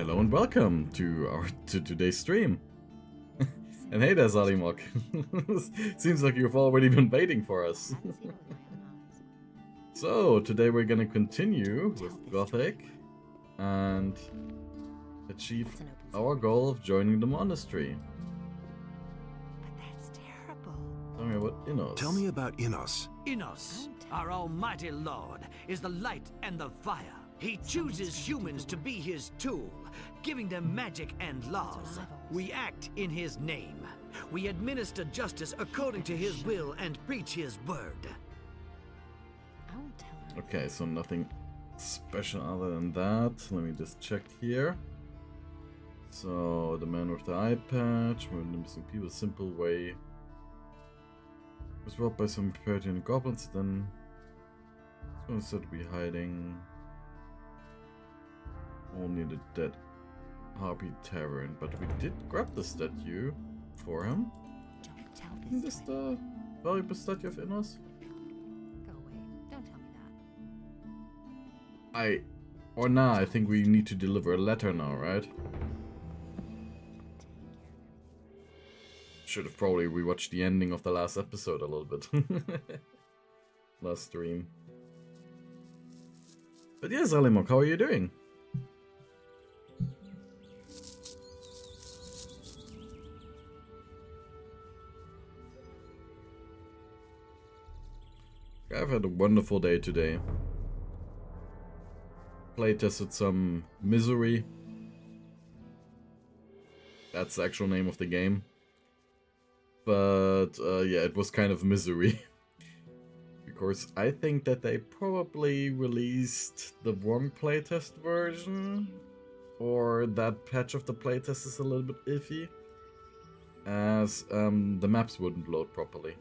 Hello and welcome to today's stream. And hey there, Zalimok. Seems like you've already been waiting for us. So today we're gonna continue with Gothic and achieve our goal of joining the monastery. But that's terrible. Tell me about Innos. Tell me about Innos. Innos, our almighty lord, is the light and the fire. He chooses humans to be his tool, giving them magic and laws. We act in his name. We administer justice according to his will and preach his word. I won't tell her. Okay, so nothing special other than that. Let me just check here. So the man with the eye patch, when the missing people, simple way. Was robbed by some Persian goblins, then so instead of be hiding only the dead Harpy Tavern, but we did grab the statue for him. Don't tell Isn't this this to the valuable statue of Innos? him. Go away. Don't tell me that. I think we need to deliver a letter now, right? Should have probably rewatched the ending of the last episode a little bit. Last stream. But yeah, Zalimok, how are you doing? I've had a wonderful day today. Playtested some Misery. That's the actual name of the game. But yeah, it was kind of misery. Because I think that they probably released the wrong playtest version. Or that patch of the playtest is a little bit iffy. As the maps wouldn't load properly.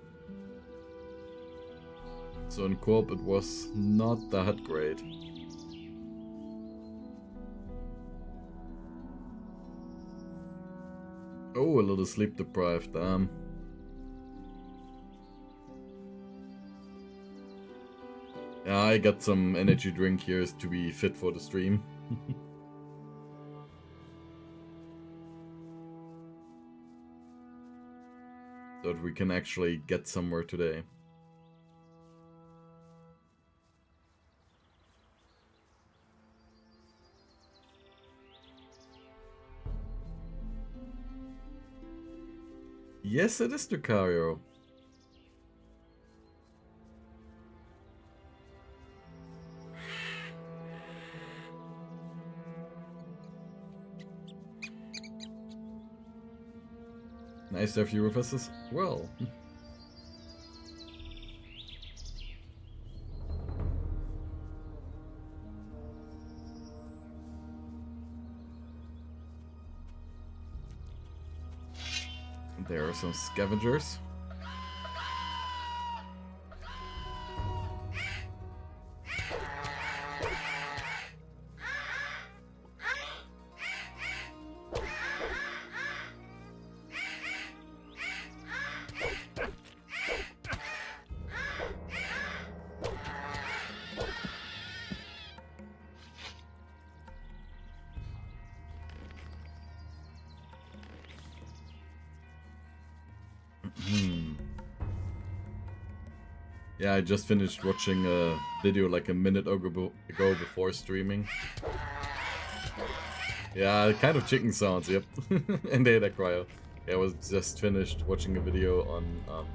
So in co-op it was not that great. Oh, a little sleep deprived, damn. Yeah, I got some energy drink here to be fit for the stream. So that we can actually get somewhere today. Yes, it is Lucario. Nice to have you with us as well. There are some scavengers. Yeah, I just finished watching a video like a minute ago before streaming. Yeah, kind of chicken sounds, yep. And data cryo. Yeah, I was just finished watching a video on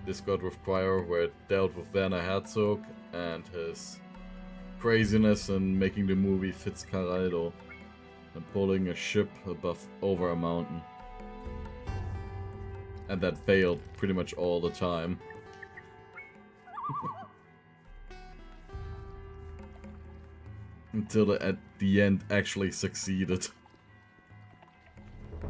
Discord with Cryo where it dealt with Werner Herzog and his craziness in making the movie Fitzcarraldo and pulling a ship over a mountain. And that failed pretty much all the time. Until at the end actually succeeded.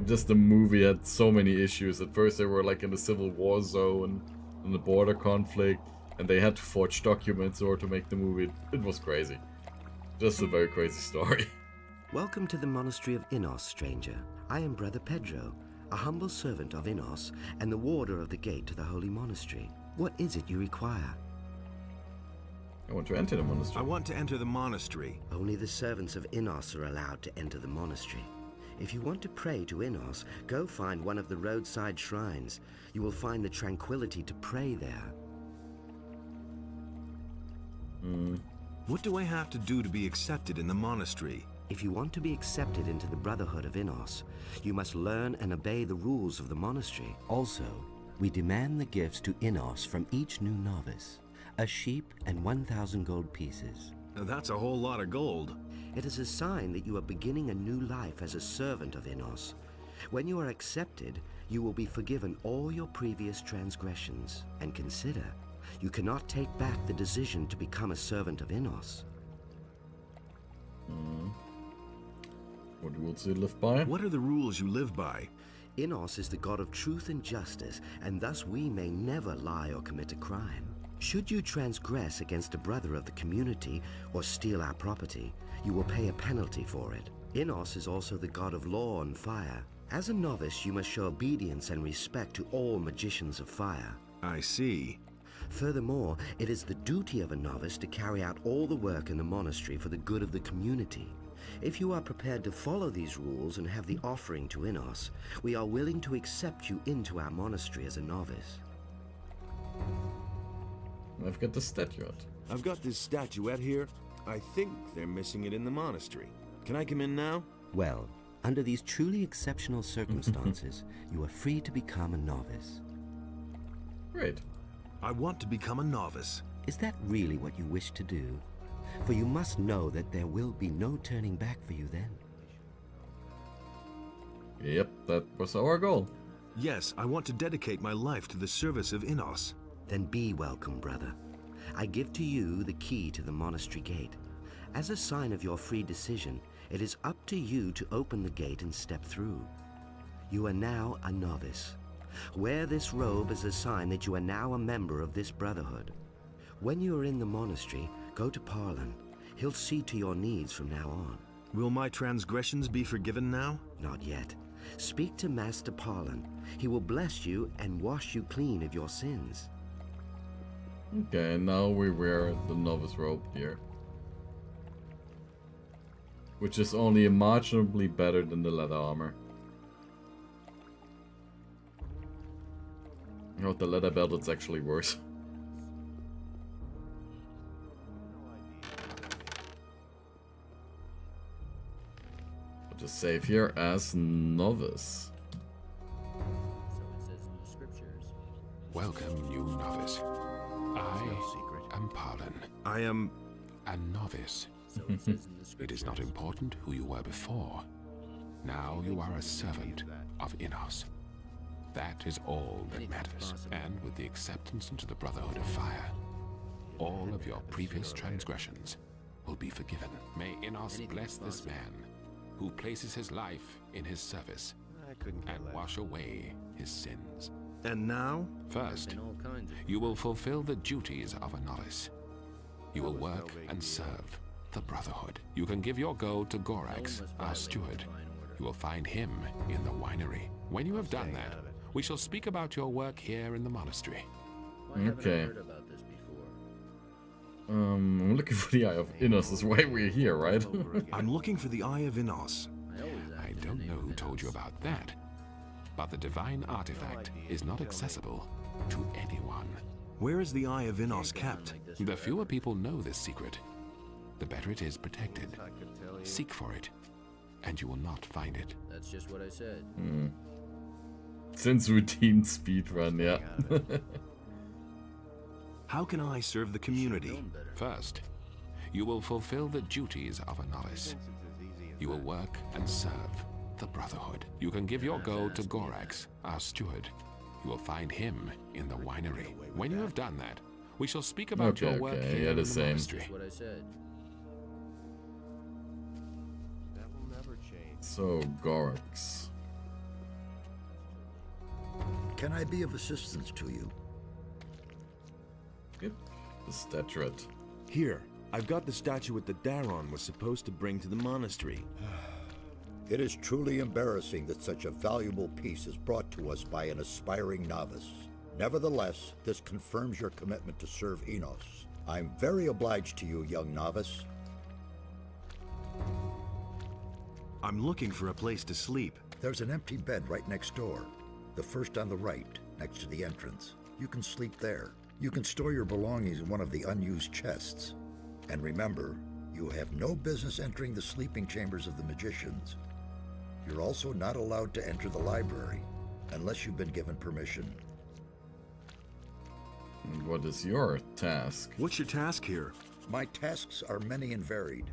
Just the movie had so many issues. At first they were like in the Civil War zone, in the border conflict, and they had to forge documents in order to make the movie. It was crazy. Just a very crazy story. Welcome to the monastery of Innos, stranger. I am Brother Pedro, a humble servant of Innos and the warder of the gate to the holy monastery. What is it you require? Nice to have you with us as well. Welcome to the monastery of Innos, stranger. I am Brother Pedro, a humble servant of Innos and the warder of the gate to the holy monastery. What is it you require? I want to enter the monastery. I want to enter the monastery. Only the servants of Innos are allowed to enter the monastery. If you want to pray to Innos, go find one of the roadside shrines. You will find the tranquility to pray there. What do I have to do to be accepted in the monastery? If you want to be accepted into the Brotherhood of Innos, you must learn and obey the rules of the monastery. Also, we demand the gifts to Innos from each new novice. A sheep and 1,000 gold pieces. Now, that's a whole lot of gold. It is a sign that you are beginning a new life as a servant of Innos. When you are accepted, you will be forgiven all your previous transgressions. And consider, you cannot take back the decision to become a servant of Innos. What rules do you live by? What are the rules you live by? Innos is the god of truth and justice, and thus we may never lie or commit a crime. Should you transgress against a brother of the community or steal our property, you will pay a penalty for it. Innos is also the god of law and fire. As a novice, you must show obedience and respect to all magicians of fire. I see. Furthermore, it is the duty of a novice to carry out all the work in the monastery for the good of the community. If you are prepared to follow these rules and have the offering to Innos, we are willing to accept you into our monastery as a novice. I've got the statuette. I've got this statuette here. I think they're missing it in the monastery. Can I come in now? Well, under these truly exceptional circumstances, you are free to become a novice. Great. I want to become a novice. Is that really what you wish to do? For you must know that there will be no turning back for you then. Yep, that was our goal. Yes, I want to dedicate my life to the service of Innos. Then be welcome, brother. I give to you the key to the monastery gate. As a sign of your free decision, it is up to you to open the gate and step through. You are now a novice. Wear this robe as a sign that you are now a member of this brotherhood. When you are in the monastery, go to Parlin. He'll see to your needs from now on. Will my transgressions be forgiven now? Not yet. Speak to Master Parlin. He will bless you and wash you clean of your sins. Okay, now we wear the novice robe here. Which is only marginally better than the leather armor. You know, with the leather belt, it's actually worse. I'll just save here as novice. Welcome, new novice. I am Parlin, I am... a novice. It is not important who you were before. Now you are a servant of Innos. That is all that matters. And with the acceptance into the Brotherhood of Fire, all of your previous transgressions will be forgiven. May Innos bless this man who places his life in his service and wash away his sins. And now? First, you will fulfill the duties of a novice. You will work and serve the Brotherhood. You can give your gold to Gorax, our steward. You will find him in the winery. When you have done that, we shall speak about your work here in the monastery. Okay. I'm looking for the Eye of Innos. That's why we're here, right? I'm looking for the Eye of Innos. I don't know who told you about that, but the divine artifact is not accessible to anyone. Where is the Eye of Innos kept? The fewer people know this secret, the better it is protected. Seek for it, and you will not find it. That's just what I said. Since routine speedrun, yeah. How can I serve the community? First, you will fulfill the duties of a novice. You will work and serve the Brotherhood. You can give your gold to Gorax, our steward. You will find him in the winery. When you have done that, we shall speak about your work here in the monastery. What I said. So, Gorax. Can I be of assistance to you? Yep, the statuette. Here, I've got the statuette that Daron was supposed to bring to the monastery. It is truly embarrassing that such a valuable piece is brought to us by an aspiring novice. Nevertheless, this confirms your commitment to serve Innos. I'm very obliged to you, young novice. I'm looking for a place to sleep. There's an empty bed right next door. The first on the right, next to the entrance. You can sleep there. You can store your belongings in one of the unused chests. And remember, you have no business entering the sleeping chambers of the magicians. You're also not allowed to enter the library, unless you've been given permission. And what is your task? What's your task here? My tasks are many and varied.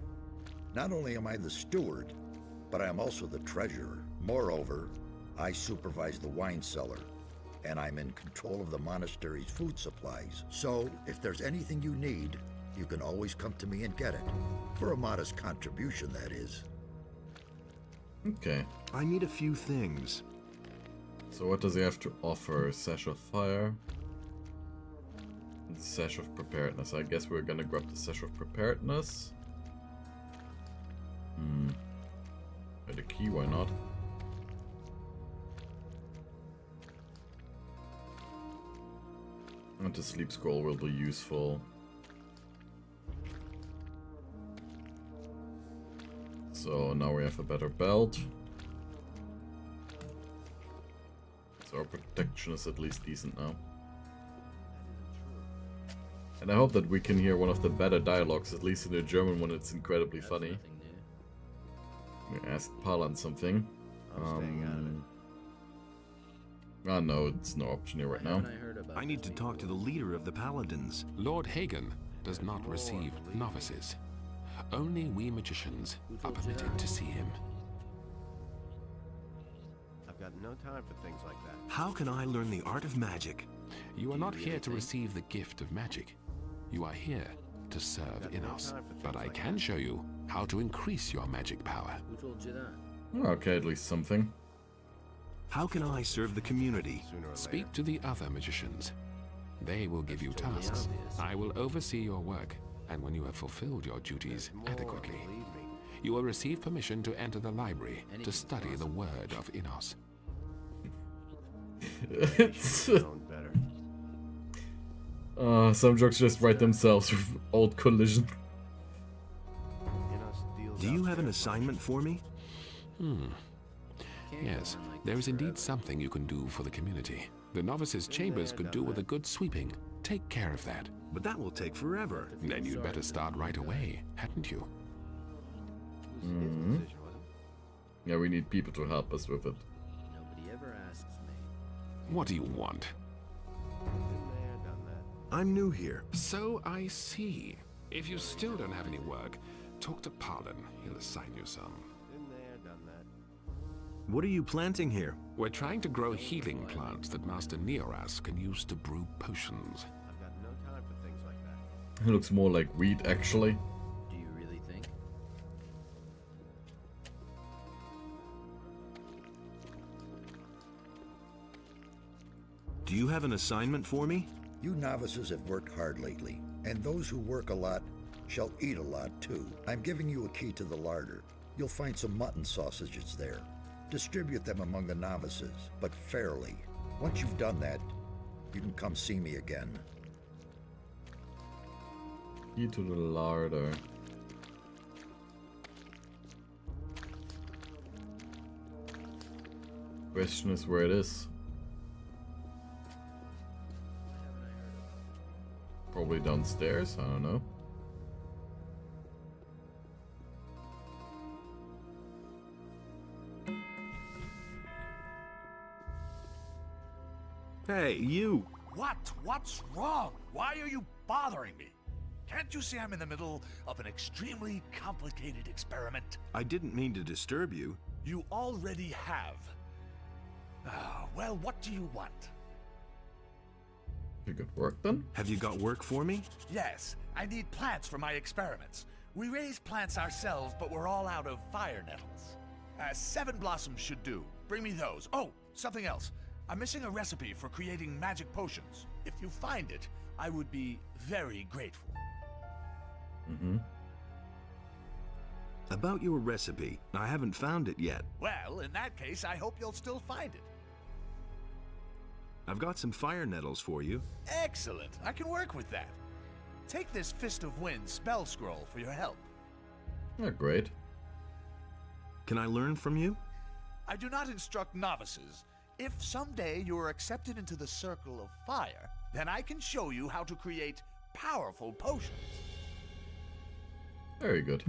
Not only am I the steward, but I am also the treasurer. Moreover, I supervise the wine cellar, and I'm in control of the monastery's food supplies. So, if there's anything you need, you can always come to me and get it. For a modest contribution, that is. Okay. I need a few things. So what does he have to offer? Sash of Fire? The Sash of Preparedness. I guess we're gonna grab the Sash of Preparedness. By the key, why not? And the Sleep Scroll will be useful. So now we have a better belt. So our protection is at least decent now. And I hope that we can hear one of the better dialogues, at least in the German one. It's incredibly funny. We asked Palan something. No, it's no option here right now. I need to talk to the leader of the paladins. Lord Hagen does not receive novices. Only we magicians are permitted to see him. I've got no time for things like that. How can I learn the art of magic? You are not here to receive the gift of magic. You are here to serve in us. But I can show you how to increase your magic power. Who told you that? Okay, at least something. How can I serve the community? Speak to the other magicians. They will give you tasks. I will oversee your work, and when you have fulfilled your duties adequately, you will receive permission to enter the library to study the word of Innos. It's Known better. some jokes just write themselves with old collision. Do you have an assignment for me? Yes, there is indeed something you can do for the community. The novices' chambers could do with a good sweeping. Take care of that. But that will take forever. Then you'd better start right away, hadn't you? Yeah, we need people to help us with it. Nobody ever asks me. What do you want? Been there, done that. I'm new here. So I see. If you still don't have any work, talk to Palan. He'll assign you some. Been there, done that. What are you planting here? We're trying to grow healing plants that Master Neoras can use to brew potions. I've got no time for things like that. It looks more like wheat, actually. Do you really think? Do you have an assignment for me? You novices have worked hard lately, and those who work a lot shall eat a lot too. I'm giving you a key to the larder. You'll find some mutton sausages there. Distribute them among the novices, but fairly. Once you've done that, you can come see me again. Key to the larder. Question is where it is. Probably downstairs, I don't know. Hey, you! What? What's wrong? Why are you bothering me? Can't you see I'm in the middle of an extremely complicated experiment? I didn't mean to disturb you. You already have. Well, what do you want? You got work then? Have you got work for me? Yes, I need plants for my experiments. We raise plants ourselves, but we're all out of fire nettles. 7 blossoms should do. Bring me those. Oh, something else. I'm missing a recipe for creating magic potions. If you find it, I would be very grateful. About your recipe, I haven't found it yet. Well, in that case, I hope you'll still find it. I've got some fire nettles for you. Excellent. I can work with that. Take this Fist of Wind spell scroll for your help. Oh, great. Can I learn from you? I do not instruct novices. If someday you are accepted into the Circle of Fire, then I can show you how to create powerful potions. Very good.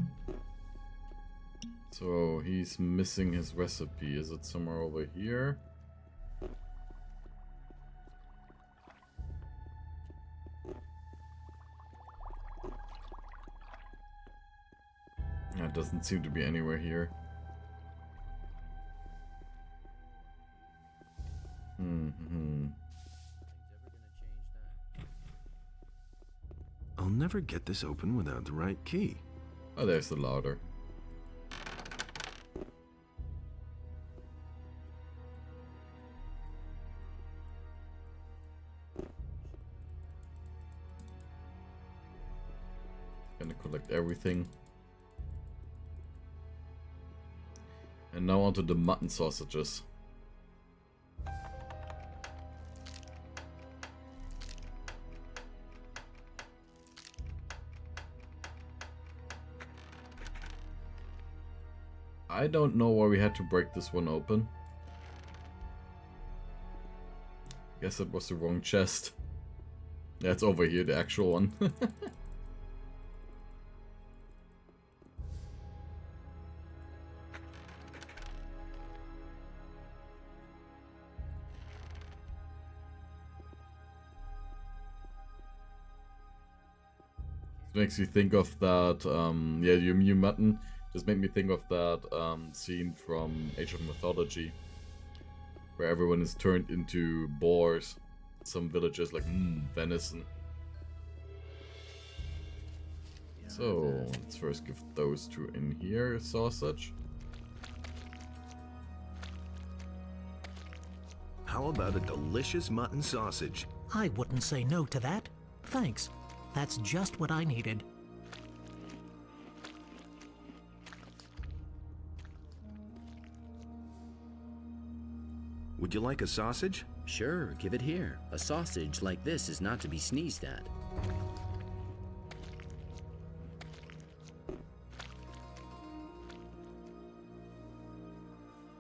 So he's missing his recipe. Is it somewhere over here? Yeah, it doesn't seem to be anywhere here. I'll never get this open without the right key. Oh, there's the louder. Gonna collect everything. And now onto the mutton sausages. I don't know why we had to break this one open. Guess it was the wrong chest. Yeah, it's over here, the actual one. Makes you think of that, yeah, you mutton. Just made me think of that scene from Age of Mythology, where everyone is turned into boars. Some villagers like, venison. So, let's first give those two in here sausage. How about a delicious mutton sausage? I wouldn't say no to that. Thanks. That's just what I needed. Would you like a sausage? Sure, give it here. A sausage like this is not to be sneezed at.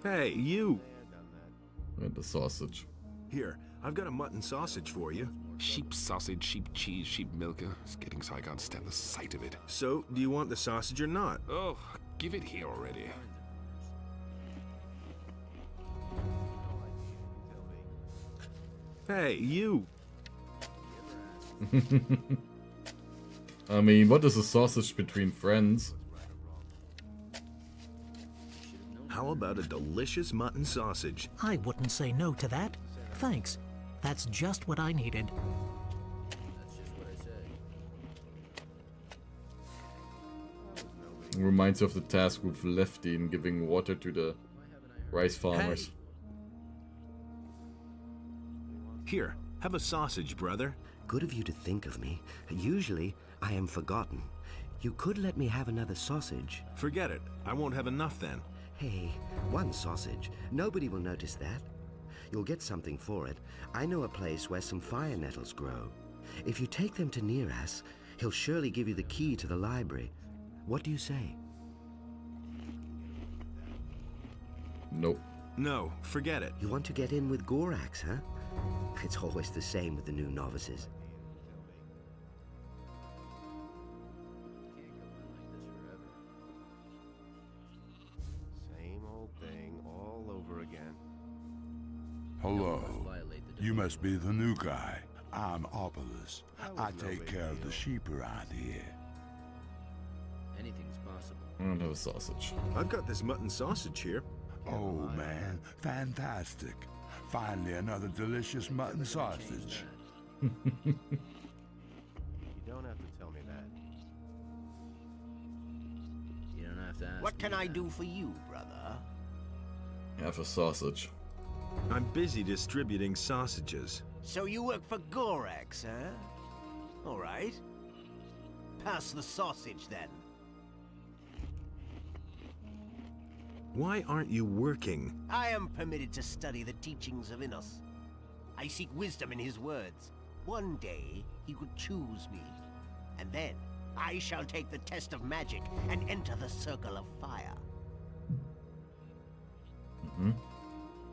Hey, you! And the sausage. Here, I've got a mutton sausage for you. Sheep sausage, sheep cheese, sheep milker. It's getting so I can't stand the sight of it. So, do you want the sausage or not? Oh, give it here already. Hey, you! I mean, what is a sausage between friends? How about a delicious mutton sausage? I wouldn't say no to that. Thanks. That's just what I needed. Reminds you of the task with Lefty in giving water to the rice farmers. Hey. Here, have a sausage, brother. Good of you to think of me. Usually, I am forgotten. You could let me have another sausage. Forget it. I won't have enough then. Hey, one sausage. Nobody will notice that. You'll get something for it. I know a place where some fire nettles grow. If you take them to Neras, he'll surely give you the key to the library. What do you say? Nope. No, forget it. You want to get in with Gorax, huh? It's always the same with the new novices. Same old thing all over again. Hello. You must be the new guy. I'm Opolis. I take care of the sheep around here. Anything's possible. I don't have a sausage. I've got this mutton sausage here. Oh man, fantastic. Finally another delicious mutton sausage. You don't have to tell me that. You don't have to ask. What can I do for you, brother? Have a sausage. I'm busy distributing sausages. So you work for Gorax, huh? All right. Pass the sausage, then. Why aren't you working? I am permitted to study the teachings of Innos. I seek wisdom in his words. One day, he could choose me. And then I shall take the test of magic and enter the circle of fire.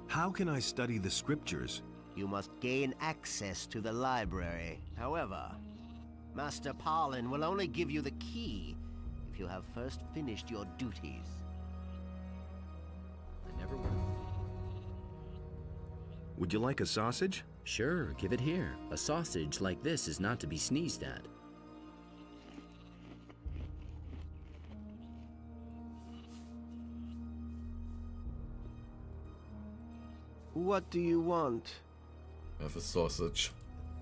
How can I study the scriptures? You must gain access to the library. However, Master Parlin will only give you the key if you have first finished your duties. I never would. Would you like a sausage? Sure, give it here. A sausage like this is not to be sneezed at. What do you want? Have a sausage.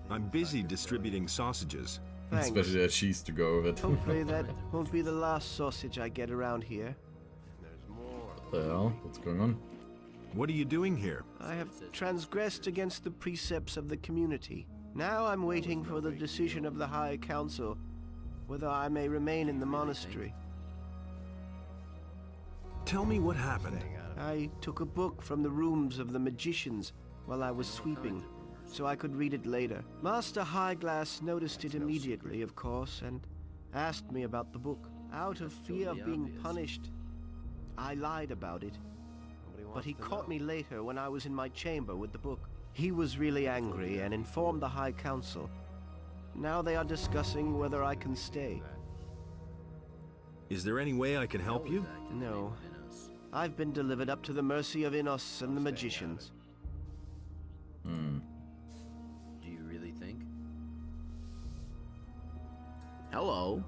I'm busy distributing sausages. Thanks. Especially that cheese to go with it. Hopefully that won't be the last sausage I get around here. What the hell? What's going on? What are you doing here? I have transgressed against the precepts of the community. Now I'm waiting for the decision of the High Council, whether I may remain in the monastery. Tell me what happened. I took a book from the rooms of the magicians while I was sweeping, so I could read it later. Master Highglass noticed it immediately, of course, and asked me about the book. Out of fear of being punished, I lied about it. But he caught me later when I was in my chamber with the book. He was really angry and informed the High Council. Now they are discussing whether I can stay. Is there any way I can help you? No. I've been delivered up to the mercy of Innos and the magicians. Do you really think? Hello.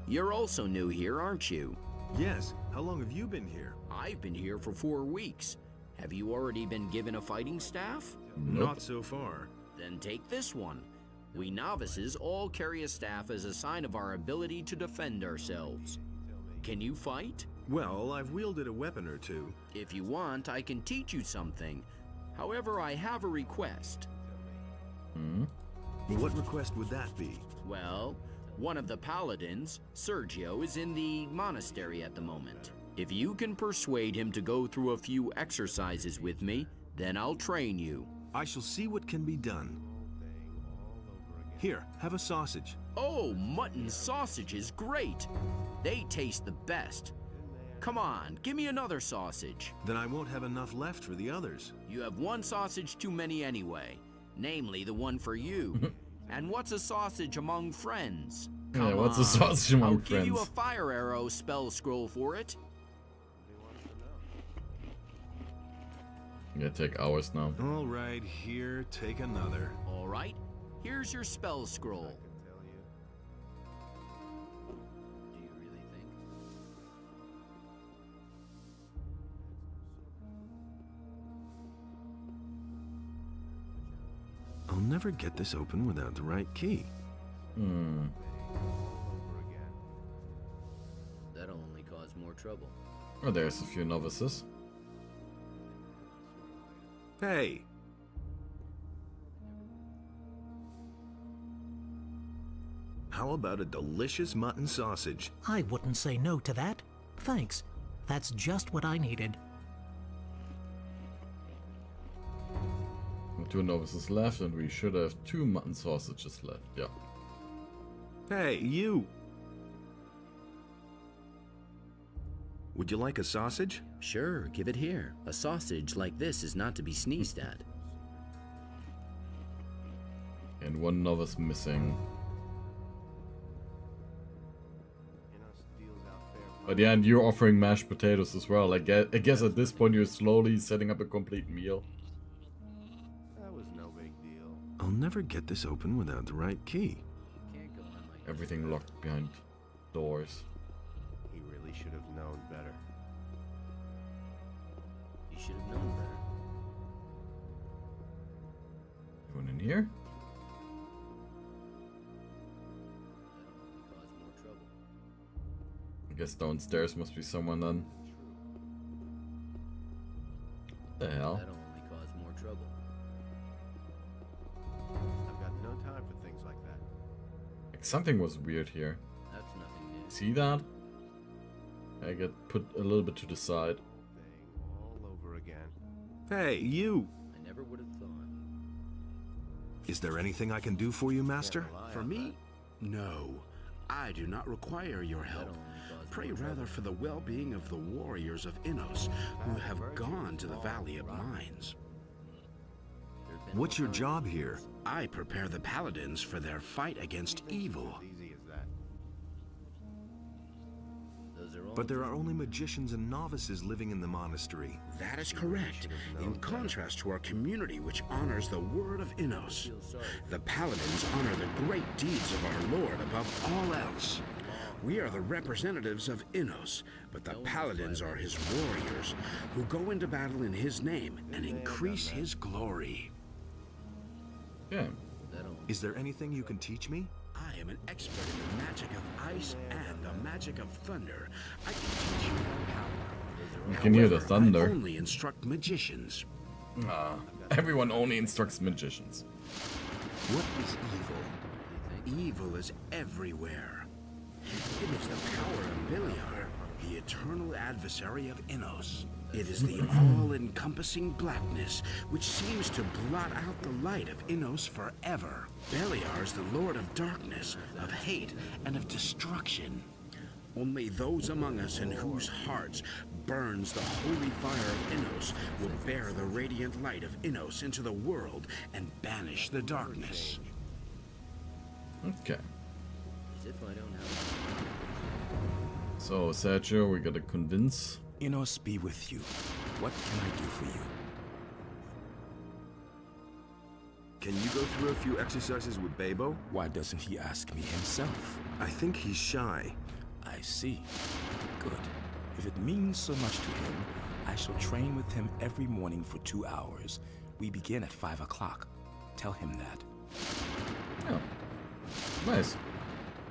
You're also new here, aren't you? Yes. How long have you been here? I've been here for 4 weeks. Have you already been given a fighting staff? Not so far. Then take this one. We novices all carry a staff as a sign of our ability to defend ourselves. Can you fight? Well, I've wielded a weapon or two. If you want, I can teach you something. However, I have a request. What request would that be? Well, one of the paladins, Sergio, is in the monastery at the moment. If you can persuade him to go through a few exercises with me, then I'll train you. I shall see what can be done. Here, have a sausage. Oh, mutton sausage is great. They taste the best. Come on, give me another sausage. Then I won't have enough left for the others. You have one sausage too many anyway, namely the one for you. And what's a sausage among friends? Yeah, what's a sausage among I'll friends? give you a fire arrow spell scroll for it. Yeah, take hours now. All right, here, take another. All right, here's your spell scroll. Do you really think? I'll never get this open without the right key. That'll only cause more trouble. Oh, there's a few novices. Hey! How about a delicious mutton sausage? I wouldn't say no to that. Thanks. That's just what I needed. 2 novices left, and we should have 2 mutton sausages left. Yeah. Hey, you! Would you like a sausage? Sure, give it here. A sausage like this is not to be sneezed at. And 1 novice missing. But yeah, and you're offering mashed potatoes as well. I guess at this point you're slowly setting up a complete meal. That was no big deal. I'll never get this open without the right key. Everything locked behind doors. He really should have known better. You should have known better. Anyone in here? That'll only cause more trouble. I guess downstairs must be someone then. What the hell? That'll only cause more trouble. I've got no time for things like that. Like something was weird here. That's nothing new. See that? I get put a little bit to the side. Thing all over again. Hey, you! I never would have thought. Is there anything I can do for you, Master? Can't rely For on me? No. I do not require your help. Pray rather for the well-being of the warriors of Innos who have gone to the Valley of Mines. What's your job here? I prepare the paladins for their fight against evil. But there are only magicians and novices living in the monastery. That is correct, in contrast to our community which honors the word of Innos. The paladins honor the great deeds of our Lord above all else. We are the representatives of Innos, but the paladins are his warriors, who go into battle in his name and increase his glory. Yeah. Is there anything you can teach me? I am an expert in the magic of ice and the magic of thunder. I can teach you that power. You can hear the However, thunder. I only instruct magicians. Everyone only instructs magicians. What is evil? Evil is everywhere. It is the power of Beliar, the eternal adversary of Innos. It is the all-encompassing blackness which seems to blot out the light of Innos forever. Beliar is the lord of darkness, of hate, and of destruction. Only those among us in whose hearts burns the holy fire of Innos will bear the radiant light of Innos into the world and banish the darkness. Okay. So, Sergio, we gotta convince. Innos be with you. What can I do for you? Can you go through a few exercises with Babo? Why doesn't he ask me himself? I think he's shy. I see. Good. If it means so much to him, I shall train with him every morning for 2 hours. We begin at 5 o'clock. Tell him that. Oh. Nice.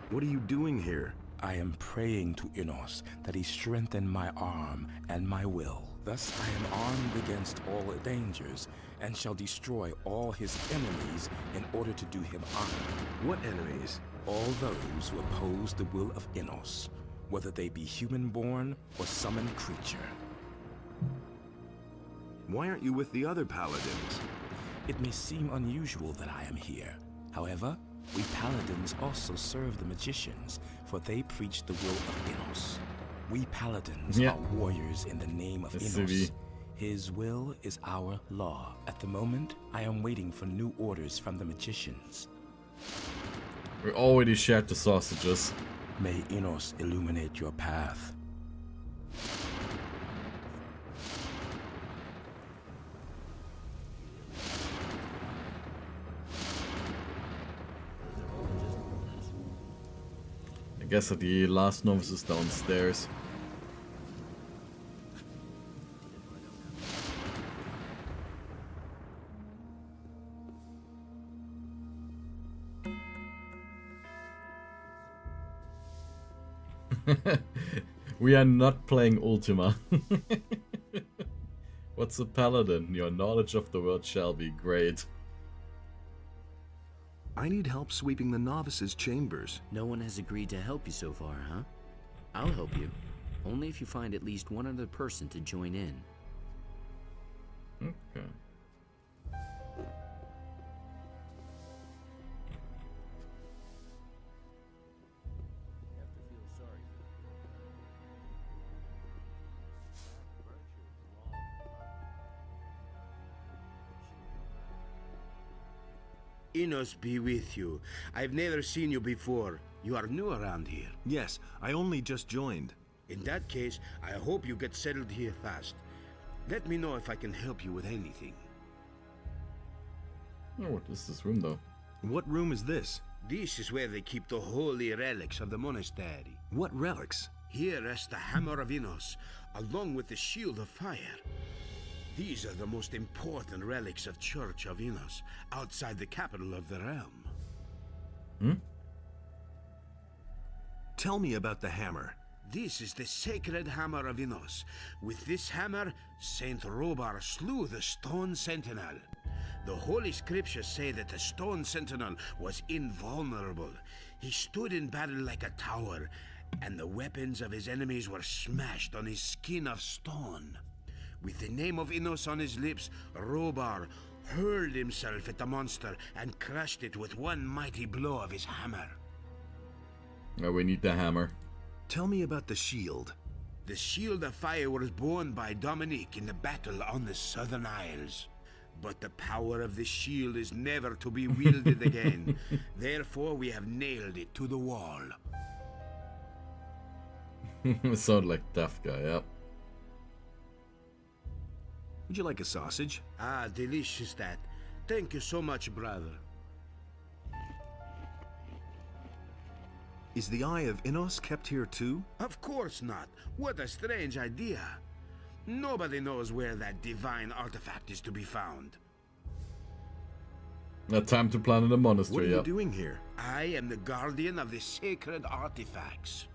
What are you doing here? I am praying to Innos that he strengthen my arm and my will. Thus I am armed against all dangers, and shall destroy all his enemies in order to do him honor. What enemies? All those who oppose the will of Innos, whether they be human-born or summoned creature. Why aren't you with the other paladins? It may seem unusual that I am here. However, we paladins also serve the magicians, for they preach the will of Innos. We paladins are warriors in the name of Innos. His will is our law. At the moment, I am waiting for new orders from the magicians. We already shared the sausages. May Innos illuminate your path. I guess that the last novice is downstairs. We are not playing Ultima. What's a paladin? Your knowledge of the world shall be great. I need help sweeping the novices' chambers. No one has agreed to help you so far, huh? I'll help you. Only if you find at least one other person to join in. Okay. Innos be with you. I've never seen you before. You are new around here. Yes, I only just joined. In that case, I hope you get settled here fast. Let me know if I can help you with anything. Oh, what is this room though? What room is this? This is where they keep the holy relics of the monastery. What relics? Here rests the Hammer of Innos, along with the Shield of Fire. These are the most important relics of Church of Innos, outside the capital of the realm. Hmm? Tell me about the hammer. This is the sacred Hammer of Innos. With this hammer, Saint Robar slew the Stone Sentinel. The Holy Scriptures say that the Stone Sentinel was invulnerable. He stood in battle like a tower, and the weapons of his enemies were smashed on his skin of stone. With the name of Innos on his lips, Robar hurled himself at the monster and crushed it with one mighty blow of his hammer. We need the hammer. Tell me about the shield. The Shield of Fire was born by Dominique in the battle on the Southern Isles. But the power of the shield is never to be wielded again. Therefore, we have nailed it to the wall. Sound like tough guy, yeah. Would you like a sausage? Ah, delicious that. Thank you so much, brother. Is the Eye of Innos kept here too? Of course not. What a strange idea. Nobody knows where that divine artifact is to be found. Now time to plan in the monastery, What are you yeah. doing here? I am the guardian of the sacred artifacts.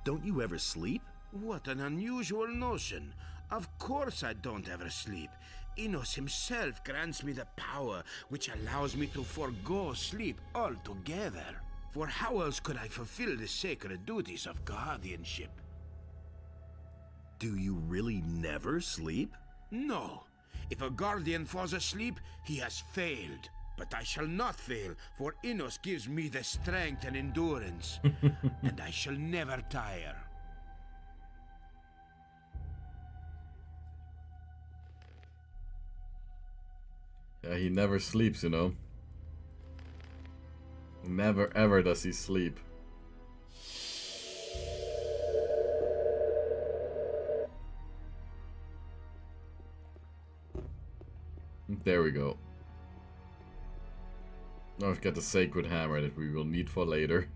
Don't you ever sleep? What an unusual notion. Of course I don't ever sleep. Innos himself grants me the power which allows me to forego sleep altogether. For how else could I fulfill the sacred duties of guardianship? Do you really never sleep? No. If a guardian falls asleep, he has failed. But I shall not fail, for Innos gives me the strength and endurance. And I shall never tire. Yeah, he never sleeps, you know. Never ever does he sleep. There we go. Now we've got the sacred hammer that we will need for later.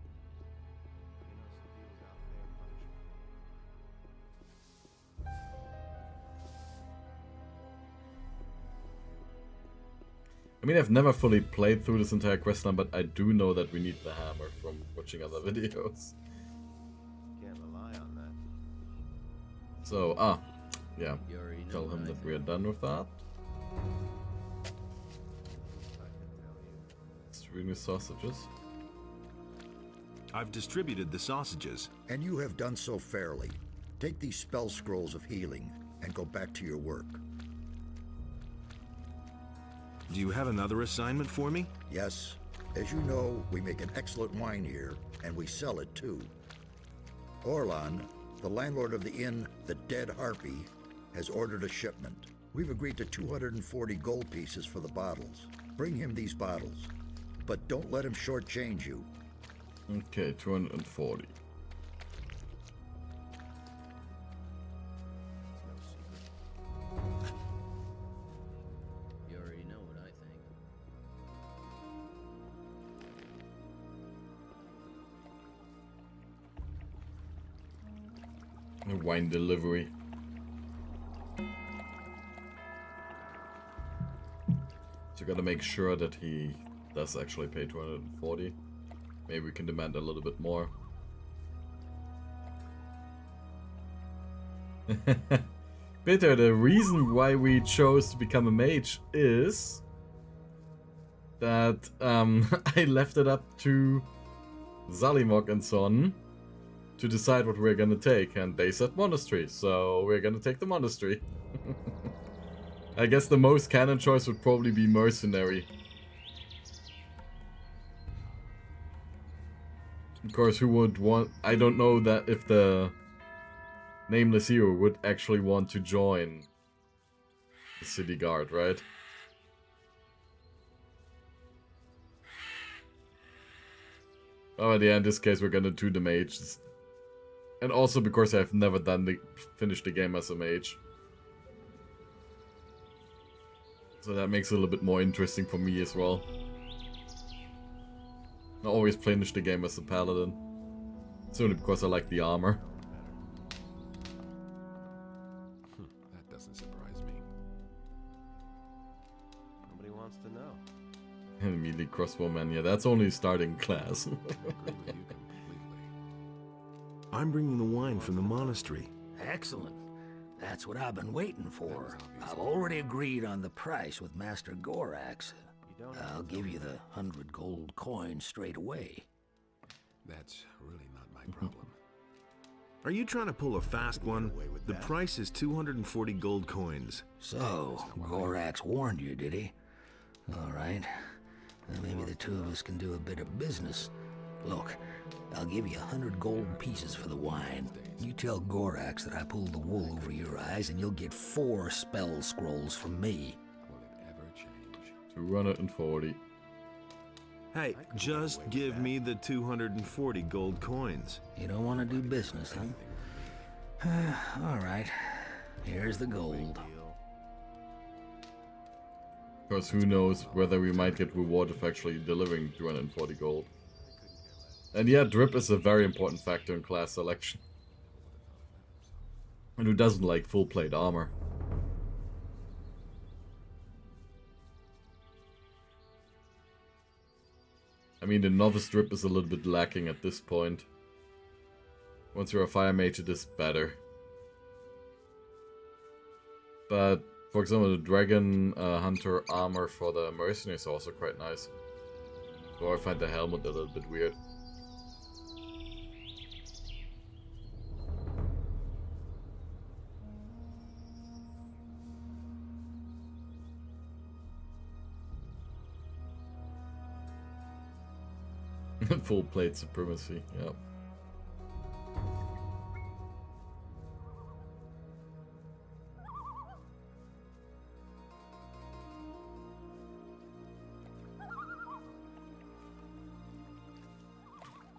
I mean, I've never fully played through this entire questline, but I do know that we need the hammer from watching other videos. Can't rely on that. So, yeah. Tell him that we are done with that. Distributing sausages. I've distributed the sausages. And you have done so fairly. Take these spell scrolls of healing and go back to your work. Do you have another assignment for me? Yes. As you know, we make an excellent wine here, and we sell it too. Orlan, the landlord of the inn, the Dead Harpy, has ordered a shipment. We've agreed to 240 gold pieces for the bottles. Bring him these bottles, but don't let him shortchange you. Okay, 240. You already know what I think. A wine delivery. So gotta make sure that he does actually pay 240. Maybe we can demand a little bit more. Peter, the reason why we chose to become a mage is that I left it up to Zalimok and Son to decide what we're gonna take, and they said monastery, so we're gonna take the monastery. I guess the most canon choice would probably be mercenary. Of course, who would want... I don't know that if the nameless hero would actually want to join the city guard, right? Oh, yeah, in this case we're gonna do the mage. And also because I've never finished the game as a mage. So that makes it a little bit more interesting for me as well. I always finish the game as a paladin. Solely because I like the armor. That doesn't surprise me. Nobody wants to know. And immediately crossbowman, yeah, that's only starting class. I agree with you completely. I'm bringing the wine from the monastery. Excellent. That's what I've been waiting for. I've already agreed on the price with Master Gorax. I'll give you the 100 gold coins straight away. That's really not my problem. Are you trying to pull a fast one? The price is 240 gold coins. So, Gorax warned you, did he? All right. Maybe the two of us can do a bit of business. Look, I'll give you 100 golden pieces for the wine. You tell Gorax that I pulled the wool over your eyes, and you'll get 4 spell scrolls from me. 240. Hey, just give me the 240 gold coins. You don't want to do business, huh? All right. Here's the gold. Because who knows whether we might get rewarded for actually delivering 240 gold. And yeah, drip is a very important factor in class selection. And who doesn't like full plate armor? I mean, the novice drip is a little bit lacking at this point. Once you're a fire mage, it is better. But, for example, the dragon hunter armor for the mercenary is also quite nice. Though I find the helmet a little bit weird. Full plate supremacy, yep.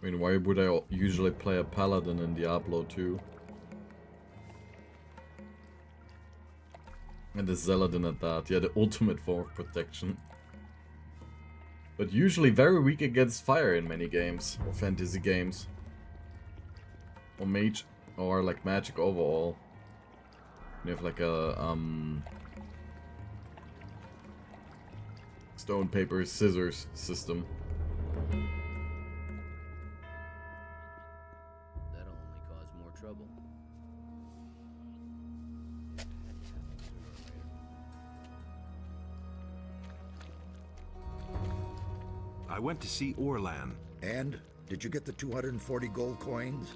I mean, why would I usually play a paladin in Diablo 2? And a Zeladin at that, yeah, the ultimate form of protection. But usually very weak against fire in many games, or fantasy games. Or mage, or like magic overall. You have like a, stone, paper, scissors system. That'll only cause more trouble. I went to see Orlan. And? Did you get the 240 gold coins?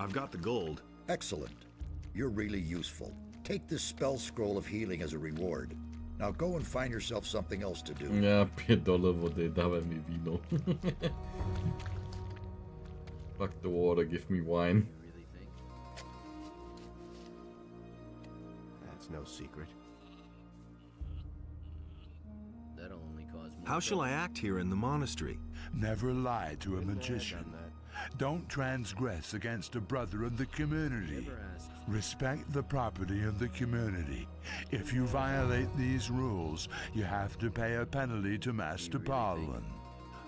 I've got the gold. Excellent. You're really useful. Take this spell scroll of healing as a reward. Now go and find yourself something else to do. Ja, $5 vode, dawaj mi vino. Fuck the water, give me wine. That's no secret. That'll only cause more How shall I act here in the monastery? Never lie to a magician. Don't transgress against a brother of the community. Respect the property of the community. If you violate these rules, you have to pay a penalty to Master Parlin.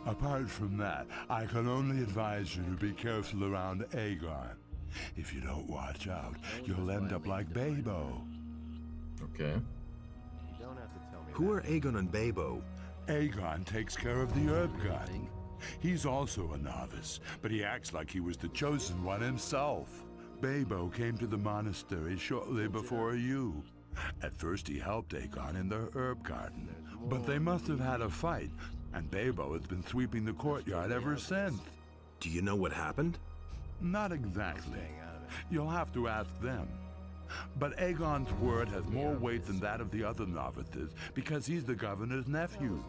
Apart from that, I can only advise you to be careful around Aegon. If you don't watch out, you'll end up like Babo. Okay. Who are Aegon and Babo? Aegon takes care of the herb garden. He's also a novice, but he acts like he was the chosen one himself. Babo came to the monastery shortly before you. At first he helped Aegon in the herb garden, but they must have had a fight, and Babo has been sweeping the courtyard ever since. Do you know what happened? Not exactly. You'll have to ask them. But Aegon's word has more weight than that of the other novices, because he's the governor's nephew.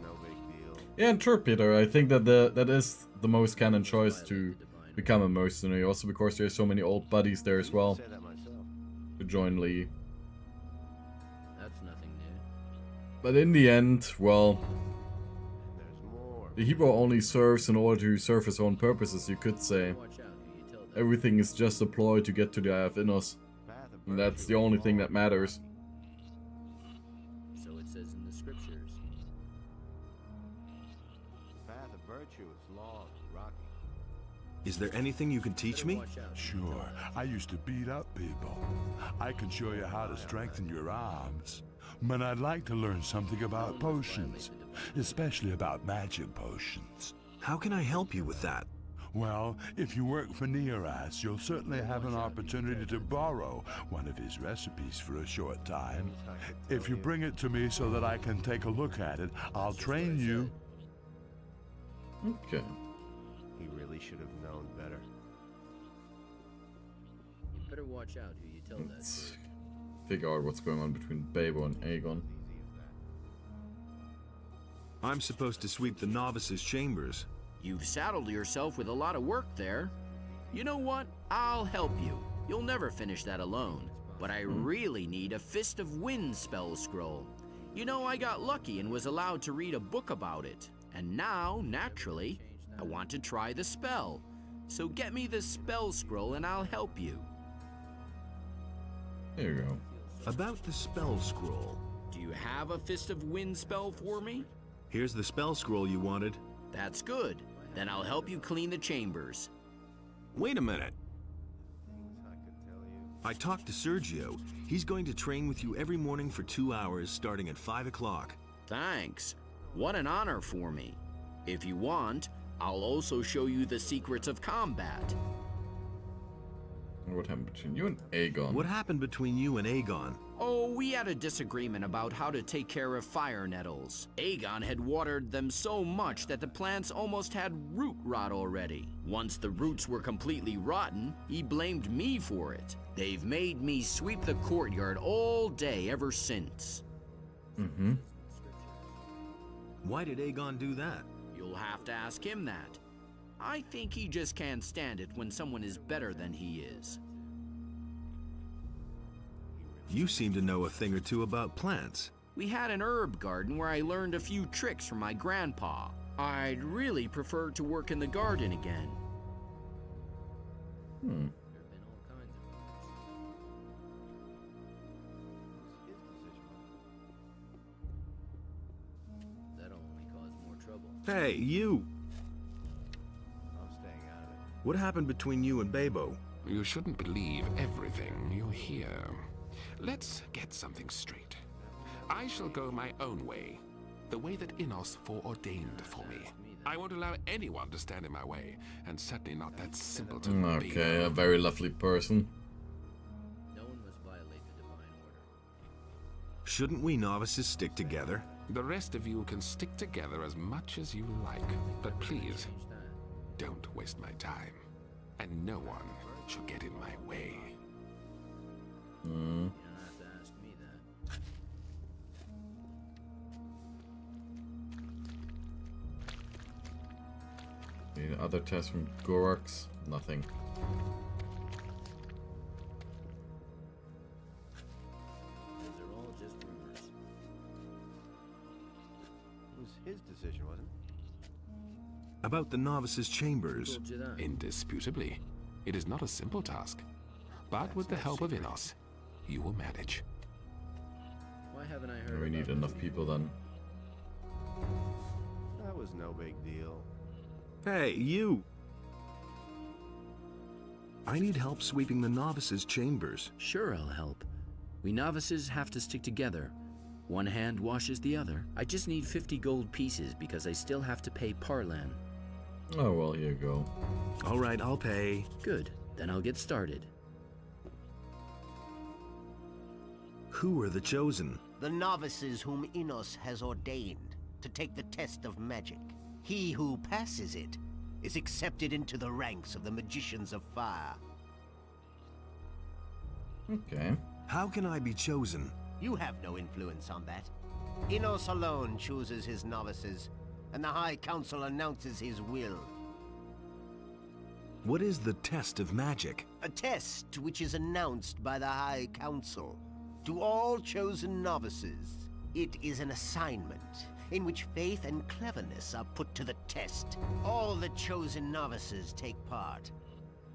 Yeah, and sure, Peter, I think that that is the most canon choice to become a mercenary, also because there's so many old buddies there as well to join Lee. That's nothing new. But in the end, well, the hero only serves in order to serve his own purposes, you could say. Everything is just a ploy to get to the Eye of Innos. And that's the only thing that matters. So it says in the scriptures. The path of virtue is long, rocky. Is there anything you can teach me? Sure, I used to beat up people. I can show you how to strengthen your arms. But I'd like to learn something about potions, especially about magic potions. How can I help you with that? Well, if you work for Neoras, you'll certainly have an opportunity to borrow one of his recipes for a short time. If you bring it to me so that I can take a look at it, I'll train you. Okay. He really should have known better. You better watch out who you tell that to. Figure out what's going on between Babo and Aegon. I'm supposed to sweep the novices' chambers. You've saddled yourself with a lot of work there. You know what? I'll help you. You'll never finish that alone. But I really need a Fist of Wind spell scroll. You know, I got lucky and was allowed to read a book about it. And now, naturally, I want to try the spell. So get me the spell scroll and I'll help you. There you go. About the spell scroll. Do you have a Fist of Wind spell for me? Here's the spell scroll you wanted. That's good. Then I'll help you clean the chambers. Wait a minute. I talked to Sergio. He's going to train with you every morning for 2 hours, starting at 5 o'clock. Thanks. What an honor for me. If you want, I'll also show you the secrets of combat. What happened between you and Aegon? What happened between you and Aegon? Oh, we had a disagreement about how to take care of fire nettles. Aegon had watered them so much that the plants almost had root rot already. Once the roots were completely rotten, he blamed me for it. They've made me sweep the courtyard all day ever since. Mm-hmm. Why did Aegon do that? You'll have to ask him that. I think he just can't stand it when someone is better than he is. You seem to know a thing or two about plants. We had an herb garden where I learned a few tricks from my grandpa. I'd really prefer to work in the garden again. That'll only cause more trouble. Hey, you! I'm staying out of it. What happened between you and Babo? You shouldn't believe everything you hear. Let's get something straight. I shall go my own way, the way that Innos foreordained for me. I won't allow anyone to stand in my way, and certainly not that simpleton. Okay, a very lovely person. No one must violate the divine order. Shouldn't we novices stick together? The rest of you can stick together as much as you like, but please, don't waste my time. And no one shall get in my way. You don't have to ask me that. The other test from Gorax? Nothing. Those are all just rumors. It was his decision, wasn't it? About the novices' chambers. Told you that. Indisputably. It is not a simple task. But with the help of Innos, you will manage. Why haven't I heard We need about enough this? people then. That was no big deal. Hey, you! I need help sweeping the novices' chambers. Sure, I'll help. We novices have to stick together. One hand washes the other. I just need 50 gold pieces because I still have to pay Parlan. Oh, well, here you go. All right, I'll pay. Good, then I'll get started. Who are the chosen? The novices whom Innos has ordained to take the test of magic. He who passes it is accepted into the ranks of the magicians of fire. Okay. How can I be chosen? You have no influence on that. Innos alone chooses his novices, and the High Council announces his will. What is the test of magic? A test which is announced by the High Council. To all chosen novices, it is an assignment in which faith and cleverness are put to the test. All the chosen novices take part,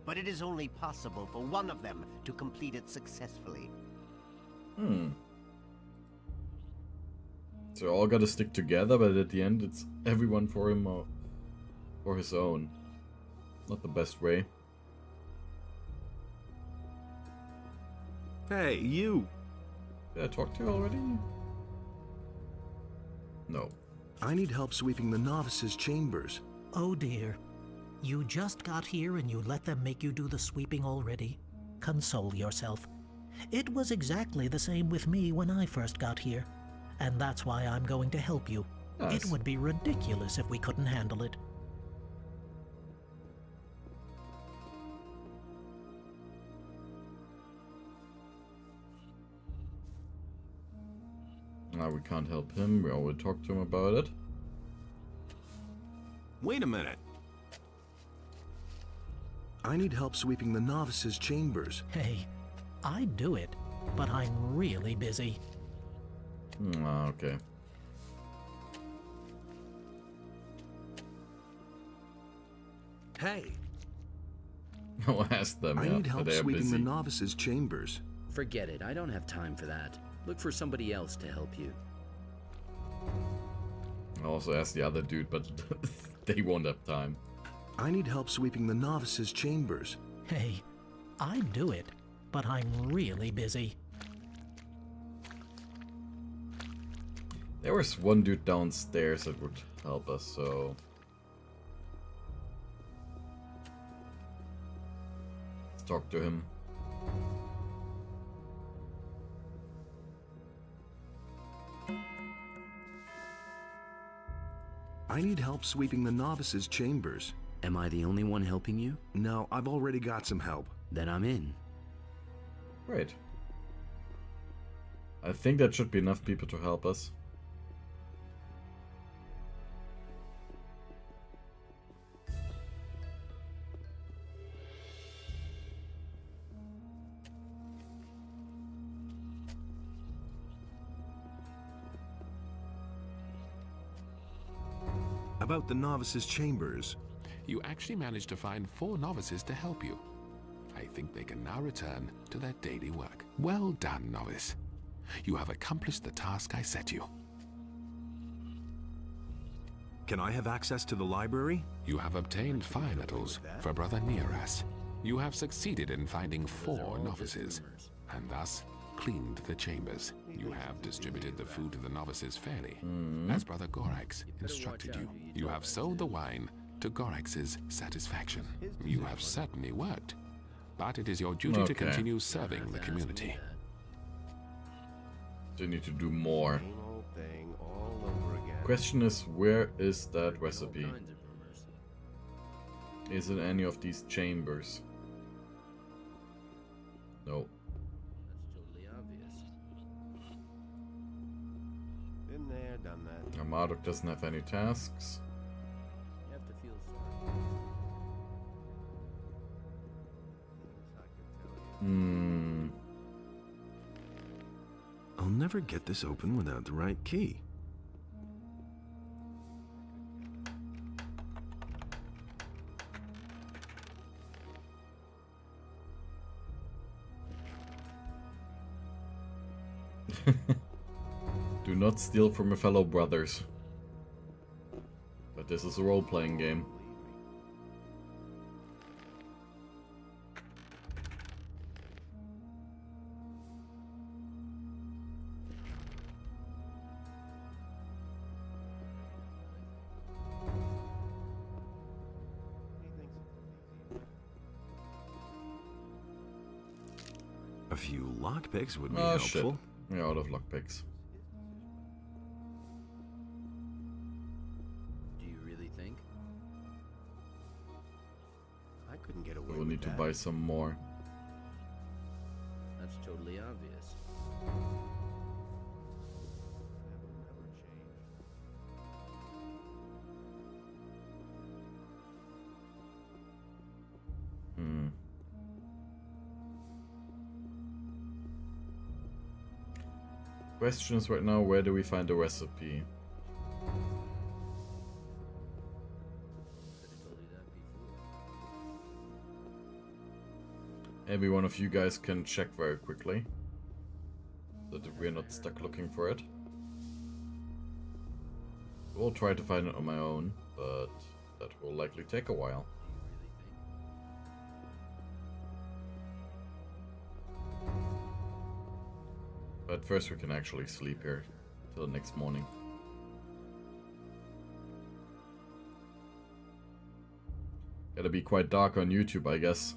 but it is only possible for one of them to complete it successfully. So all gotta stick together, but at the end it's everyone for him or for his own. Not the best way. Hey, you! Did I talk to you already? No. I need help sweeping the novices' chambers. Oh dear. You just got here and you let them make you do the sweeping already? Console yourself. It was exactly the same with me when I first got here. And that's why I'm going to help you. Nice. It would be ridiculous if we couldn't handle it. Now we can't help him. We already talked to him about it. Wait a minute. I need help sweeping the novices' chambers. Hey, I'd do it, but I'm really busy. Okay. Hey. I'll ask them. I need help sweeping the novices' chambers. Forget it. I don't have time for that. Look for somebody else to help you. I'll also ask the other dude, but they won't have time. I need help sweeping the novices' chambers. Hey, I'd do it, but I'm really busy. There was one dude downstairs that would help us, so... let's talk to him. I need help sweeping the novices' chambers. Am I the only one helping you? No, I've already got some help. Then I'm in. Great. I think that should be enough people to help us. About the novices' chambers. You actually managed to find 4 novices to help you. I think they can now return to their daily work. Well done, novice. You have accomplished the task I set you. Can I have access to the library? You have obtained fire nettles for Brother Nearas. You have succeeded in finding 4 novices, and thus cleaned the chambers. You have distributed the food to the novices fairly, as Brother Gorax instructed you. You have sold the wine to Gorax's satisfaction. You have certainly worked, but it is your duty to continue serving the community. They need to do more. Question is, where is that recipe? Is it any of these chambers? No. Been there, done that. Marduk doesn't have any tasks. You have to feel sorry. I'll never get this open without the right key. Do not steal from your fellow brothers. But this is a role-playing game. A few lockpicks would be helpful. Shit. We're out of lockpicks. Do you really think? I couldn't get away We'll with need to that. buy some more. That's totally obvious. Question is right now, where do we find the recipe? Maybe one of you guys can check very quickly, so that we're not stuck looking for it. We'll try to find it on my own, but that will likely take a while. But first we can actually sleep here till the next morning. Gotta be quite dark on YouTube, I guess.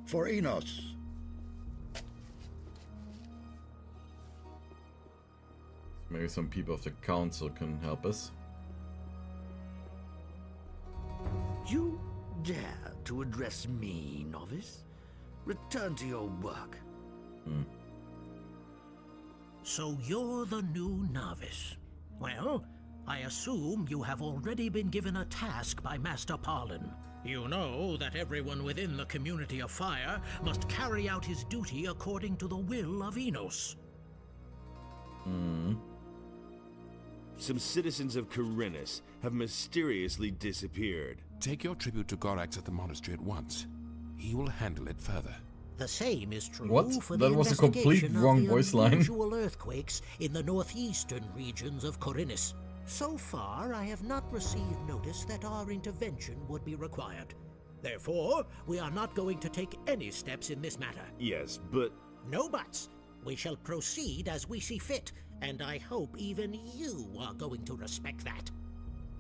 For Enos. Maybe Maybe some people of the council can help us. You dare to address me, novice? Return to your work. So you're the new novice. Well, I assume you have already been given a task by Master Parlin. You know that everyone within the community of fire must carry out his duty according to the will of Enos. Some citizens of Corinus have mysteriously disappeared. Take your tribute to Gorax at the monastery at once. He will handle it further. The same is true What? for That the was a complete investigation wrong of the voice line. unusual earthquakes in the northeastern regions of Corinus. So far, I have not received notice that our intervention would be required. Therefore, we are not going to take any steps in this matter. Yes, but... No buts. We shall proceed as we see fit, and I hope even you are going to respect that.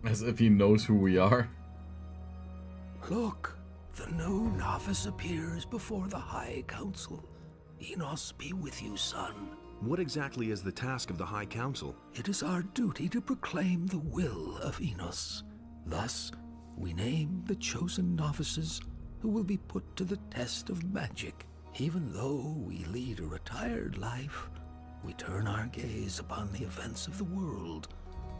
As if he knows who we are. Look, the new novice appears before the High Council. Enos be with you, son. What exactly is the task of the High Council? It is our duty to proclaim the will of Enos. Thus, we name the chosen novices who will be put to the test of magic. Even though we lead a retired life, we turn our gaze upon the events of the world,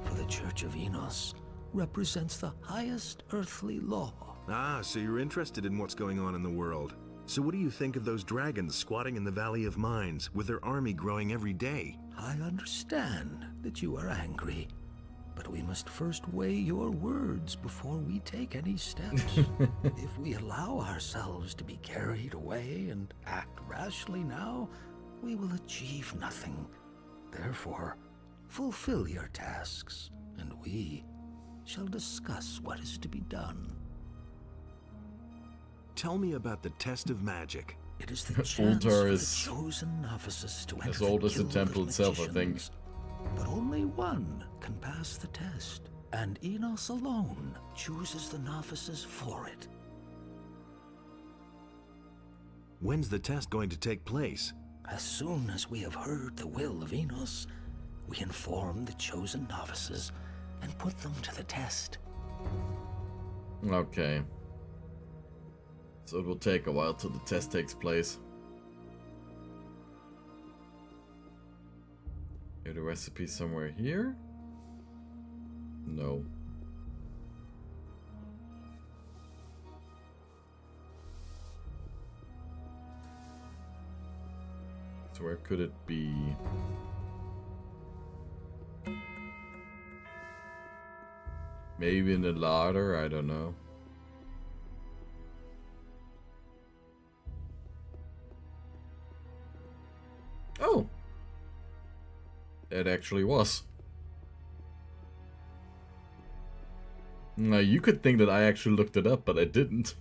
for the Church of Enos represents the highest earthly law. Ah, so you're interested in what's going on in the world. So what do you think of those dragons squatting in the Valley of Mines, with their army growing every day? I understand that you are angry, but we must first weigh your words before we take any steps. If we allow ourselves to be carried away and act rashly now, we will achieve nothing. Therefore, fulfill your tasks, and we shall discuss what is to be done. Tell me about the test of magic. It is the chance for the chosen novices to enter as old as the temple itself, I think. But only one can pass the test, and Enos alone chooses the novices for it. When's the test going to take place? As soon as we have heard the will of Enos, we inform the chosen novices and put them to the test. Okay. So it will take a while till the test takes place. Is the recipe somewhere here? No. So where could it be? Maybe in the larder, I don't know. Oh! It actually was. Now you could think that I actually looked it up, but I didn't.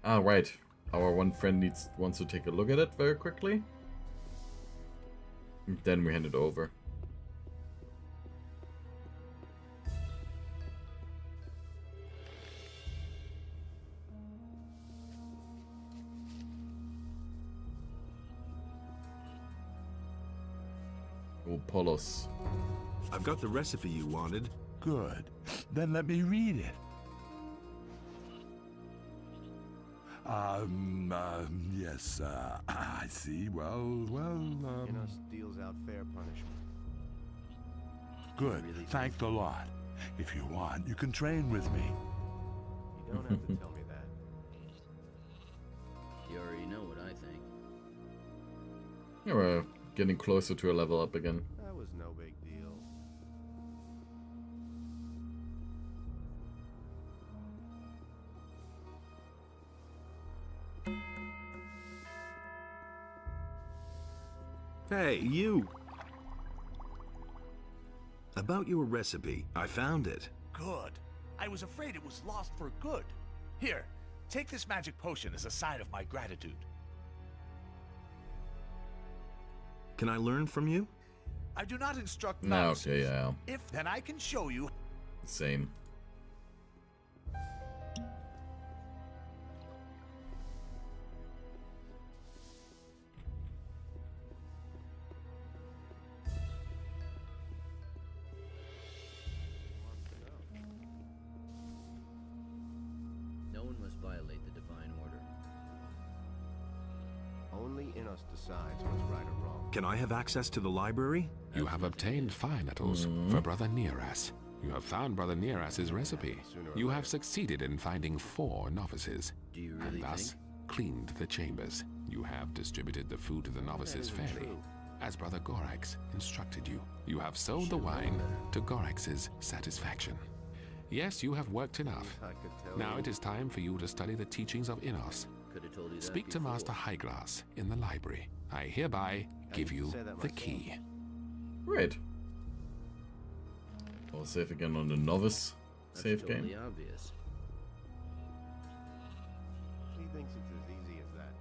Ah, right. Our one friend wants to take a look at it very quickly. Then we hand it over. Polos. I've got the recipe you wanted. Good. Then let me read it. Yes, I see. Enos deals out fair punishment. Good. Thank the lot. If you want, you can train with me. You don't have to tell me that. You already know what I think. Yeah, we're getting closer to a level up again. That was no big deal. Hey, you! About your recipe, I found it. Good. I was afraid it was lost for good. Here, take this magic potion as a sign of my gratitude. Can I learn from you? I do not instruct No, novices. okay, yeah. If then I can show you. Same. violate the divine order. Only Innos decides what's right or wrong. Can I have access to the library? You have obtained fire nettles for Brother Neras. You have found Brother Neras's recipe. You have succeeded in finding 4 novices, Do you and really thus cleaned the chambers. You have distributed the food to the novices fairly, as Brother Gorax instructed you. You have sold the wine to Gorax's satisfaction. Yes, you have worked enough. Now it is time for you to study the teachings of Innos. Could have told you that Speak to before. Master Highglass in the library. I hereby give you the key. Great. I'll save again on the novice save totally game. Obvious. He thinks it's as easy as that.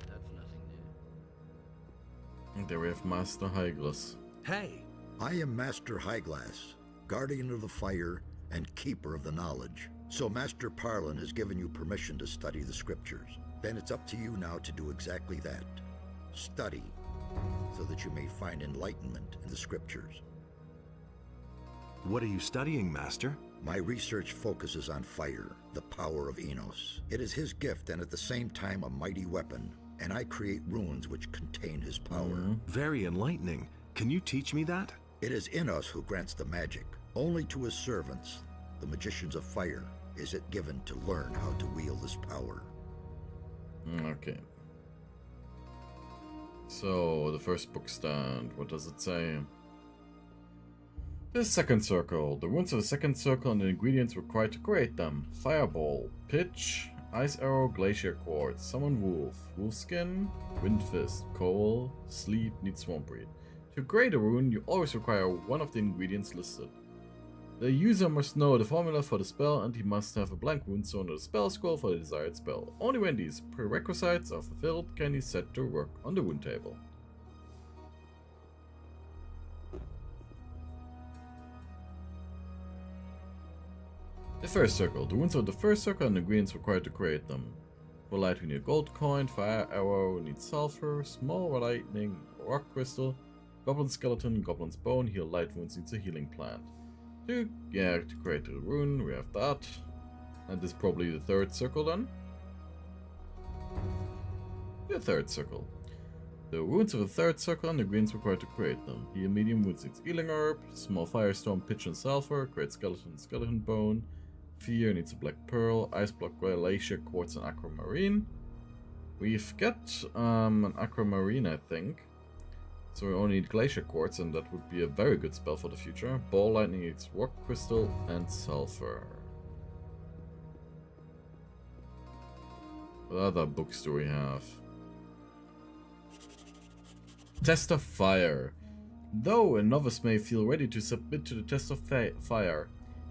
That's nothing new. And there we have Master Highglass. Hey! I am Master Highglass, guardian of the fire and keeper of the knowledge. So Master Parlin has given you permission to study the scriptures. Then it's up to you now to do exactly that. Study, so that you may find enlightenment in the scriptures. What are you studying, Master? My research focuses on fire, the power of Innos. It is his gift and at the same time a mighty weapon, and I create runes which contain his power. Very enlightening. Can you teach me that? It is Innos who grants the magic. Only to his servants, the magicians of fire, is it given to learn how to wield this power. Okay. So, the first book stand, what does it say? The second circle. The runes of the second circle and the ingredients required to create them. Fireball, pitch, ice arrow, glacier quartz, summon wolf, wolf skin, wind fist, coal, sleep, need swamp reed. To create a rune, you always require one of the ingredients listed. The user must know the formula for the spell and he must have a blank rune stone or the spell scroll for the desired spell. Only when these prerequisites are fulfilled can he set to work on the rune table. The first circle. The runes of the first circle and the ingredients required to create them. For light we need a gold coin, fire arrow, we need sulfur, small lightning, rock crystal, goblin skeleton, goblin's bone, heal light wounds needs a healing plant. To create a rune, we have that. And this is probably the third circle then. The third circle. The runes of the third circle and the ingredients required to create them. Heal medium wounds needs healing herb, small firestorm, pitch and sulfur, create skeleton, skeleton bone. Fear needs a black pearl, ice block, glacier quartz, and aquamarine. We've got an aquamarine, I think. So we only need glacier quartz, and that would be a very good spell for the future. Ball lightning needs rock crystal and sulfur. What other books do we have? Test of Fire. Though a novice may feel ready to submit to the test of fire,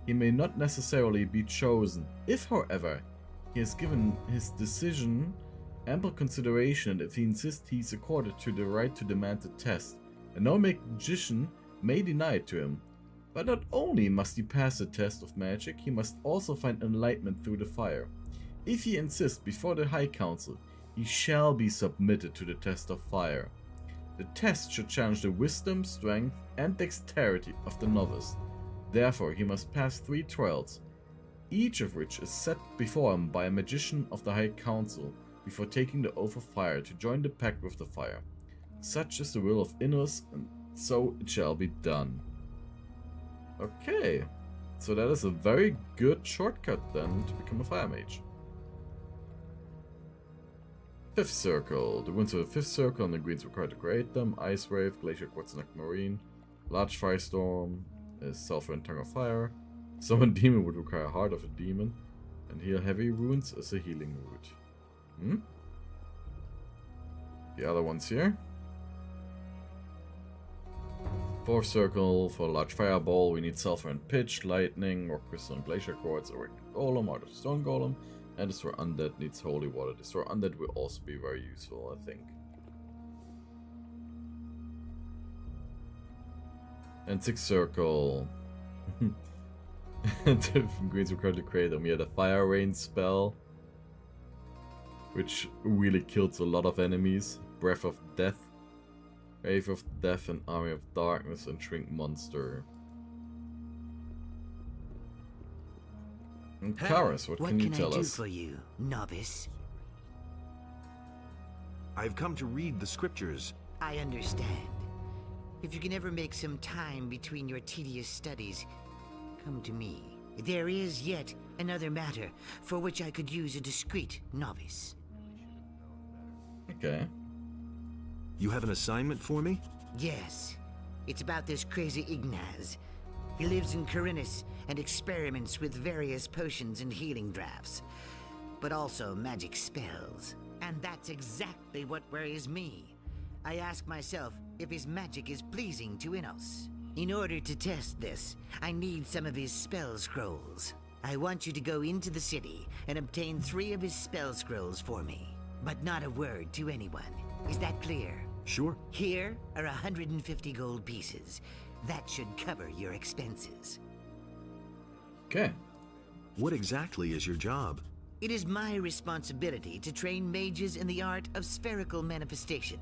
he may not necessarily be chosen. If, however, he has given his decision ample consideration and if he insists he is accorded to the right to demand the test, and no magician may deny it to him. But not only must he pass the test of magic, he must also find enlightenment through the fire. If he insists before the High Council, he shall be submitted to the test of fire. The test should challenge the wisdom, strength, and dexterity of the novice. Therefore, he must pass 3 trials, each of which is set before him by a magician of the High Council before taking the oath of fire to join the pact with the fire. Such is the will of Innos, and so it shall be done. Okay, so that is a very good shortcut then to become a fire mage. Fifth circle. The runes of the fifth circle and the ingredients required to create them. Ice wave, glacier quartz, and aquamarine. Large firestorm is sulfur and tongue of fire. Summon demon would require heart of a demon. And heal heavy wounds is a healing root. The other ones here. Fourth circle, for a large fireball we need sulfur and pitch, lightning, rock crystal and glacier quartz, awakened golem, heart of stone golem, and destroy undead needs holy water. Destroy undead will also be very useful, I think. And sixth circle. Different greens required to create them. We had a fire rain spell, which really kills a lot of enemies. Breath of Death, Wave of Death, and Army of Darkness, and Shrink Monster. And Karis, what can you tell I do us? for you, novice? I've come to read the scriptures. I understand. If you can ever make some time between your tedious studies, come to me. There is yet another matter for which I could use a discreet novice. Okay. You have an assignment for me? Yes. It's about this crazy Ignaz. He lives in Corinus and experiments with various potions and healing drafts, but also magic spells. And that's exactly what worries me. I ask myself if his magic is pleasing to Innos. In order to test this, I need some of his spell scrolls. I want you to go into the city and obtain 3 of his spell scrolls for me, but not a word to anyone. Is that clear? Sure. Here are 150 gold pieces. That should cover your expenses. Okay. What exactly is your job? It is my responsibility to train mages in the art of spherical manifestation.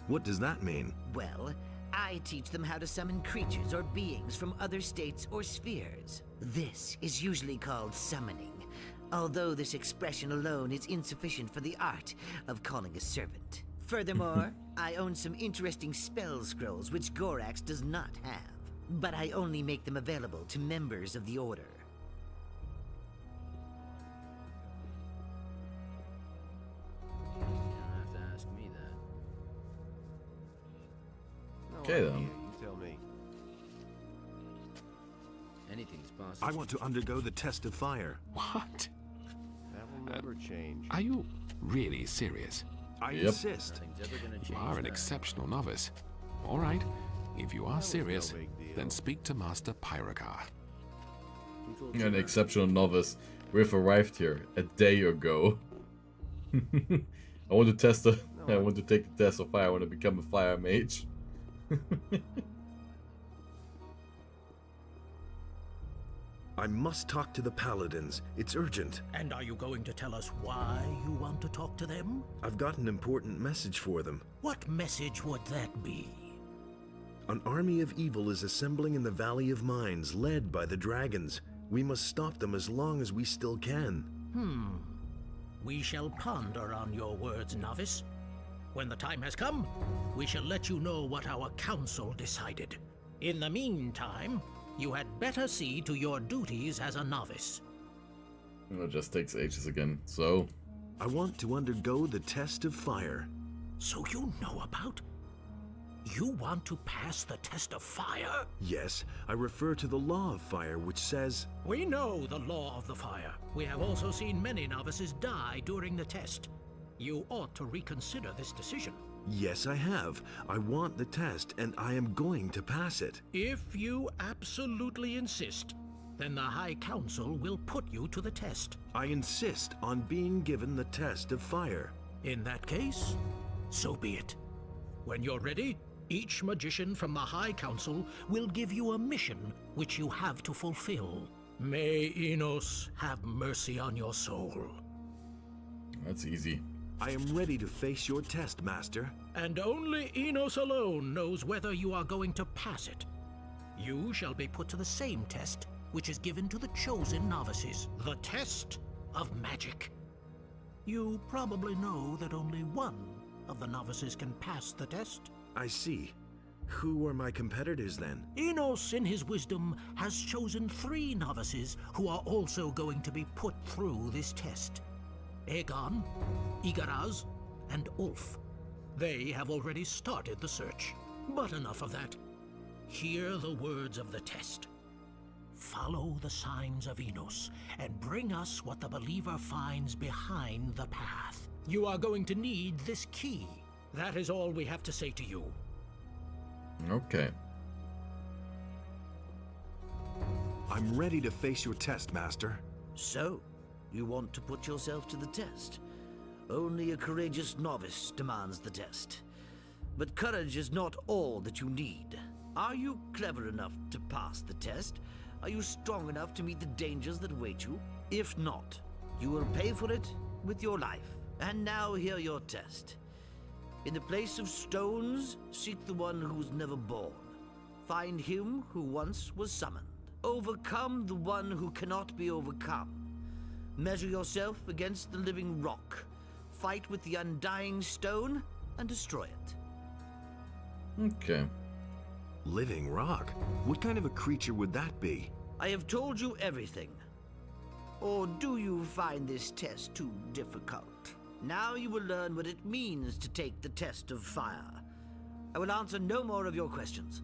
What does that mean? Well, I teach them how to summon creatures or beings from other states or spheres. This is usually called summoning, although this expression alone is insufficient for the art of calling a servant. Furthermore, I own some interesting spell scrolls which Gorax does not have, but I only make them available to members of the Order. You don't have to ask me that. Okay then. You tell me. Anything's possible. I want to undergo the test of fire. What? That will never change. Are you really serious? I insist. Nothing's ever gonna You change are an that. exceptional novice. All right. If you are serious, then speak to Master Pyragar. Who told You're you an that? exceptional novice. We've arrived here a day ago. I want to test the. I want to take the test of fire. I want to become a fire mage. I must talk to the paladins. It's urgent. And are you going to tell us why you want to talk to them? I've got an important message for them. What message would that be? An army of evil is assembling in the Valley of Mines, led by the dragons. We must stop them as long as we still can. We shall ponder on your words, novice. When the time has come, we shall let you know what our council decided. In the meantime, you had better see to your duties as a novice. It just takes ages again. So, I want to undergo the test of fire. So you know about? You want to pass the test of fire? Yes, I refer to the law of fire, which says... We know the law of the fire. We have also seen many novices die during the test. You ought to reconsider this decision. Yes, I have. I want the test, and I am going to pass it. If you absolutely insist, then the High Council will put you to the test. I insist on being given the test of fire. In that case, so be it. When you're ready, each magician from the High Council will give you a mission which you have to fulfill. May Innos have mercy on your soul. that's easy. I am ready to face your test, Master. And only Innos alone knows whether you are going to pass it. You shall be put to the same test which is given to the chosen novices, the test of magic. You probably know that only one of the novices can pass the test. I see. Who are my competitors then? Innos, in his wisdom, has chosen 3 novices who are also going to be put through this test. Aegon, Igaraz, and Ulf. They have already started the search. But enough of that. Hear the words of the test. Follow the signs of Innos, and bring us what the believer finds behind the path. You are going to need this key. That is all we have to say to you. Okay. I'm ready to face your test, Master. So, you want to put yourself to the test? Only a courageous novice demands the test. But courage is not all that you need. Are you clever enough to pass the test? Are you strong enough to meet the dangers that await you? If not, you will pay for it with your life. And now hear your test. In the place of stones, seek the one who's never born. Find him who once was summoned. Overcome the one who cannot be overcome. Measure yourself against the living rock. Fight with the undying stone and destroy it. Okay. Living rock? What kind of a creature would that be? I have told you everything. Or do you find this test too difficult? Now you will learn what it means to take the test of fire. I will answer no more of your questions.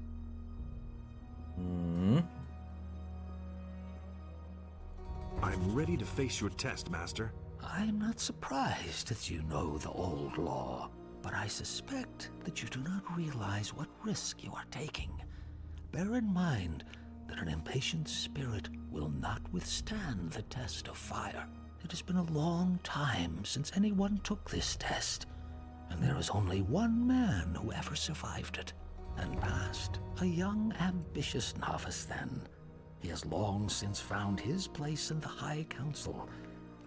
I'm ready to face your test, Master. I'm not surprised that you know the old law, but I suspect that you do not realize what risk you are taking. Bear in mind that an impatient spirit will not withstand the test of fire. It has been a long time since anyone took this test, and there is only one man who ever survived it and passed. A young, ambitious novice then. He has long since found his place in the High Council.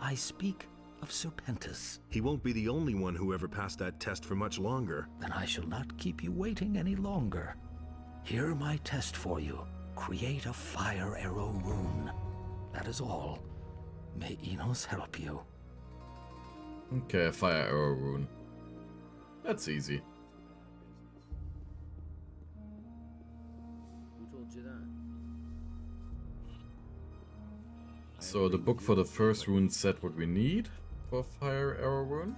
I speak of Serpentis. He won't be the only one who ever passed that test for much longer. Then I shall not keep you waiting any longer. Hear my test for you. Create a fire arrow rune. That is all. May Enos help you. Okay, a fire arrow rune. That's easy. Who told you that? So the book for the first rune said what we need for fire arrow rune.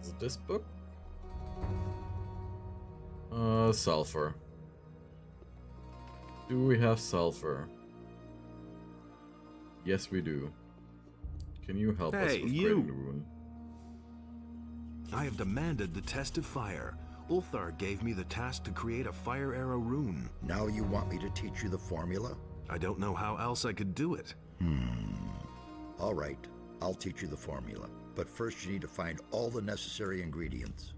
Is it this book? Sulfur. Do we have sulfur? Yes, we do. Can you help us with creating the rune? I have demanded the test of fire. Ulthar gave me the task to create a fire arrow rune. Now you want me to teach you the formula? I don't know how else I could do it. All right, I'll teach you the formula. But first you need to find all the necessary ingredients.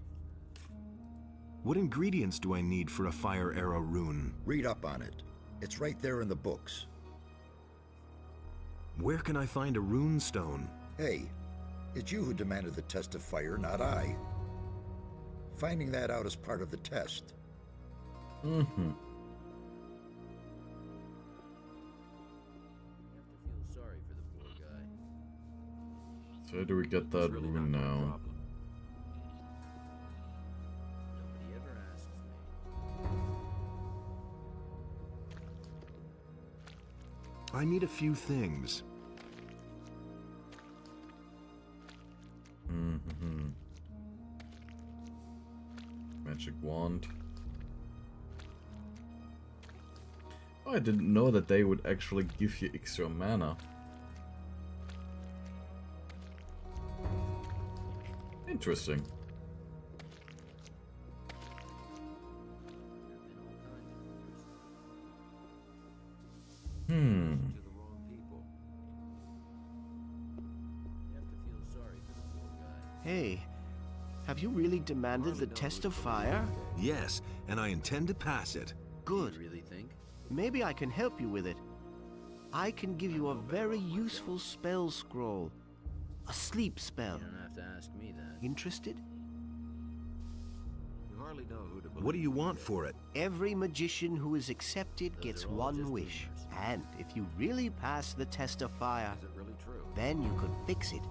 What ingredients do I need for a fire arrow rune? Read up on it. It's right there in the books. Where can I find a rune stone? Hey, it's you who demanded the test of fire, not I. Finding that out is part of the test. So how do we get that rune now? Nobody ever asks me. I need a few things. Magic wand. Oh, I didn't know that they would actually give you extra mana. Interesting. Hey, have you really demanded the test of fire? Yes, and I intend to pass it. Good. You really think? Maybe I can help you with it. I can give you a very useful spell scroll. A sleep spell. You don't have to ask me that. Interested? You hardly know who to believe. What do you want for it? Every magician who is accepted gets one wish. And if you really pass the test of fire, Is it really true? then you could fix it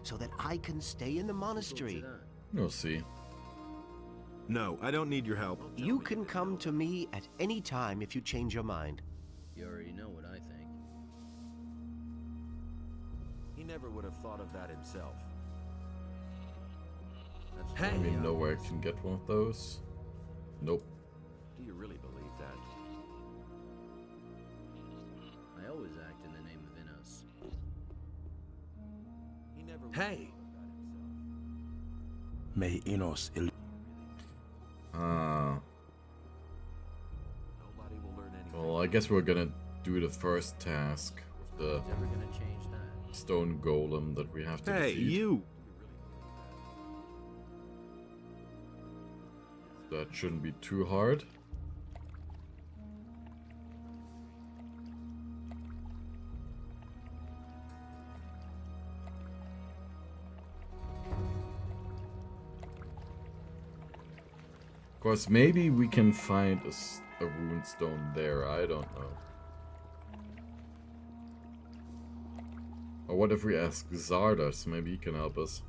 so that I can stay in the monastery. We'll see. No, I don't need your help. You can come to me at any time if you change your mind. You already know what I think. He never would have thought of that himself. That's I don't even know where I can get one of those. Nope. Do you really believe that? I always act in the name of Inos. He never would Hey! have thought of that himself. May Enos Nobody will learn anything. Well, I guess we're gonna do the first task with the Never gonna change that. stone golem that we have to Hey, defeat. you! That shouldn't be too hard. Of course, maybe we can find a rune stone there. I don't know. Or what if we ask Zardas? Maybe he can help us.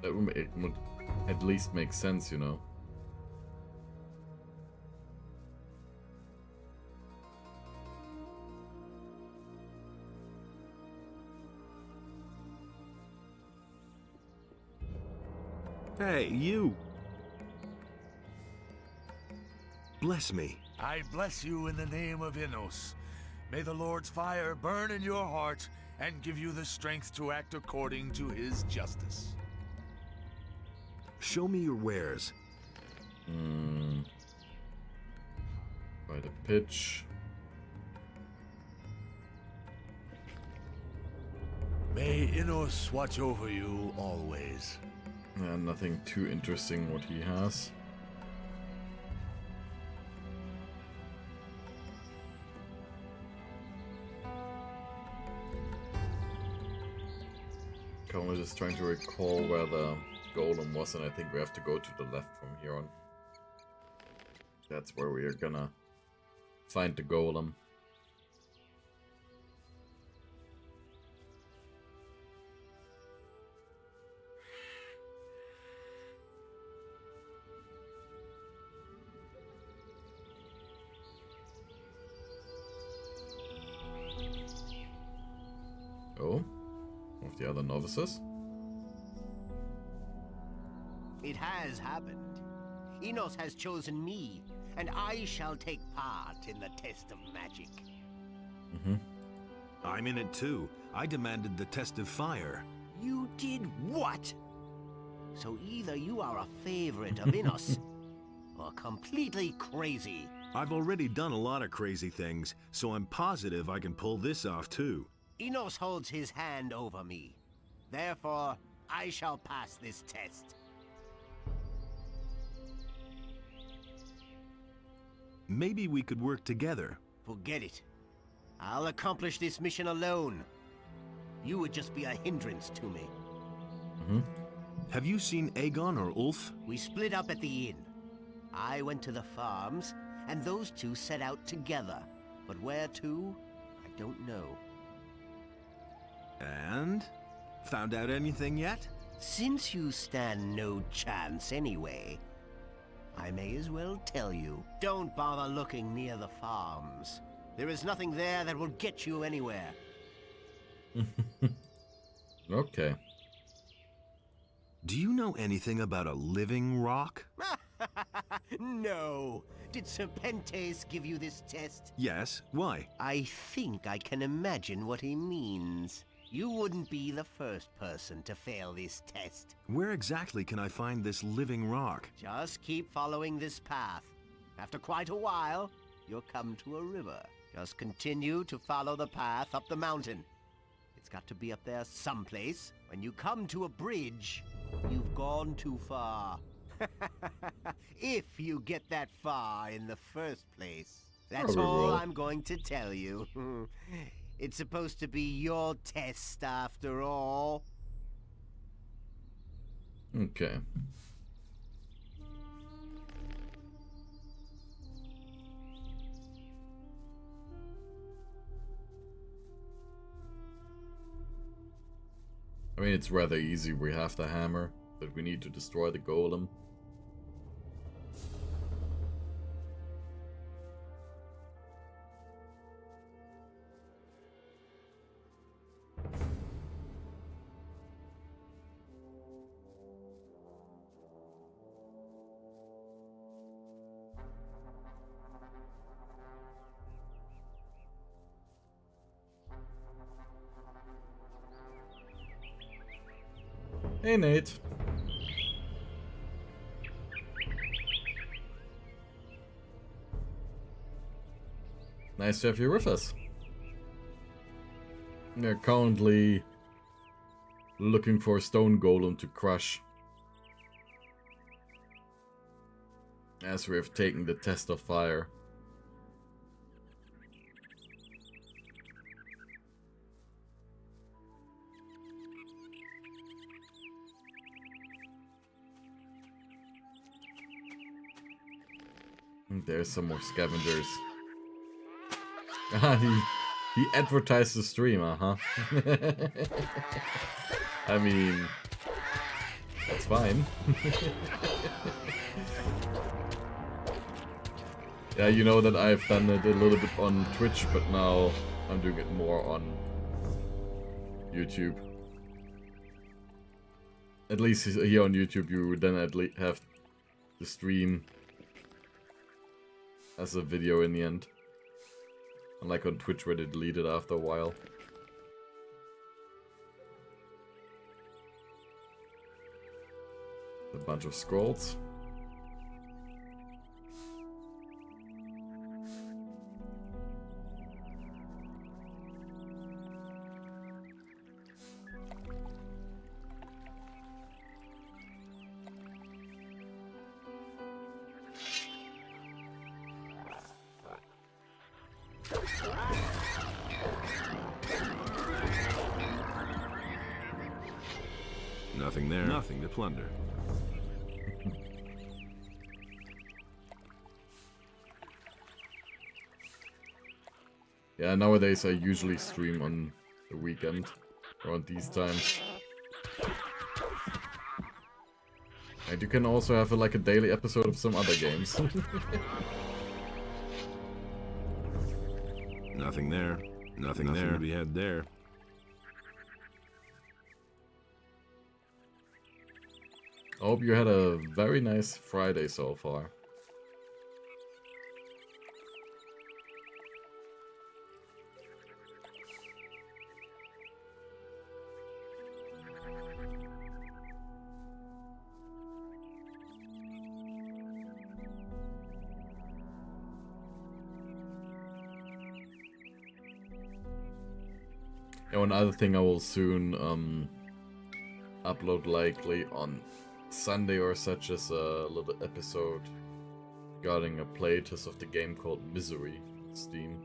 That would, it would at least make sense, you know. Hey, you! Bless me. I bless you in the name of Innos. May the Lord's fire burn in your heart and give you the strength to act according to his justice. Show me your wares. Quite a pitch. May Innos watch over you always. Yeah, nothing too interesting what he has. I'm just trying to recall where the golem was, and I think we have to go to the left from here on. That's where we are gonna find the golem. Oh, one of the other novices. It has happened. Innos has chosen me, and I shall take part in the test of magic. I'm in it too. I demanded the test of fire. You did what? So either you are a favorite of Innos, or completely crazy. I've already done a lot of crazy things, so I'm positive I can pull this off too. Innos holds his hand over me. Therefore, I shall pass this test. Maybe we could work together. Forget it. I'll accomplish this mission alone. You would just be a hindrance to me. Have you seen Aegon or Ulf? We split up at the inn. I went to the farms, and those two set out together. But where to, I don't know. And? Found out anything yet? Since you stand no chance anyway, I may as well tell you. Don't bother looking near the farms. There is nothing there that will get you anywhere. Okay. Do you know anything about a living rock? No. Did Serpentes give you this test? Yes. Why? I think I can imagine what he means. You wouldn't be the first person to fail this test. Where exactly can I find this living rock? Just keep following this path. After quite a while, you'll come to a river. Just continue to follow the path up the mountain. It's got to be up there someplace. When you come to a bridge, you've gone too far. If you get that far in the first place. That's all I'm going to tell you. It's supposed to be your test after all. Okay. I mean, it's rather easy. We have the hammer, but we need to destroy the golem. Hey, Nate. Nice to have you with us. We're currently looking for a stone golem to crush, as we have taken the test of fire. There's some more scavengers. He advertised the stream, uh-huh. I mean, that's fine. Yeah, you know that I've done it a little bit on Twitch, but now I'm doing it more on YouTube. At least here on YouTube, you then at least have the stream as a video in the end. Unlike on Twitch where they delete it after a while. A bunch of scrolls. Nothing there. Nothing to plunder. Yeah, nowadays I usually stream on the weekend, around these times. And you can also have like a daily episode of some other games. Nothing there. Nothing there to be had there. I hope you had a very nice Friday so far. Yeah, one other thing I will soon upload likely on Sunday or such as a little episode regarding a playtest of the game called Misery on Steam.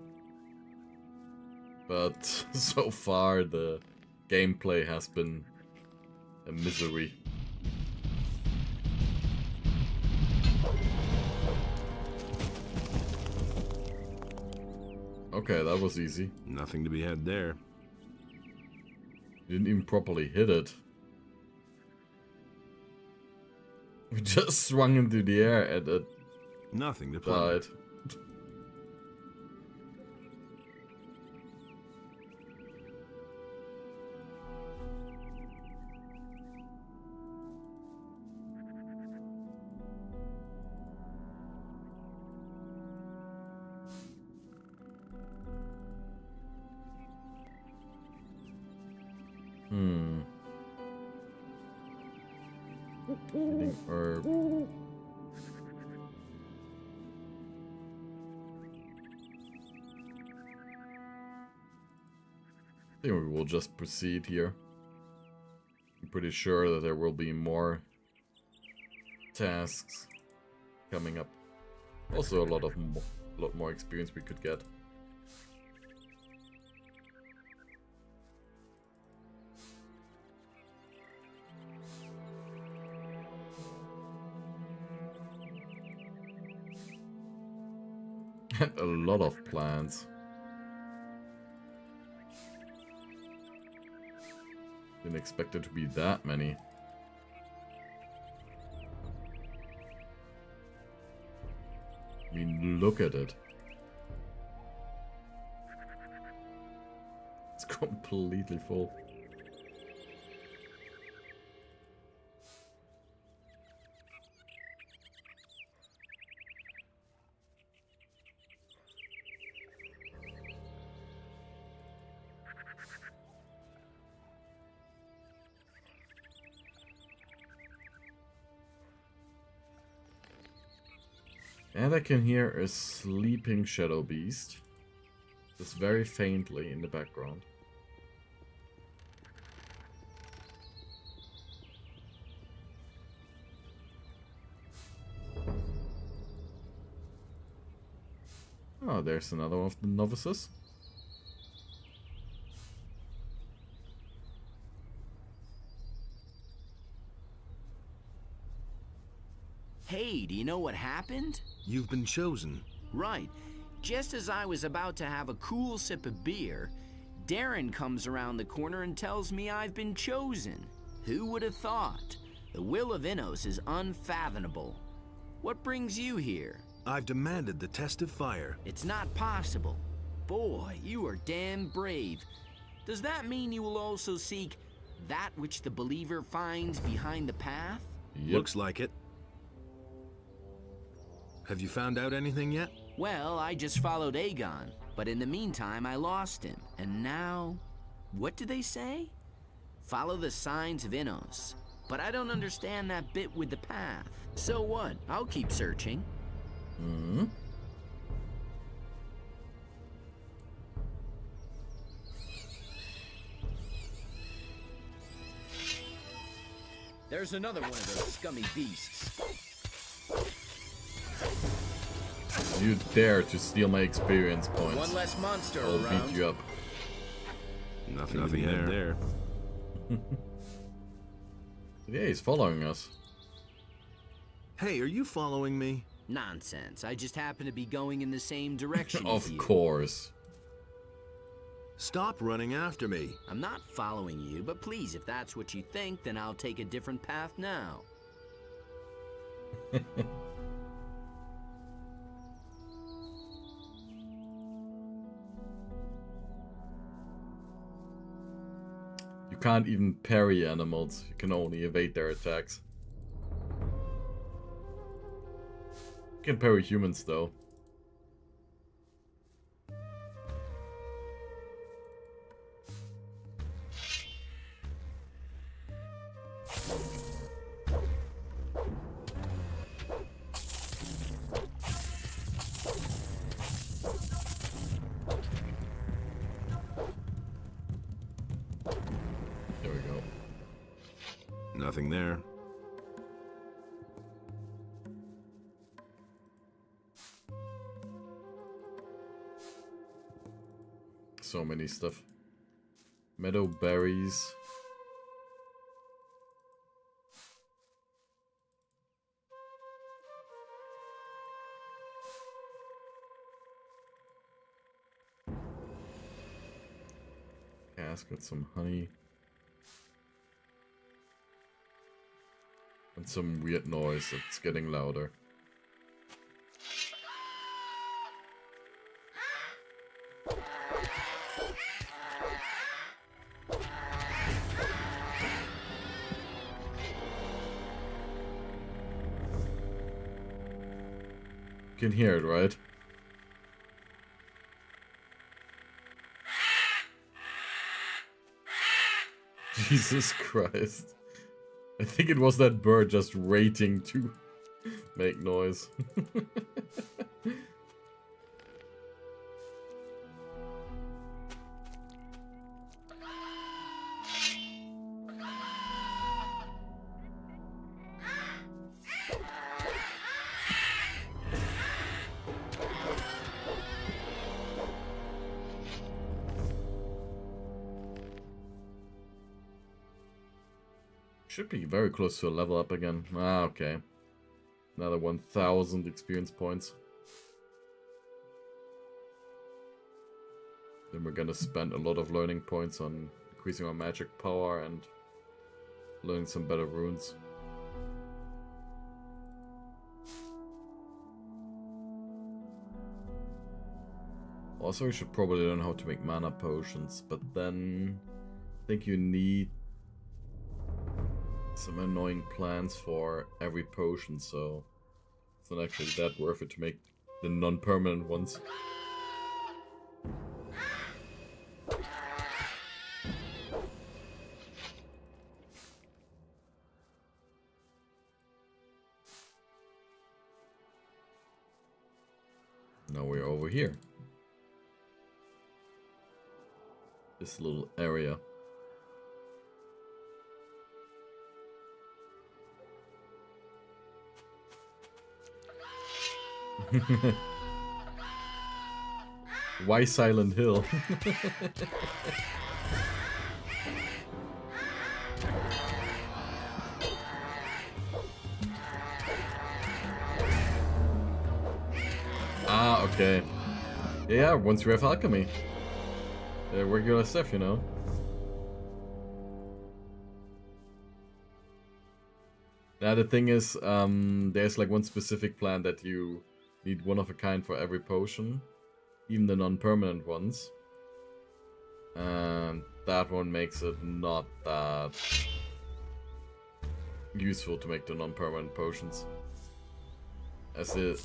But so far the gameplay has been a misery. Okay, that was easy. Nothing to be had there. You didn't even properly hit it. We just swung into the air and it nothing to plunder. died. Eating herb. I think we will just proceed here. I'm pretty sure that there will be more tasks coming up. Also a lot more experience we could get. And a lot of plants. Didn't expect it to be that many. I mean, look at it. It's completely full. And I can hear a sleeping shadow beast, just very faintly in the background. Oh, there's another one of the novices. Hey, do you know what happened? You've been chosen. Right. Just as I was about to have a cool sip of beer, Darren comes around the corner and tells me I've been chosen. Who would have thought? The will of Innos is unfathomable. What brings you here? I've demanded the test of fire. It's not possible. Boy, you are damn brave. Does that mean you will also seek that which the believer finds behind the path? Yep. Looks like it. Have you found out anything yet? Well, I just followed Aegon, but in the meantime I lost him. And now, what do they say? Follow the signs of Innos. But I don't understand that bit with the path. So what? I'll keep searching. Hmm. There's another one of those scummy beasts. You dare to steal my experience points. One less monster I'll around. beat you up. Nothing there. Yeah, he's following us. Hey, are you following me? Nonsense. I just happen to be going in the same direction Of as you. course. Stop running after me. I'm not following you, but please, if that's what you think, then I'll take a different path now. You can't even parry animals. You can only evade their attacks. You can parry humans though. There we go. Nothing there. So many stuff. Meadow berries. Cask with some honey. And some weird noise that's getting louder. You can hear it, right? Jesus Christ. I think it was that bird just waiting to make noise. Should be very close to a level up again. Ah, okay. Another 1,000 experience points. Then we're gonna spend a lot of learning points on increasing our magic power and learning some better runes. Also, we should probably learn how to make mana potions, but then I think you need some annoying plants for every potion, so it's not actually that worth it to make the non-permanent ones. Now we're over here. This little area. Why Silent Hill? Ah, okay. Yeah, once you have alchemy. Regular stuff, you know. Now the thing is, there's like one specific plant that you need one of a kind for every potion. Even the non-permanent ones. And that one makes it not that useful to make the non-permanent potions. As the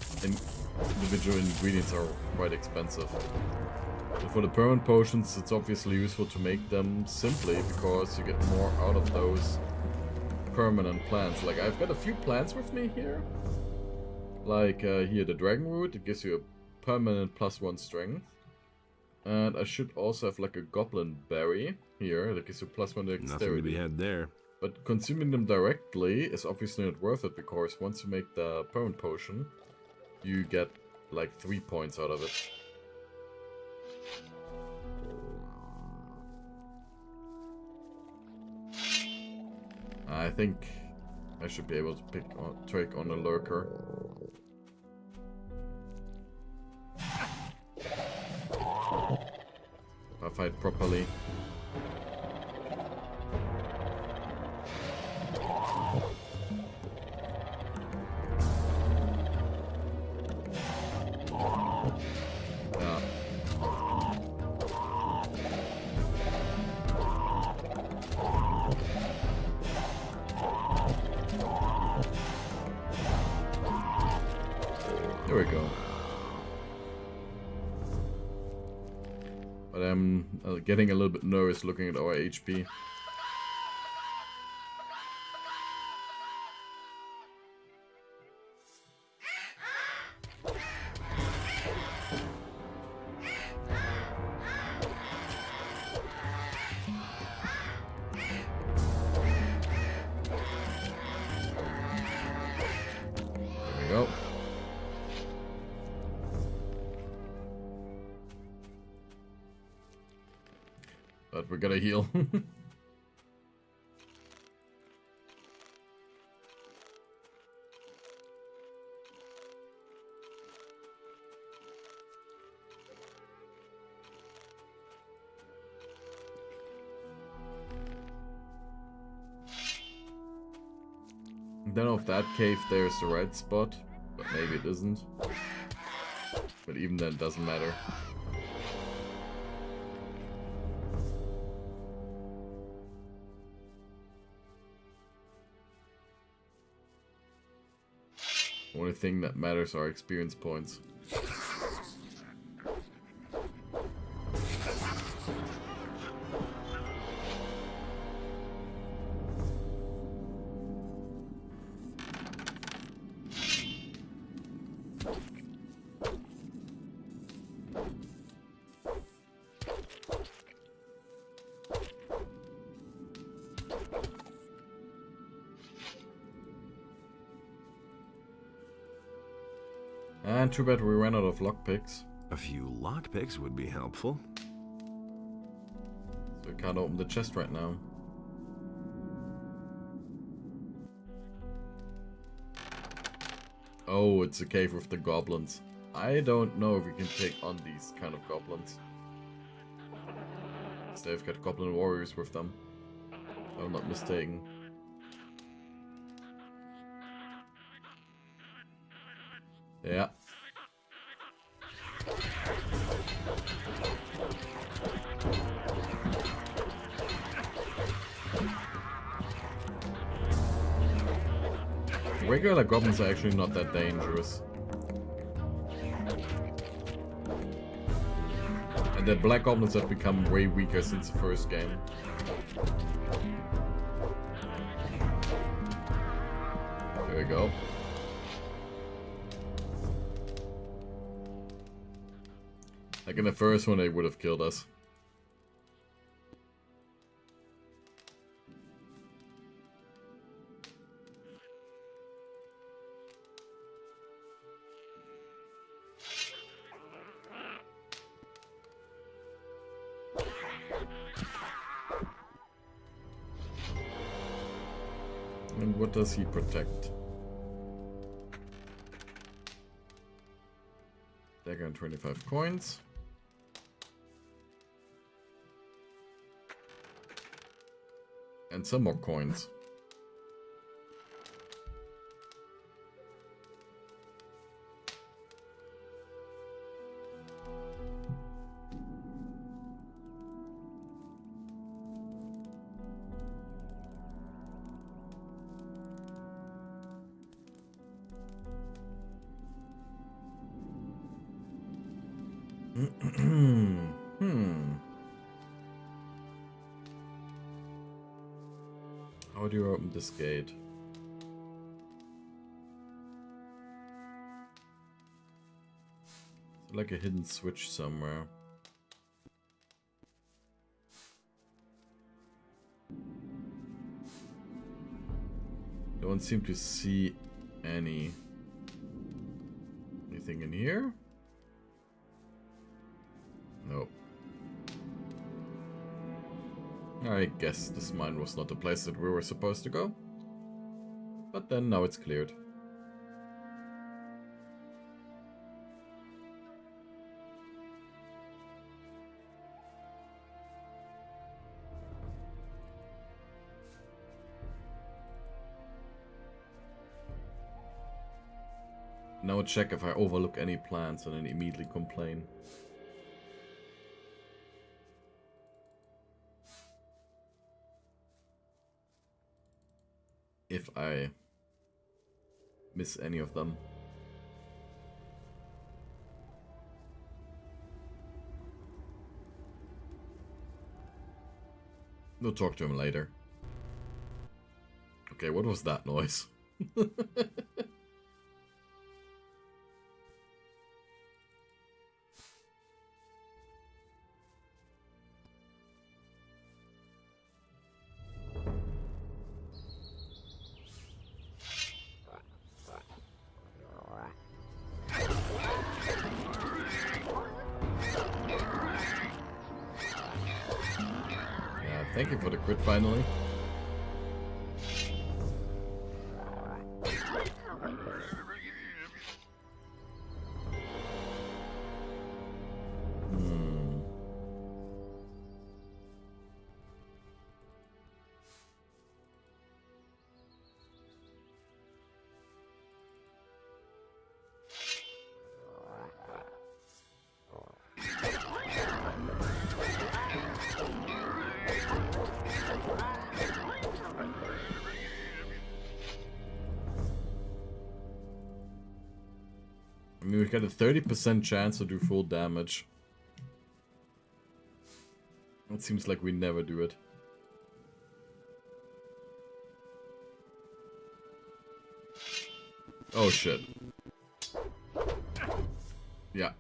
individual ingredients are quite expensive. And for the permanent potions, it's obviously useful to make them simply because you get more out of those permanent plants. Like, I've got a few plants with me here. Like, here, the dragon root, it gives you a permanent +1 strength. And I should also have, like, a goblin berry here that gives you +1 dexterity. Nothing to be had there. But consuming them directly is obviously not worth it, because once you make the permanent potion, you get, like, 3 points out of it. I think I should be able to take on a lurker. If I fight properly. Yeah. There we go. But I'm getting a little bit nervous looking at our HP. There we go. But we're gonna heal. Then of that cave there's the right spot, but maybe it isn't. But even then it doesn't matter. Only thing that matters are experience points. And too bad we ran out of lockpicks. A few lockpicks would be helpful. So we can't open the chest right now. Oh, it's a cave with the goblins. I don't know if we can take on these kind of goblins. So they've got goblin warriors with them. If I'm not mistaken. Yeah. Regular goblins are actually not that dangerous. And the black goblins have become way weaker since the first game. There we go. Like in the first one, they would have killed us. And what does he protect? Dagger and 25 coins. And some more coins. How do you open this gate? Is there like a hidden switch somewhere? Don't seem to see anything in here? Nope. I guess this mine was not the place that we were supposed to go. But then now it's cleared. Now check if I overlook any plants and then immediately complain. If I miss any of them. We'll talk to him later. Okay, what was that noise? Thank you for the crit finally. I mean, we've got a 30% chance to do full damage. It seems like we never do it. Oh shit. Yeah.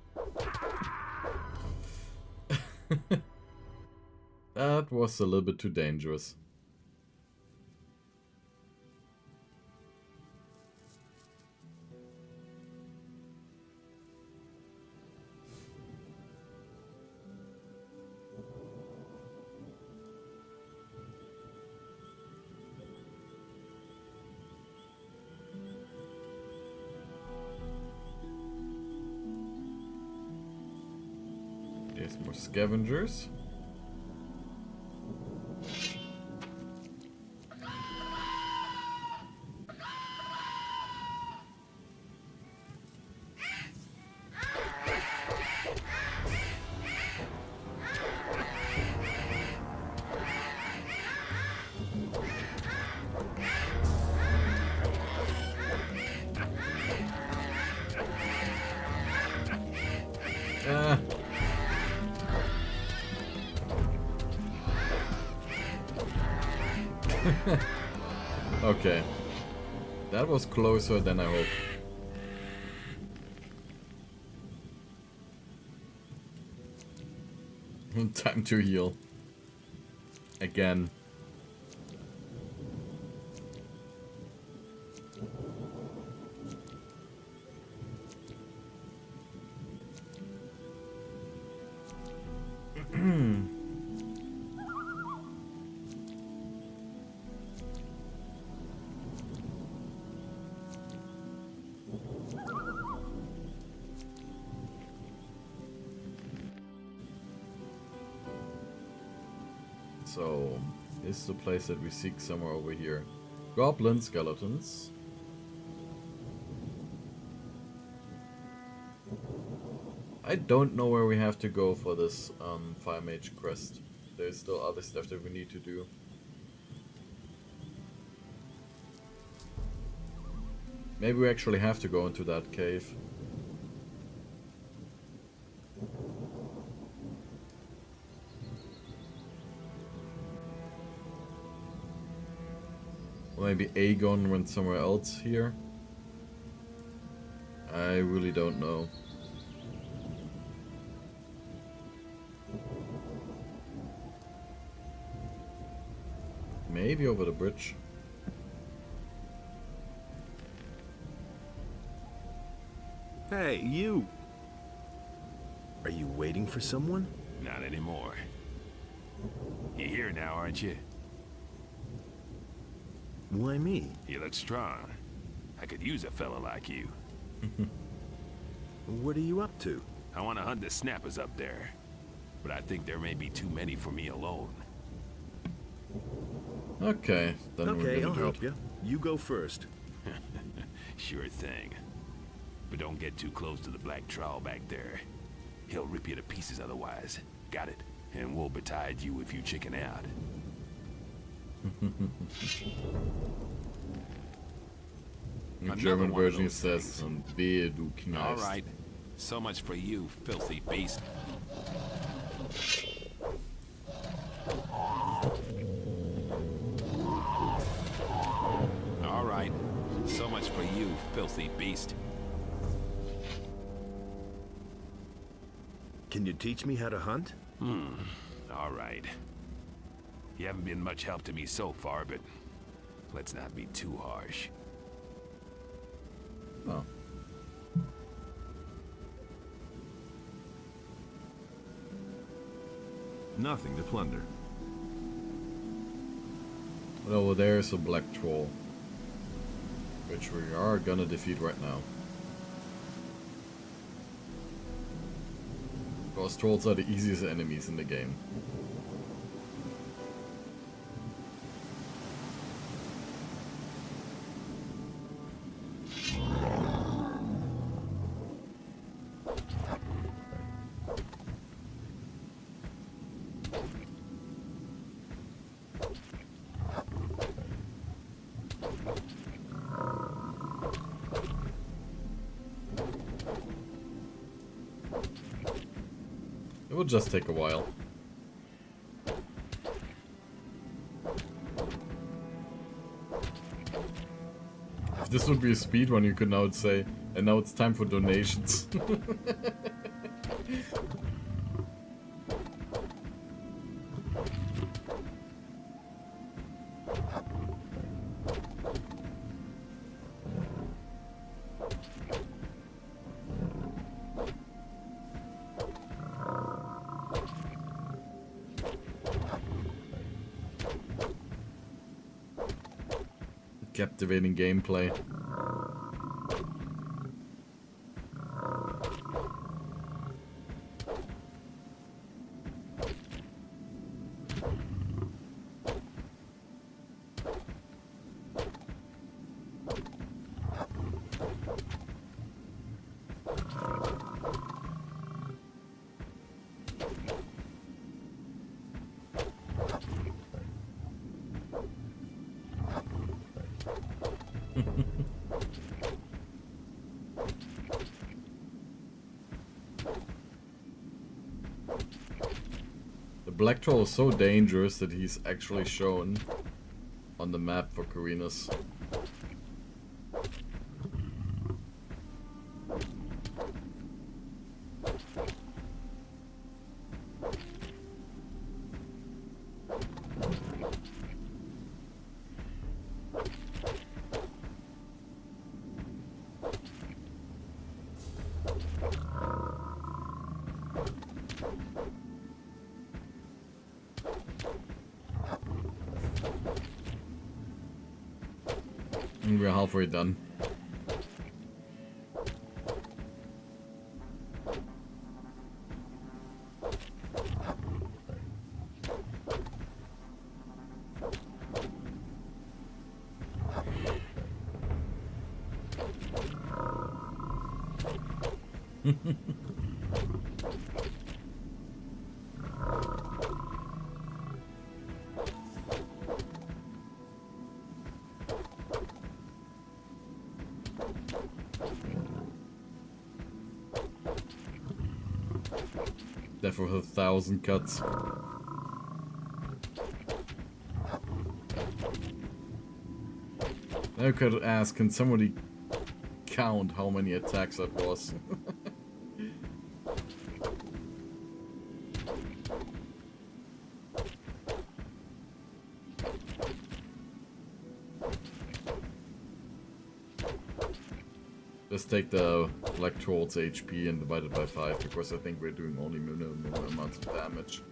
That was a little bit too dangerous. There's more scavengers. Okay. That was closer than I hoped. Time to heal. Again. So, is the place that we seek somewhere over here. Goblin skeletons. I don't know where we have to go for this Fire Mage quest. There's still other stuff that we need to do. Maybe we actually have to go into that cave. Or maybe Aegon went somewhere else here. I really don't know. Maybe over the bridge. Hey, you! Are you waiting for someone? Not anymore. You're here now, aren't you? Why me? You look strong. I could use a fella like you. What are you up to? I want to hunt the snappers up there, but I think there may be too many for me alone. Okay, then Okay, we're I'll gonna do help it. you. You go first. Sure thing. But don't get too close to the black troll back there. He'll rip you to pieces otherwise. Got it? And woe betide you if you chicken out. The German version says, "Und wehe, du kneifst." All right. So much for you, filthy beast. All right. So much for you, filthy beast. Can you teach me how to hunt? All right. You haven't been much help to me so far, but let's not be too harsh. Oh. Nothing to plunder. But over there is a black troll, which we are gonna defeat right now. Because trolls are the easiest enemies in the game. It will just take a while. If this would be a speedrun, you could now say, and now it's time for donations. Captivating gameplay. The black troll is so dangerous that he's actually shown on the map for Carinas. And we're halfway done. Death with 1,000 cuts. Now I could ask, can somebody count how many attacks that was? Just take the Black Troll's HP and divide it by 5, because I think we're doing only minimum amounts of damage.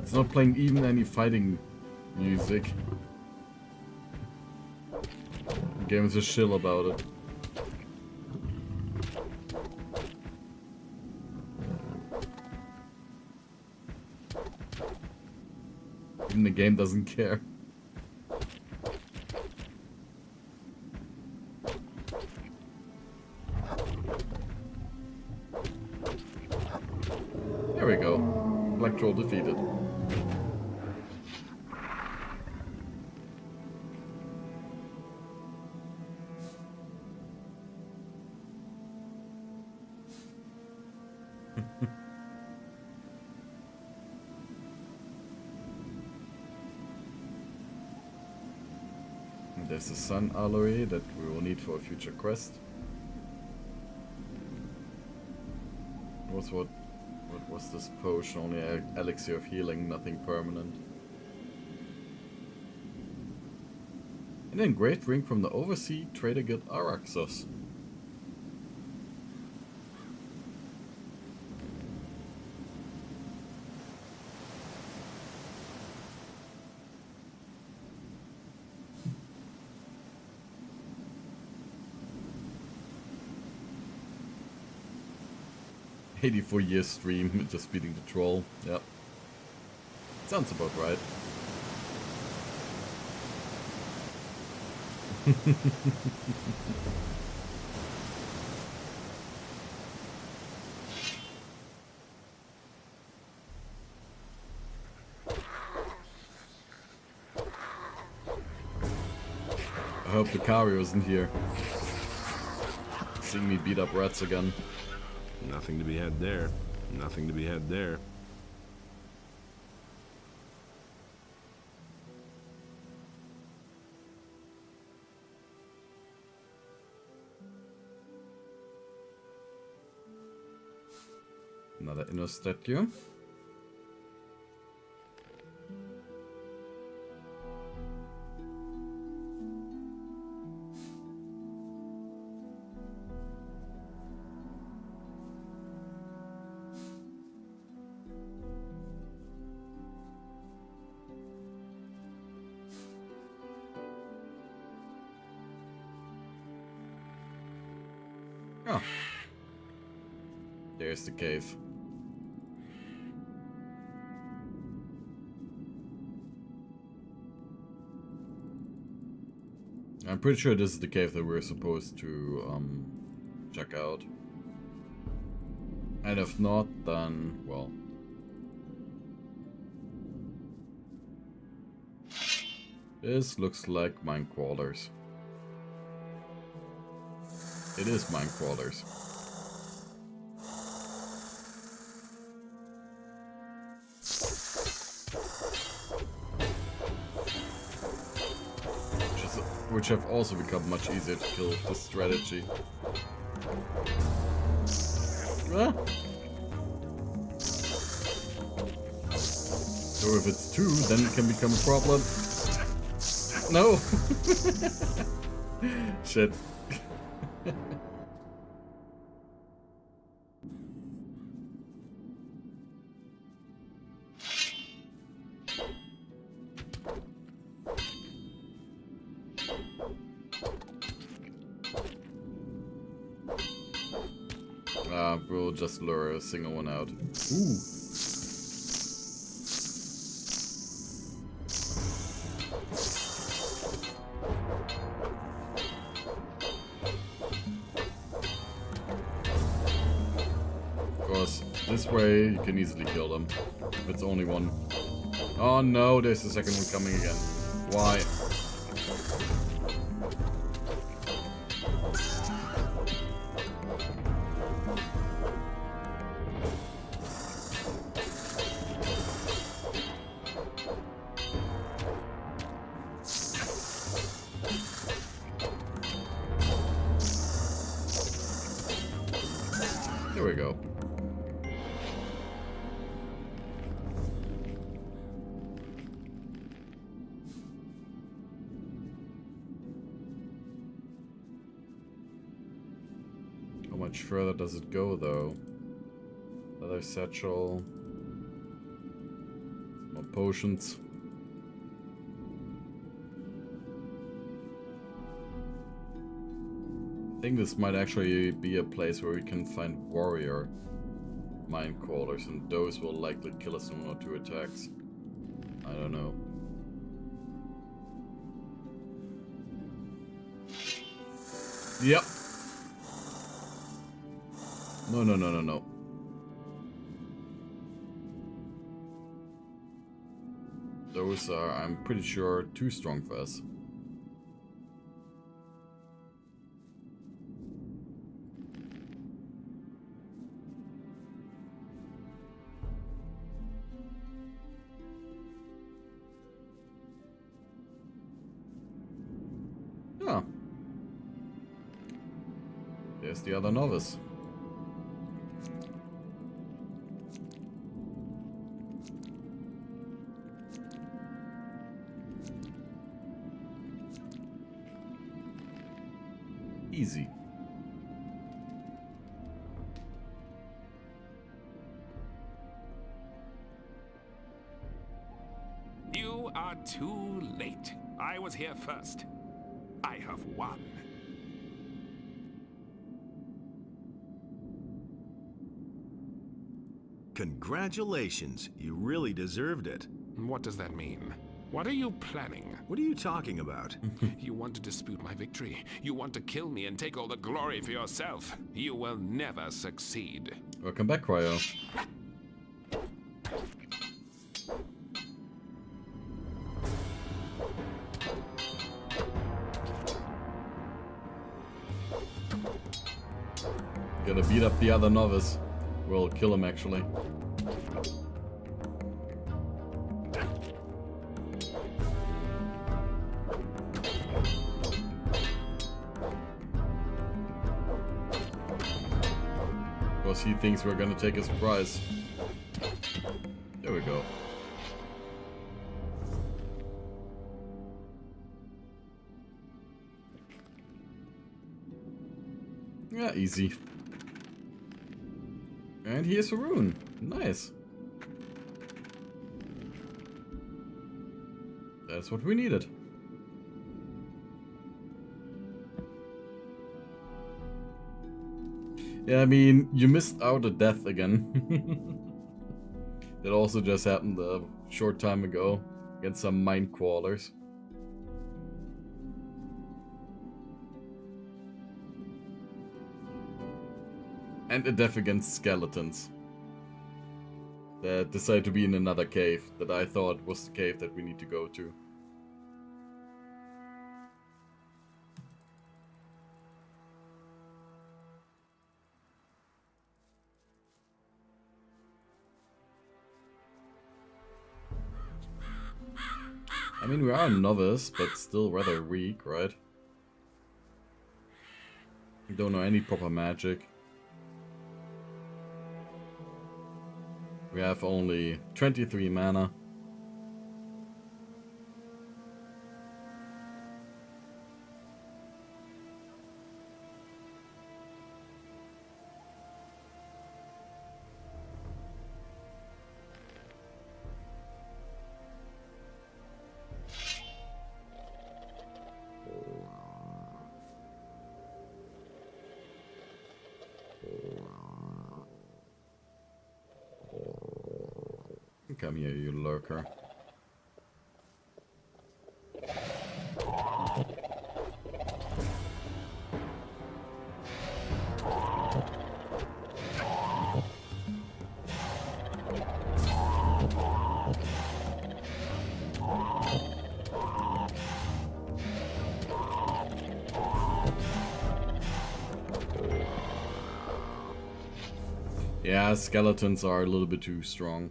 It's not playing even any fighting music. The game is just chill about it. Even the game doesn't care. There we go. Black Troll defeated. There's a sun alloy that we will need for a future quest. What was this potion? Only elixir of healing, nothing permanent. And then great drink from the overseas trader guild Araxos. "84-year stream, just beating the troll." Yep. Sounds about right. I hope the Lucario isn't here. Seeing me beat up rats again. Nothing to be had there. Nothing to be had there. Another inner statue. Oh. There's the cave. I'm pretty sure this is the cave that we're supposed to check out. And if not, then, well. This looks like mine crawlers. It is mine crawlers. Which have also become much easier to kill with this strategy. Ah. So if it's 2, then it can become a problem. No! Shit. Yeah, we'll just lure a single one out. Ooh. Of course, this way you can easily kill them. If it's only one. Oh no, there's the second one coming again. Why? There we go. How much further does it go, though? Another satchel. More potions. I think this might actually be a place where we can find warrior mine crawlers, and those will likely kill us in 1 or 2 attacks. I don't know. Yep. No, no, no, no, no. Those are, I'm pretty sure, too strong for us. Yeah. There's the other novice. Easy. You are too late. I was here first. I have won. Congratulations. You really deserved it. What does that mean? What are you planning? What are you talking about? You want to dispute my victory. You want to kill me and take all the glory for yourself. You will never succeed. Welcome back, Cryo. Gotta beat up the other novice. We'll kill him, actually. Because he thinks we're gonna take his prize. There we go. Yeah, easy. And here's a rune. Nice. That's what we needed. Yeah, I mean, you missed out a death again. That also just happened a short time ago against some mine crawlers. And a death against skeletons that decided to be in another cave that I thought was the cave that we need to go to. I mean, we are a novice, but still rather weak, right? We don't know any proper magic. We have only 23 mana. Come here, you lurker. Yeah, skeletons are a little bit too strong.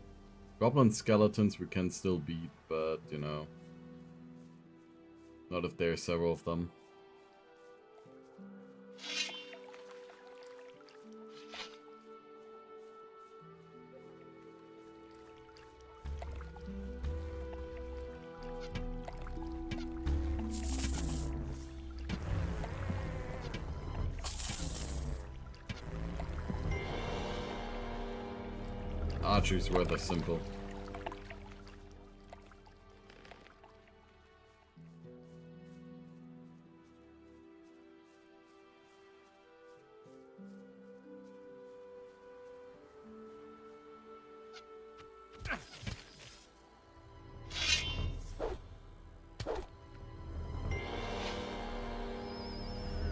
Goblin skeletons we can still beat, but, you know, not if there are several of them. Archery's rather simple.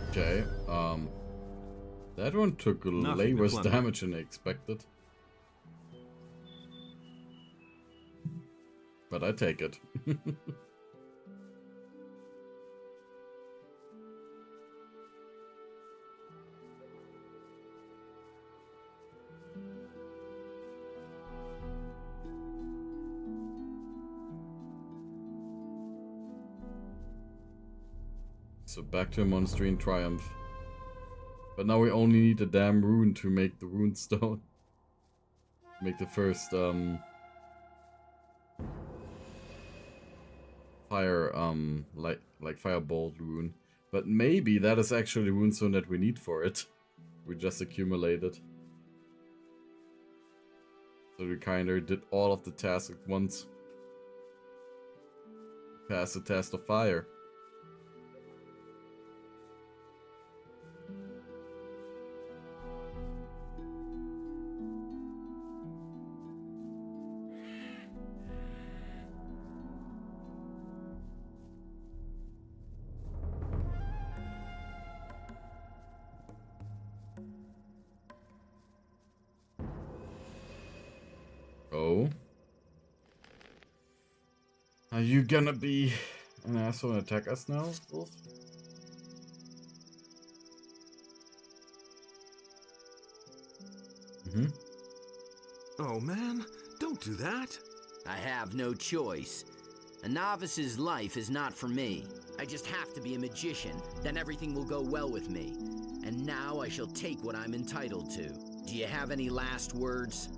Okay, that one took less damage than I expected. But I take it. So back to a monastery in triumph. But now we only need a damn rune to make the rune stone. Make the first fire like firebolt rune. But maybe that is actually the rune stone that we need for it. We just accumulated. So we kinda did all of the tasks at once. Pass the test of fire. Oh. Are you gonna be an asshole and attack us now, Wolf? Oh man, don't do that. I have no choice. A novice's life is not for me. I just have to be a magician, then everything will go well with me. And now I shall take what I'm entitled to. Do you have any last words?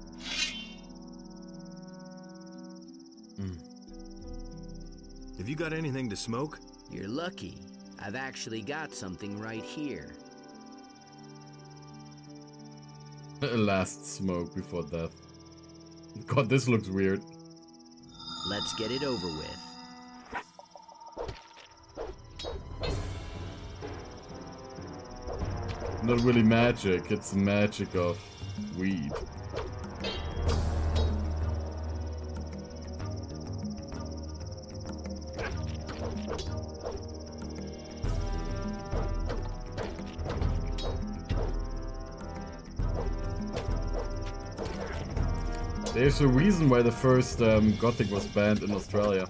Have you got anything to smoke? You're lucky. I've actually got something right here. Last smoke before death. God, this looks weird. Let's get it over with. Not really magic, it's magic of weed. There's a reason why the first Gothic was banned in Australia.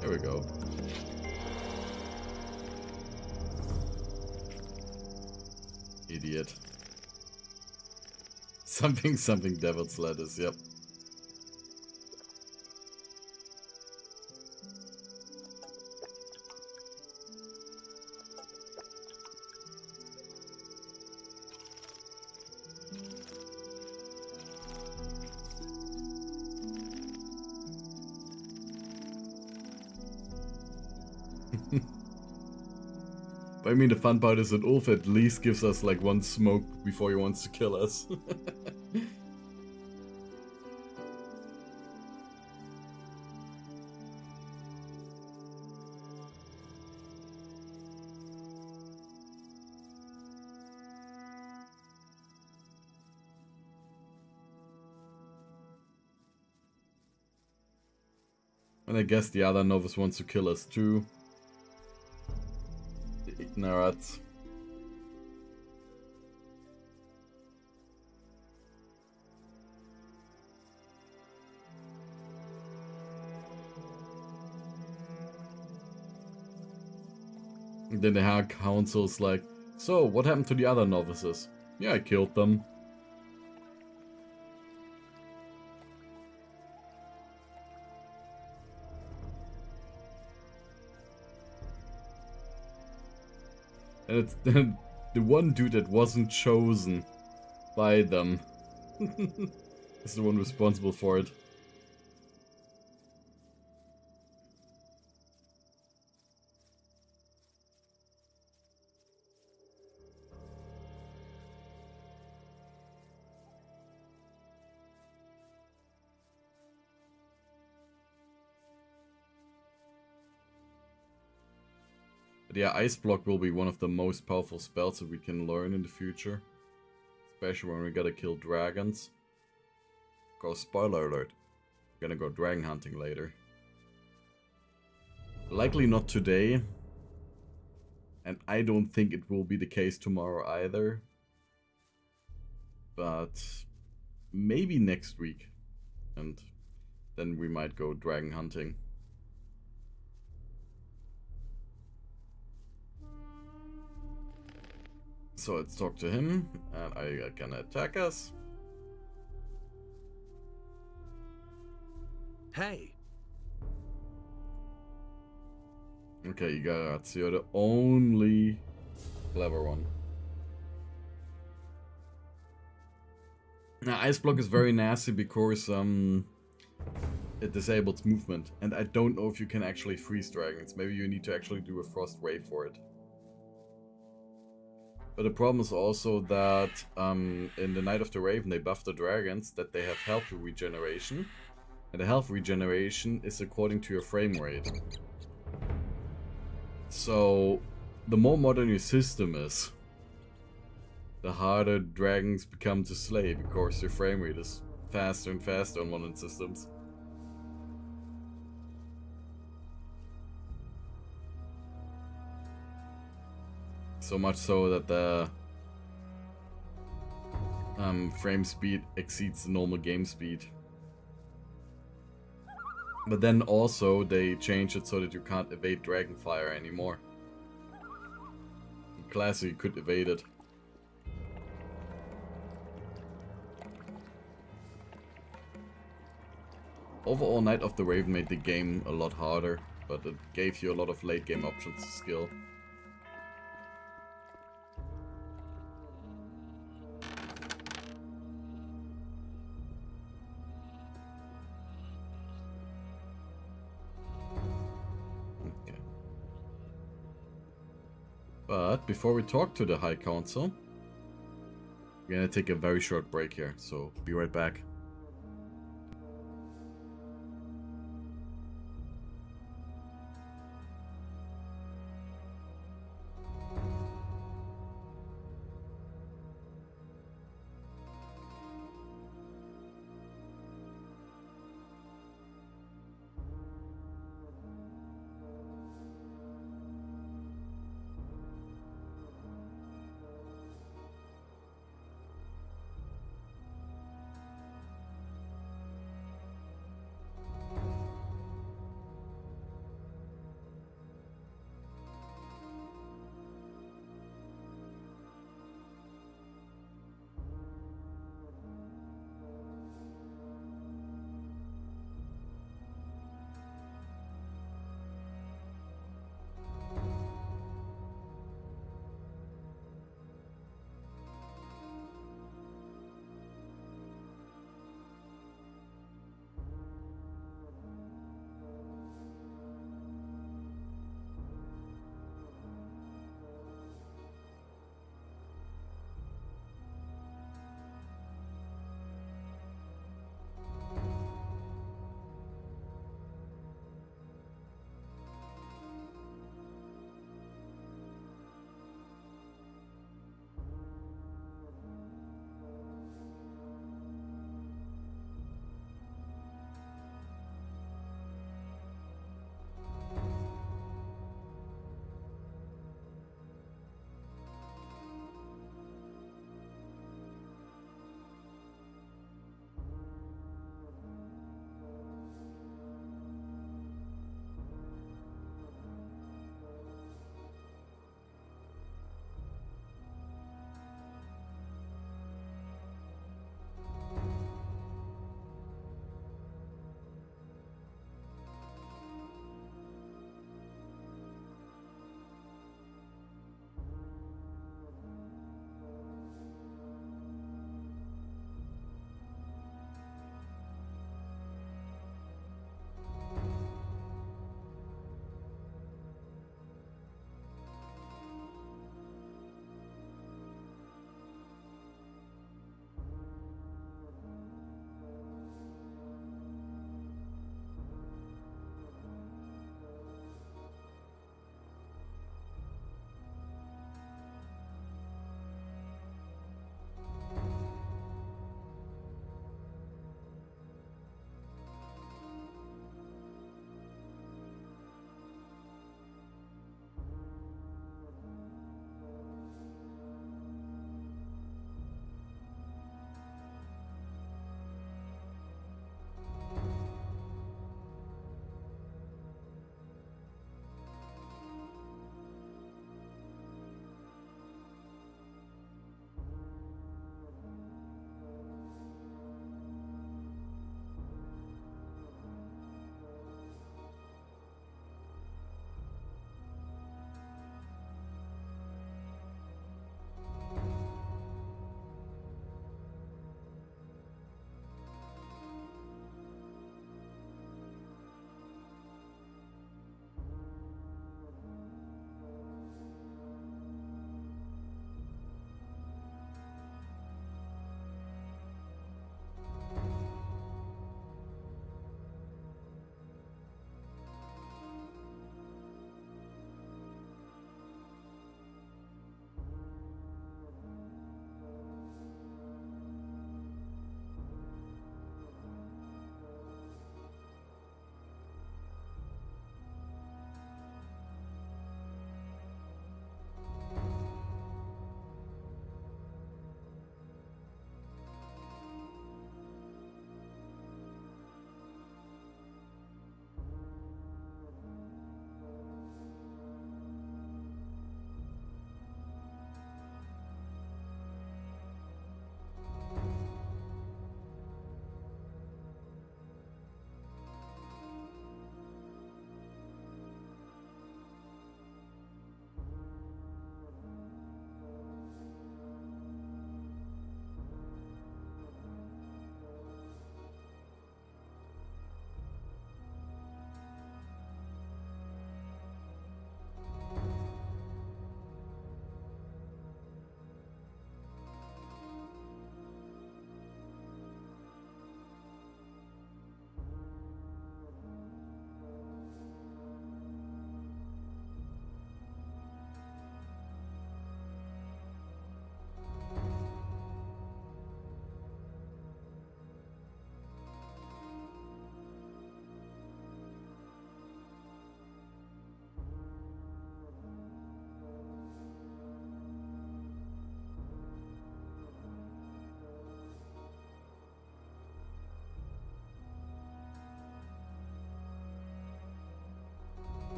There we go. Idiot. Something devil's lettuce, yep. I mean, the fun part is that Ulf at least gives us like one smoke before he wants to kill us. And I guess the other novice wants to kill us too. The ignorants. And then the High Council's like, so, what happened to the other novices? Yeah, I killed them. And it's the one dude that wasn't chosen by them is the one responsible for it. But yeah, Ice Block will be one of the most powerful spells that we can learn in the future. Especially when we gotta kill dragons. Cause spoiler alert, we're gonna go dragon hunting later. Likely not today. And I don't think it will be the case tomorrow either. But maybe next week. And then we might go dragon hunting. So let's talk to him, and I can attack us. Hey. Okay, you got so you're the only clever one. Now, Ice Block is very nasty because it disables movement, and I don't know if you can actually freeze dragons. Maybe you need to actually do a frost wave for it. But the problem is also that in the Night of the Raven they buff the dragons that they have health regeneration. And the health regeneration is according to your frame rate. So the more modern your system is, the harder dragons become to slay because your frame rate is faster and faster on modern systems. So much so that the frame speed exceeds the normal game speed. But then also they changed it so that you can't evade Dragonfire anymore. In Classic you could evade it. Overall, Night of the Raven made the game a lot harder, but it gave you a lot of late game options to skill. But before we talk to the High Council, we're gonna take a very short break here, so be right back.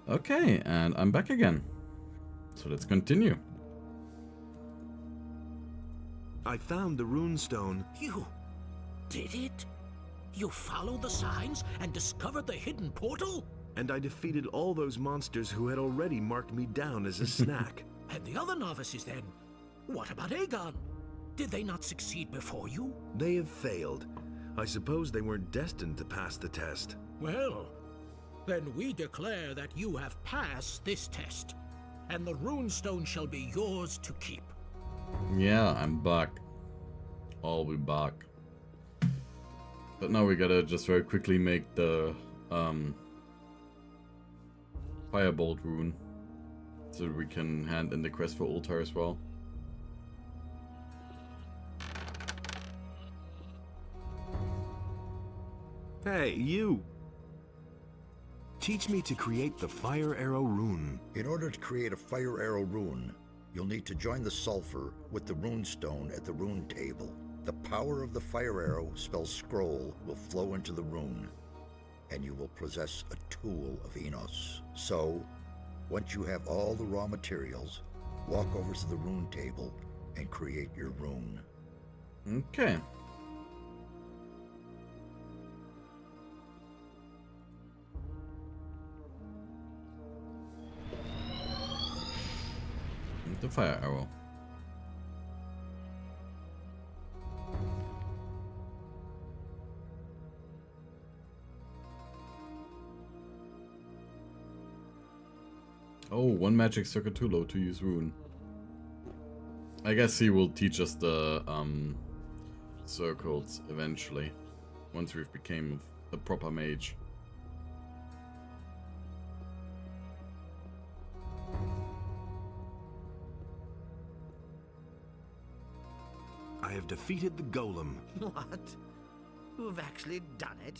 Okay, and I'm back again. So let's continue. I found the runestone. You did it? You followed the signs and discovered the hidden portal? And I defeated all those monsters who had already marked me down as a snack. And the other novices then? What about Aegon? Did they not succeed before you? They have failed. I suppose they weren't destined to pass the test. Well, then we declare that you have passed this test, and the runestone shall be yours to keep. Yeah, I'm back. I'll be back. But now we gotta just very quickly make the Firebolt rune, so that we can hand in the quest for Ultar as well. Hey, you! Teach me to create the Fire Arrow rune. In order to create a Fire Arrow rune, you'll need to join the sulfur with the runestone at the rune table. The power of the Fire Arrow spell scroll will flow into the rune, and you will possess a tool of Enos. So, once you have all the raw materials, walk over to the rune table and create your rune. Okay. The Fire Arrow. Oh, one magic circuit too low to use rune. I guess he will teach us the circles eventually, once we've become a proper mage. I have defeated the golem. What? You have actually done it?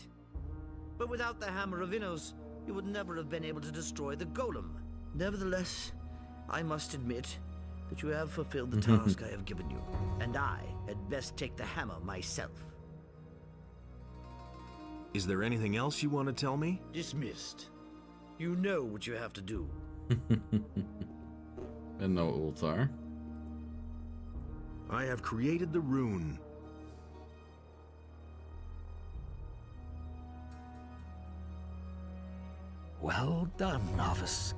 But without the Hammer of Innos, you would never have been able to destroy the golem. Nevertheless, I must admit that you have fulfilled the task I have given you, and I had best take the hammer myself. Is there anything else you want to tell me? Dismissed. You know what you have to do. And no Ultar. I have created the rune. Well done, novice.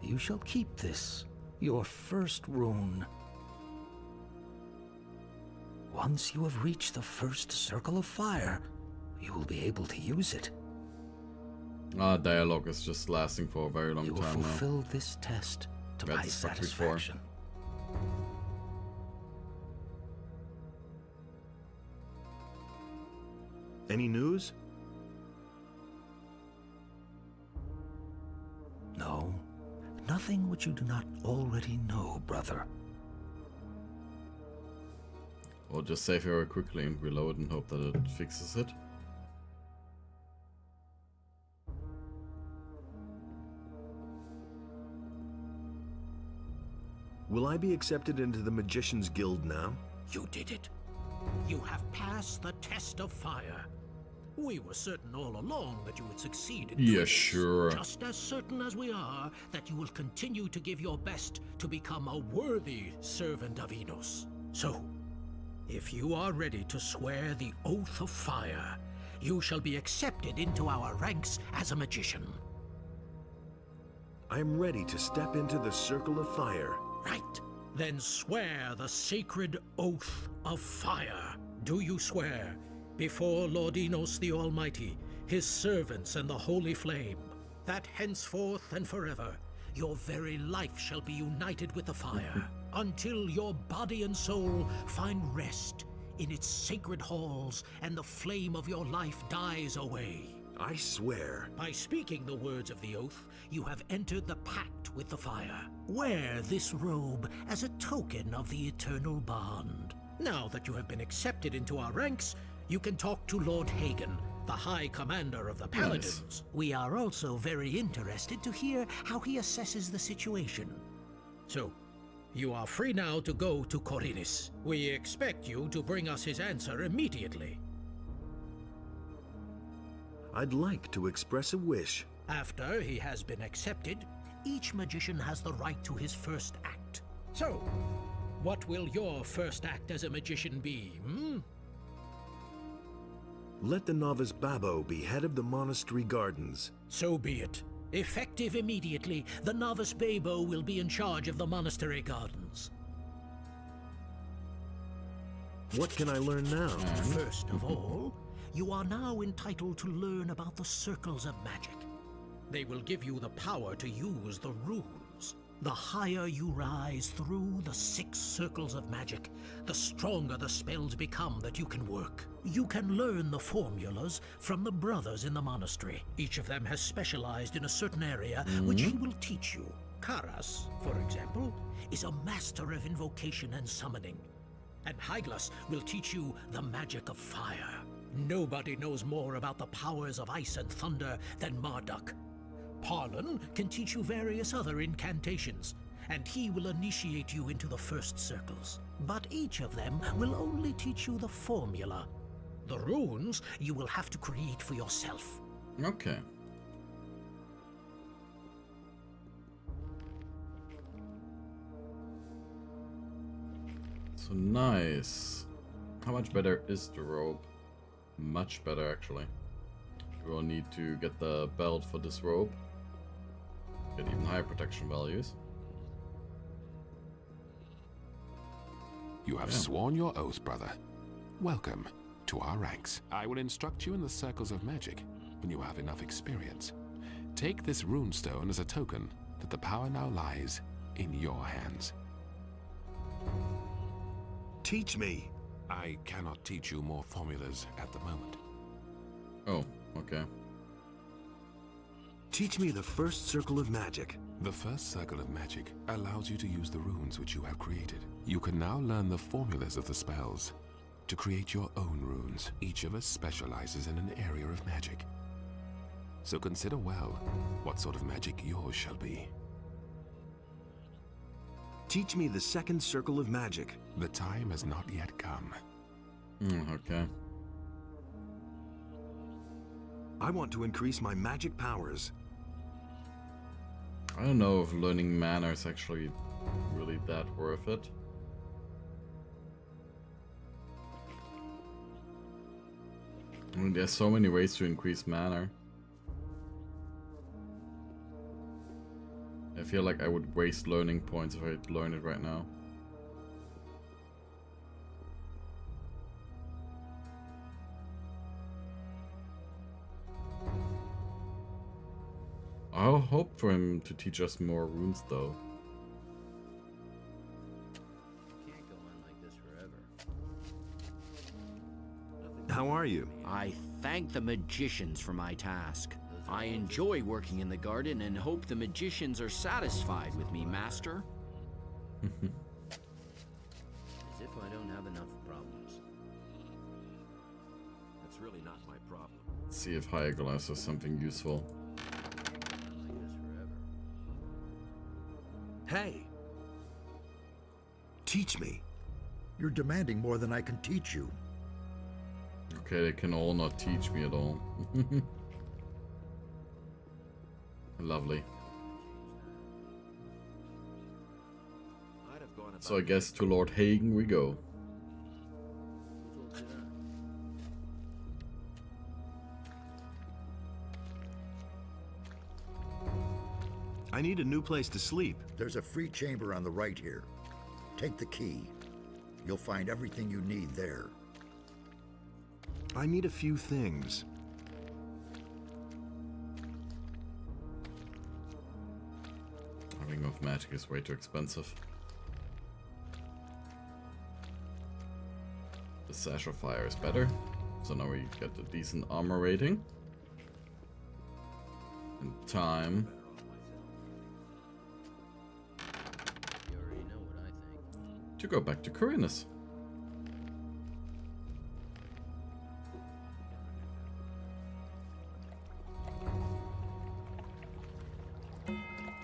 You shall keep this, your first rune. Once you have reached the first circle of fire, you will be able to use it. Dialogue is just lasting for a very long You will time now. fulfill this test to my That's satisfaction. Any news? No, nothing which you do not already know, brother. We'll just save very quickly and reload and hope that it fixes it. Will I be accepted into the Magician's Guild now? You did it. You have passed the test of fire. We were certain all along that you would succeed in doing this. Sure. Just as certain as we are that you will continue to give your best to become a worthy servant of Enos. So, if you are ready to swear the Oath of Fire, you shall be accepted into our ranks as a magician. I am ready to step into the Circle of Fire. Right. Then swear the sacred Oath of Fire. Do you swear before Lord Enos the Almighty, his servants and the Holy Flame, that henceforth and forever your very life shall be united with the fire, until your body and soul find rest in its sacred halls and the flame of your life dies away? I swear. By speaking the words of the oath, you have entered the pact with the fire. Wear this robe as a token of the eternal bond. Now that you have been accepted into our ranks, you can talk to Lord Hagen, the High Commander of the Paladins. Nice. We are also very interested to hear how he assesses the situation. So, you are free now to go to Corinis. We expect you to bring us his answer immediately. I'd like to express a wish. After he has been accepted, each magician has the right to his first act. So, what will your first act as a magician be, hmm? Let the novice Babbo be head of the monastery gardens. So be it. Effective immediately, the novice Babo will be in charge of the monastery gardens. What can I learn now? First of all, you are now entitled to learn about the circles of magic. They will give you the power to use the runes. The higher you rise through the 6 circles of magic, the stronger the spells become that you can work. You can learn the formulas from the brothers in the monastery. Each of them has specialized in a certain area, which he will teach you. Karas, for example, is a master of invocation and summoning. And Hyglas will teach you the magic of fire. Nobody knows more about the powers of ice and thunder than Marduk. Parlin can teach you various other incantations, and he will initiate you into the first circles. But each of them will only teach you the formula. The runes you will have to create for yourself. Okay. So nice. How much better is the robe? Much better, actually. We will need to get the belt for this robe. Get even higher protection values. You have sworn your oath, brother. Welcome to our ranks. I will instruct you in the circles of magic when you have enough experience. Take this runestone as a token that the power now lies in your hands. Teach me. I cannot teach you more formulas at the moment. Oh, okay. Teach me the first circle of magic. The first circle of magic allows you to use the runes which you have created. You can now learn the formulas of the spells to create your own runes. Each of us specializes in an area of magic. So consider well what sort of magic yours shall be. Teach me the second circle of magic. The time has not yet come. Okay. I want to increase my magic powers. I don't know if learning mana is actually really that worth it. I mean, there's so many ways to increase mana. I feel like I would waste learning points if I learn it right now. I'll hope for him to teach us more runes, though. Can't go on like this forever. How are you? I thank the magicians for my task. I enjoy working in the garden and hope the magicians are satisfied with me, Master. As if I don't have enough problems. That's really not my problem. Let's see if Hyglas has something useful. Hey! Teach me. You're demanding more than I can teach you. Okay, they can all not teach me at all. Lovely. So I guess to Lord Hagen we go. I need a new place to sleep. There's a free chamber on the right here. Take the key. You'll find everything you need there. I need a few things. A ring of magic is way too expensive. The Sash of Fire is better. So now we get a decent armor rating. And time. To go back to Corinus.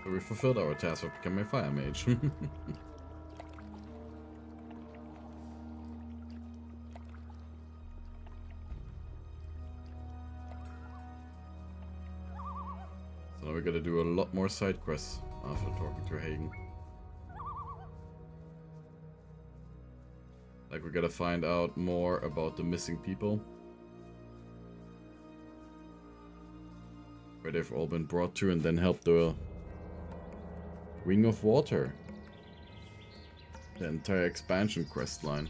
So we fulfilled our task of becoming a fire mage. So now we gotta do a lot more side quests after talking to Hagen. Like, we gotta find out more about the missing people. Where they've all been brought to, and then help the Ring of Water. The entire expansion quest line.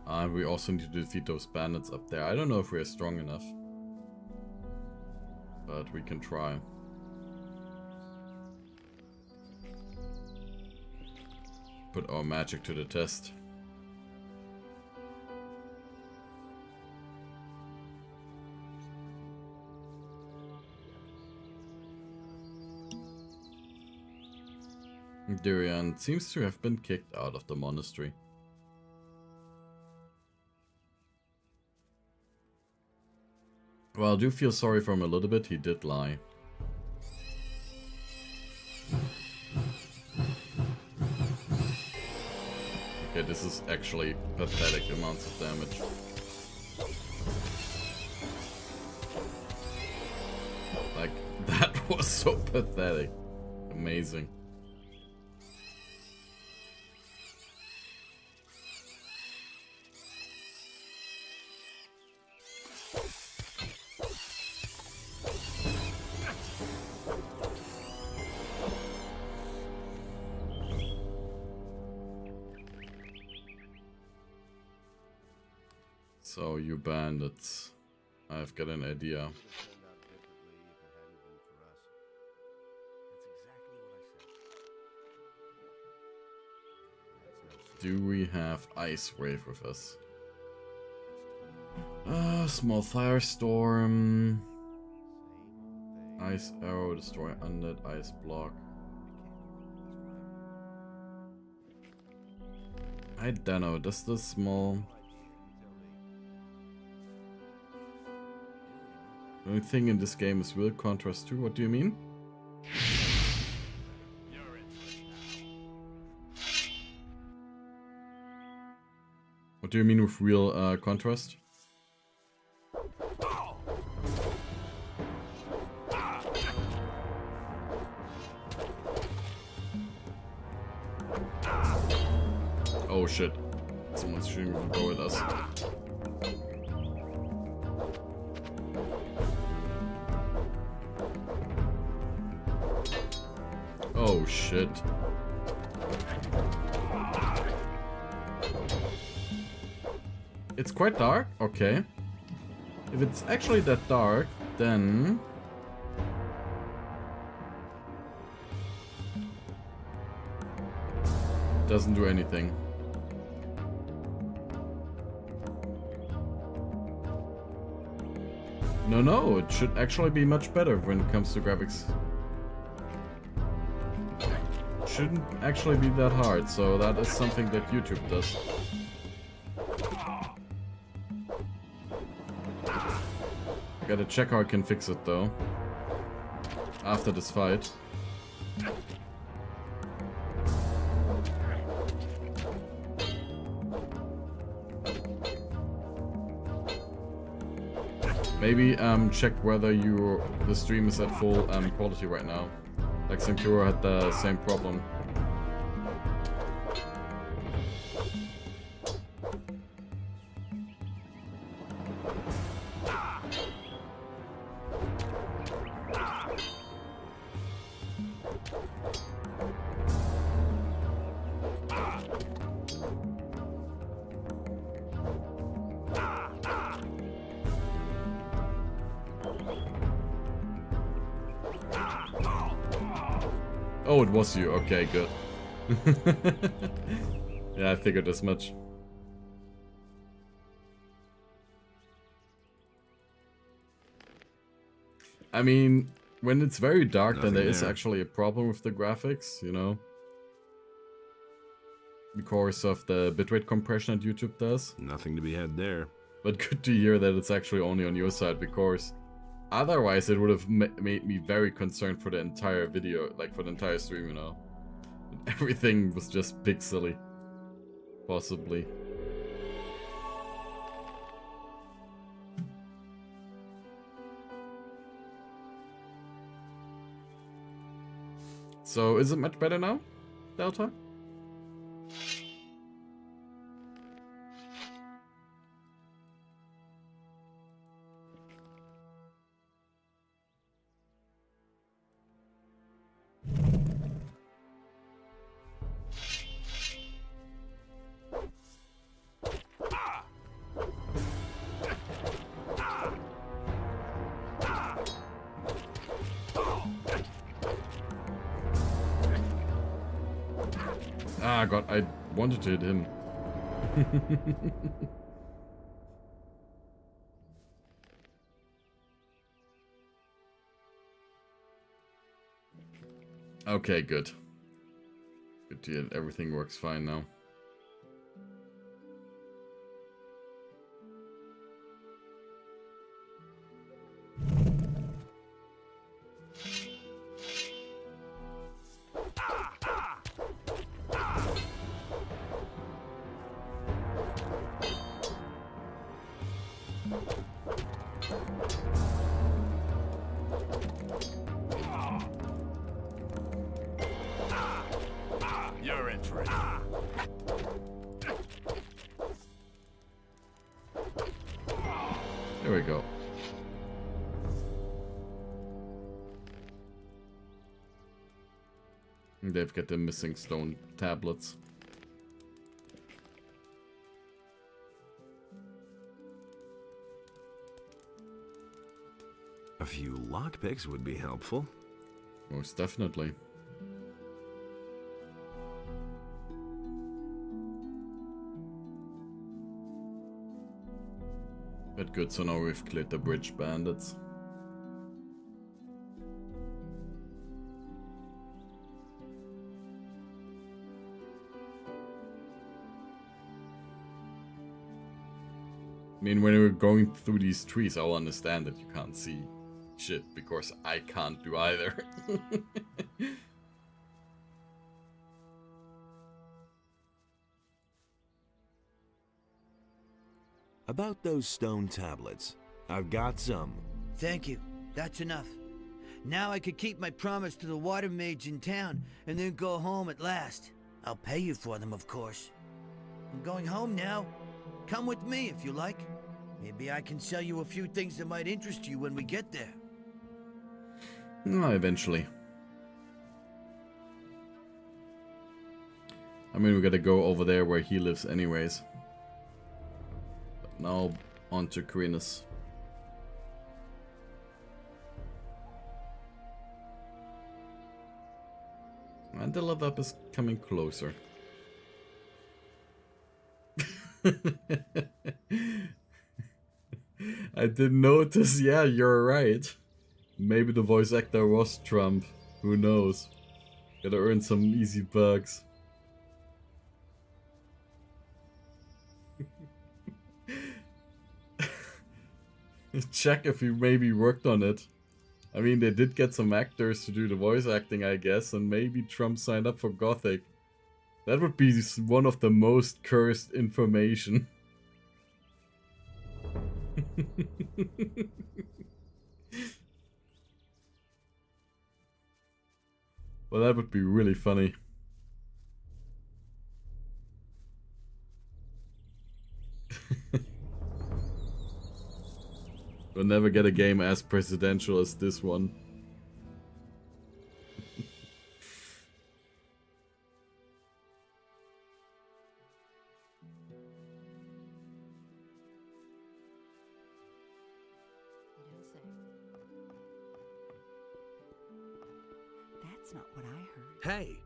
And we also need to defeat those bandits up there. I don't know if we are strong enough. But we can try. Put our magic to the test. Durian seems to have been kicked out of the monastery. Well, I do feel sorry for him a little bit. He did lie. Okay, this is actually pathetic amounts of damage. Like, that was so pathetic. Amazing. So, you bandits. I've got an idea. Do we have Ice Wave with us? Small firestorm. Ice arrow, destroy undead, ice block. I don't know, does the small... The only thing in this game is real contrast too. What do you mean? What do you mean with real contrast? Oh shit. Someone's shooting a bow at us. Oh shit. It's quite dark? Okay. If it's actually that dark, then... Doesn't do anything. No, it should actually be much better when it comes to graphics. Shouldn't actually be that hard, so that is something that YouTube does. Gotta check how I can fix it though. After this fight. Maybe check whether the stream is at full quality right now. Like Sankuro had the same problem. Oh, it was you. Okay, good. Yeah, I figured as much. I mean, when it's very dark, then Nothing there is there. actually a problem with the graphics, you know? Because of the bitrate compression that YouTube does. Nothing to be had there. But good to hear that it's actually only on your side, because otherwise it would have made me very concerned for the entire video, like for the entire stream, you know? Everything was just pixely. Possibly. So, is it much better now, Delta? Ah, God, I wanted to hit him. Okay, good. Good to hear. Everything works fine now. You're in for it. There we go. They've got the missing stone tablets. A few lockpicks would be helpful. Most definitely. But good, so now we've cleared the bridge bandits. I mean, when we're going through these trees, I'll understand that you can't see shit, because I can't do either. About those stone tablets, I've got some. Thank you. That's enough. Now I could keep my promise to the water mage in town and then go home at last. I'll pay you for them, of course. I'm going home now. Come with me if you like. Maybe I can sell you a few things that might interest you when we get there. Eventually. I mean, we gotta go over there where he lives anyways. But now, on to Quirinus. And the level up is coming closer. I didn't notice. Yeah, you're right. Maybe the voice actor was Trump. Who knows? Gotta earn some easy bucks. Check if he maybe worked on it. I mean, they did get some actors to do the voice acting, I guess, and maybe Trump signed up for Gothic. That would be one of the most cursed information. Well, that would be really funny. We'll never get a game as presidential as this one. That's not what I heard. Hey!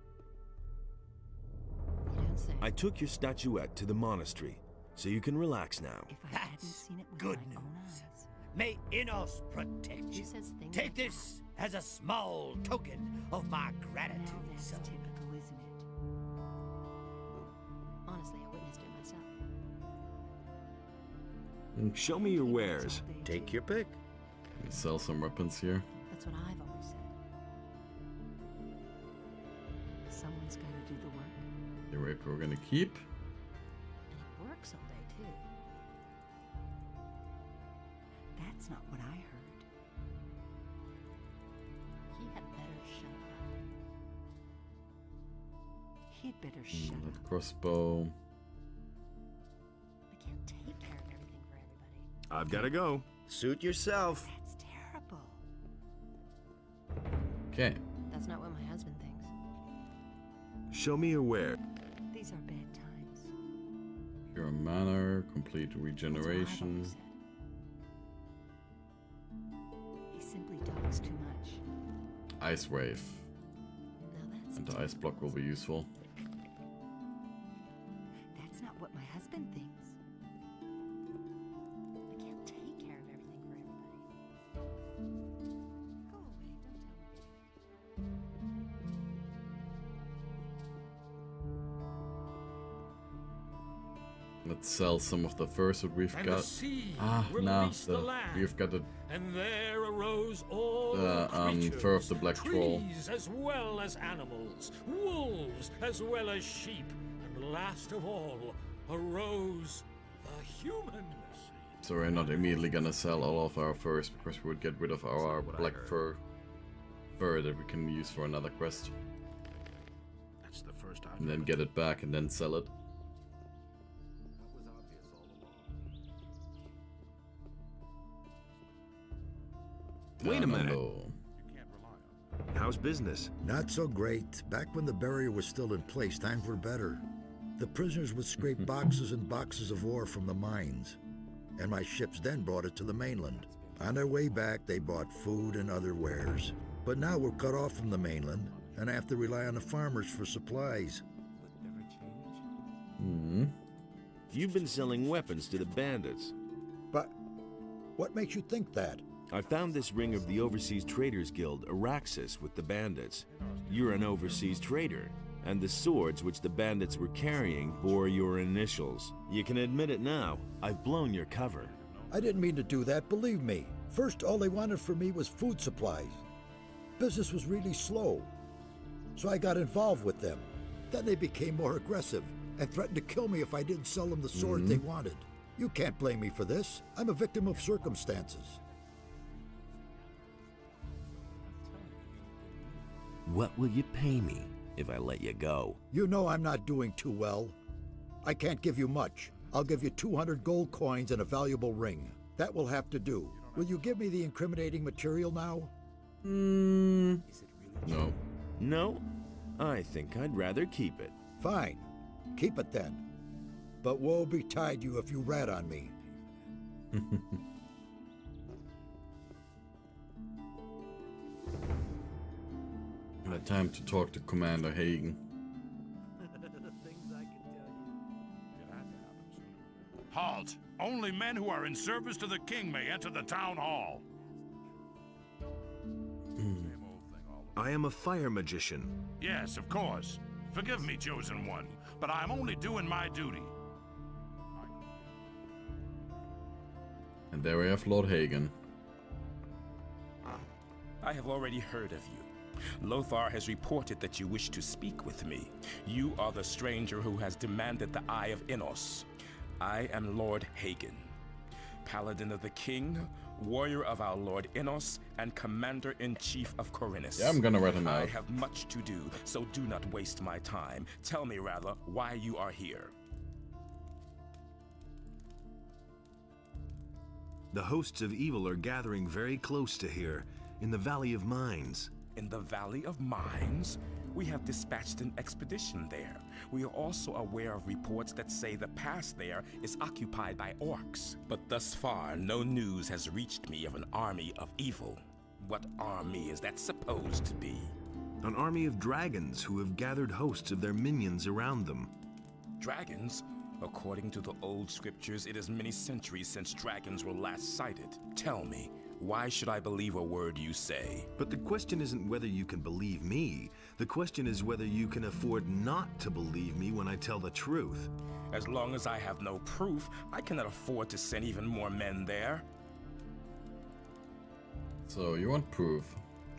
I took your statuette to the monastery, so you can relax now. If I hadn't seen it with Good my own news. eyes. May Innos protect you. Take this as a small token of my gratitude, son. Typical, isn't it? Honestly, I witnessed it myself. Show me your wares. Take your pick. Sell some weapons here. That's what I've always said. Someone's got to do the work. The rape we're gonna keep. And it works all day, too. That's not what I heard. He had better shut up. He'd better shut up. That crossbow. I can't take care of everything for everybody. I've gotta go. Suit yourself. That's terrible. Okay. That's not what my husband thinks. Show me your ware. These are bad times. Pure mana, complete regeneration. He simply talks too much. Ice wave. Now that's And the ice block will be useful. That's not what my husband thinks. I can't take care of everything for everybody. Go away, don't tell me. Let's sell some of the furs that we've And got. the sea No, released the land, we've got the and there arose all creatures, fur of the black troll. trees as well as animals, wolves as well as sheep, and last of all arose the humans. So we're not immediately gonna sell all of our furs because we would get rid of our black fur that we can use for another quest. That's the first I've And then get it back and then sell it. Wait a minute. Hello. How's business? Not so great. Back when the barrier was still in place, times were better. The prisoners would scrape boxes and boxes of ore from the mines, and my ships then brought it to the mainland. On their way back, they bought food and other wares. But now we're cut off from the mainland, and I have to rely on the farmers for supplies. You've been selling weapons to the bandits. But what makes you think that? I found this ring of the Overseas Traders Guild, Araxis, with the bandits. You're an overseas trader, and the swords which the bandits were carrying bore your initials. You can admit it now. I've blown your cover. I didn't mean to do that, believe me. First, all they wanted from me was food supplies. Business was really slow, so I got involved with them. Then they became more aggressive and threatened to kill me if I didn't sell them the sword they wanted. You can't blame me for this. I'm a victim of circumstances. What will you pay me if I let you go? You know I'm not doing too well. I can't give you much. I'll give you 200 gold coins and a valuable ring. That will have to do. Will you give me the incriminating material now? No. No? I think I'd rather keep it. Fine. Keep it then. But woe betide you if you rat on me. Time to talk to Commander Hagen. Halt! Only men who are in service to the king may enter the town hall. I am a fire magician. Yes, of course. Forgive me, chosen one, but I'm only doing my duty. And there we have Lord Hagen. I have already heard of you. Lothar has reported that you wish to speak with me. You are the stranger who has demanded the Eye of Innos. I am Lord Hagen, Paladin of the King, warrior of our Lord Innos, and Commander-in-Chief of Corinus. Yeah, I'm gonna rat him out. I have much to do, so do not waste my time. Tell me, rather, why you are here. The hosts of evil are gathering very close to here, in the Valley of Mines. In the Valley of Mines? We have dispatched an expedition there. We are also aware of reports that say the pass there is occupied by orcs. But thus far, no news has reached me of an army of evil. What army is that supposed to be? An army of dragons who have gathered hosts of their minions around them. Dragons? According to the old scriptures, it is many centuries since dragons were last sighted. Tell me, why should I believe a word you say? But the question isn't whether you can believe me. The question is whether you can afford not to believe me when I tell the truth. As long as I have no proof, I cannot afford to send even more men there. So you want proof?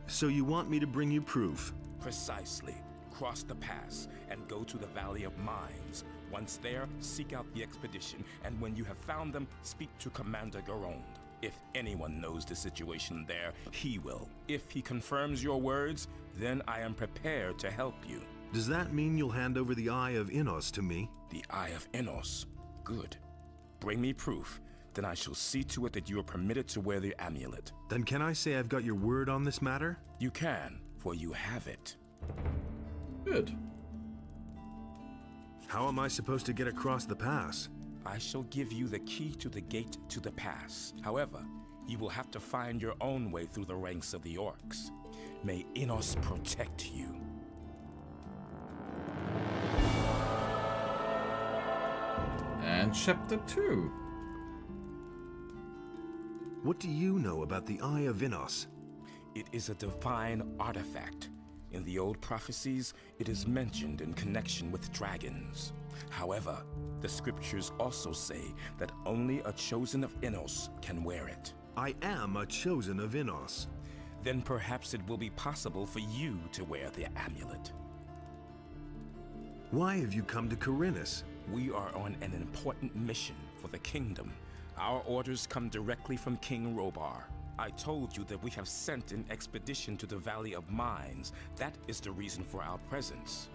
So you want me to bring you proof? Precisely. Cross the pass and go to the Valley of Mines. Once there, seek out the expedition, and when you have found them, speak to Commander Garnered. If anyone knows the situation there, he will. If he confirms your words, then I am prepared to help you. Does that mean you'll hand over the Eye of Innos to me? The Eye of Innos? Good. Bring me proof, then I shall see to it that you are permitted to wear the amulet. Then can I say I've got your word on this matter? You can, for you have it. Good. How am I supposed to get across the pass? I shall give you the key to the gate to the pass. However, you will have to find your own way through the ranks of the orcs. May Innos protect you. And Chapter 2. What do you know about the Eye of Innos? It is a divine artifact. In the old prophecies, it is mentioned in connection with dragons. However, the scriptures also say that only a chosen of Innos can wear it. I am a chosen of Innos. Then perhaps it will be possible for you to wear the amulet. Why have you come to Khorinis? We are on an important mission for the kingdom. Our orders come directly from King Robar. I told you that we have sent an expedition to the Valley of Mines. That is the reason for our presence.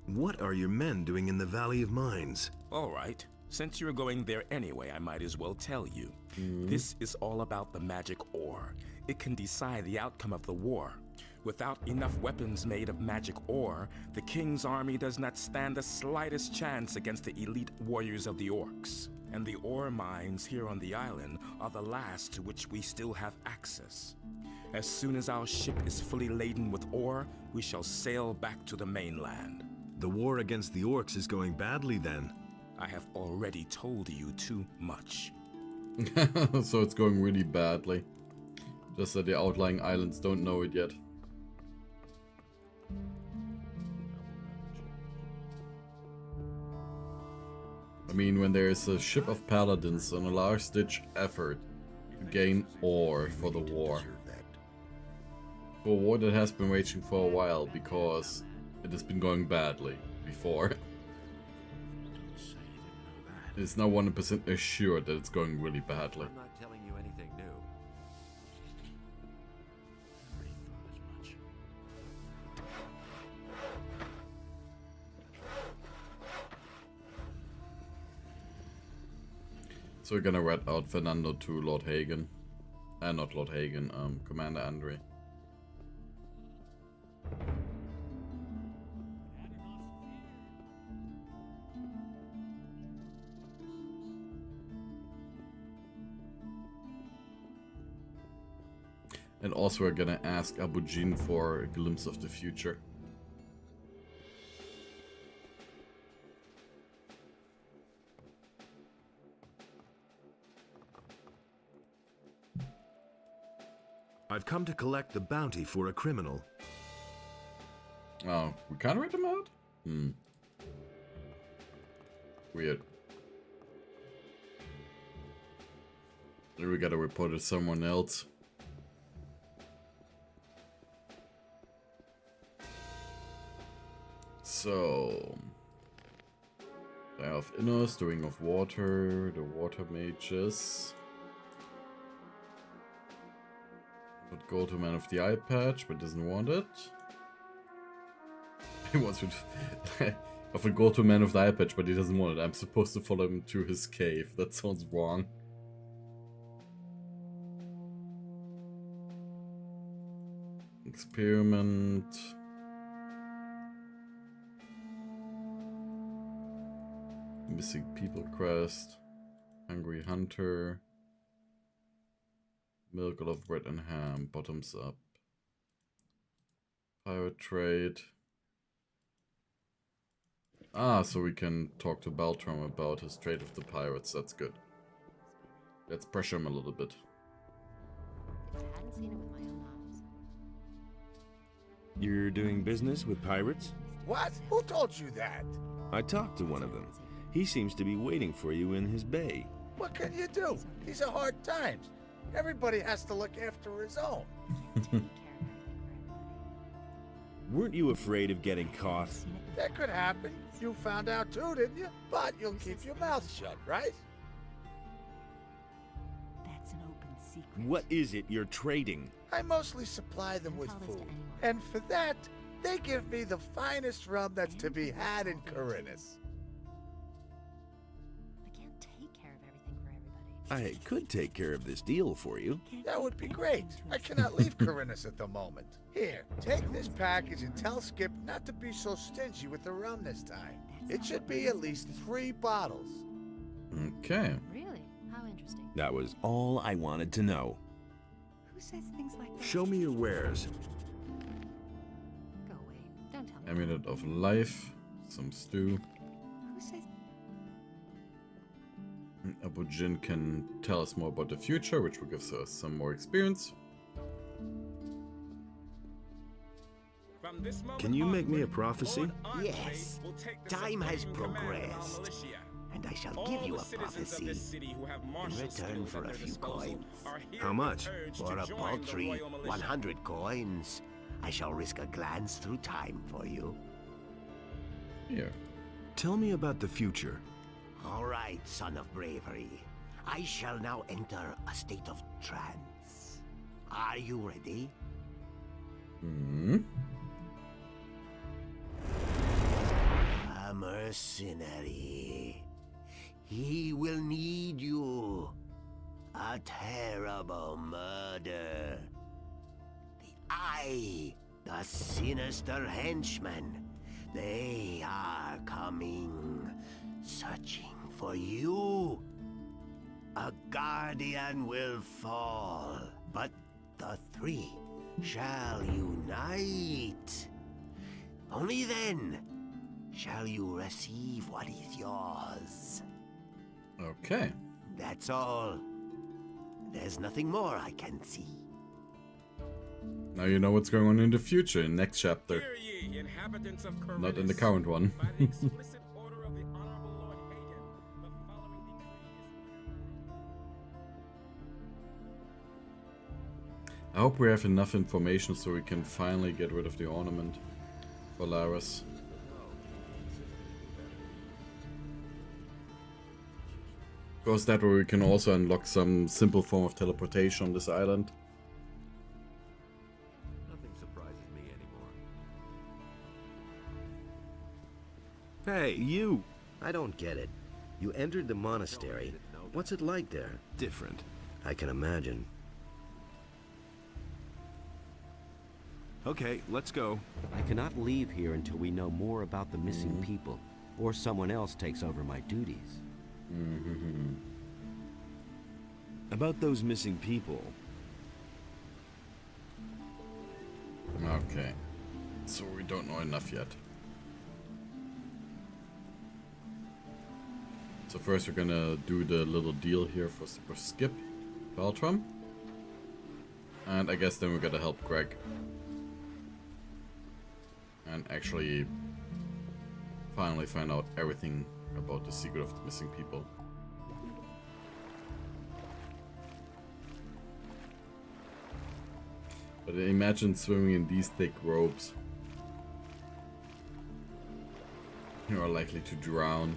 What are your men doing in the Valley of Mines? All right. Since you're going there anyway, I might as well tell you. This is all about the magic ore. It can decide the outcome of the war. Without enough weapons made of magic ore, the king's army does not stand the slightest chance against the elite warriors of the orcs. And the ore mines here on the island are the last to which we still have access. As soon as our ship is fully laden with ore, we shall sail back to the mainland. The war against the orcs is going badly then. I have already told you too much. So it's going really badly. Just that the outlying islands don't know it yet. I mean, when there is a ship of paladins on a large-ditch effort to gain ore for the war. For a war that has been raging for a while because it has been going badly before. It's now 100% assured that it's going really badly. I'm not telling you anything new. So we're gonna rat out Fernando to Lord Hagen. Not Lord Hagen, Commander Andre. And also we're gonna ask Abujin for a glimpse of the future. I've come to collect the bounty for a criminal. Oh, we can't read them out? Weird. Then we gotta report it to someone else. So, Eye of Innos, the Ring of Water, the Water Mages. Would go to Man of the Eye Patch, but doesn't want it. He wants to. I would go to Man of the Eye Patch, but he doesn't want it. I'm supposed to follow him to his cave. That sounds wrong. Experiment. Missing People Crest. Hungry Hunter. Miracle of Bread and Ham. Bottoms up. Pirate Trade. Ah, so we can talk to Baltram about his trade with the pirates. That's good. Let's pressure him a little bit. If I hadn't seen it with my own eyes. You're doing business with pirates? What? Who told you that? I talked to one of them. He seems to be waiting for you in his bay. What can you do? These are hard times. Everybody has to look after his own. Weren't you afraid of getting caught? That could happen. You found out too, didn't you? But you'll keep your mouth shut, right? That's an open secret. What is it you're trading? I mostly supply them with food. And for that, they give me the finest rum that's to be had in Corinthus. I can't take care of everything for everybody. I could take care of this deal for you. That would be great. I cannot leave Corinthus at the moment. Here, take this package and tell Skip not to be so stingy with the rum this time. It should be at least 3 bottles. Okay. Really? How interesting. That was all I wanted to know. Who says things like that? Show me your wares. Go away. Don't tell me. Amulet of Life. Some stew. Who says... Abu Jin can tell us more about the future, which will give us some more experience. Can you make me a prophecy? Yes. Time has progressed, and I shall give you a prophecy in return for a few coins. How much? For a paltry 100 coins, I shall risk a glance through time for you. Here. Tell me about the future. All right, son of bravery. I shall now enter a state of trance. Are you ready? Hmm. A mercenary. He will need you. A terrible murder. The Eye, the sinister henchman. They are coming, searching for you. A guardian will fall, but the 3 shall unite. Only then shall you receive what is yours. Okay. That's all. There's nothing more I can see. Now you know what's going on in the future, in next chapter. Not in the current one. I hope we have enough information so we can finally get rid of the ornament for Laris. Of course, that way we can also unlock some simple form of teleportation on this island. Nothing surprises me anymore. Hey, you! I don't get it. You entered the monastery. What's it like there? Different. I can imagine. Okay, let's go. I cannot leave here until we know more about the missing people, or someone else takes over my duties. About those missing people. Okay. So we don't know enough yet. So first we're gonna do the little deal here for Skip Baltram. And I guess then we're gonna help Greg. And actually finally find out everything about the secret of the missing people. But imagine swimming in these thick robes. You are likely to drown.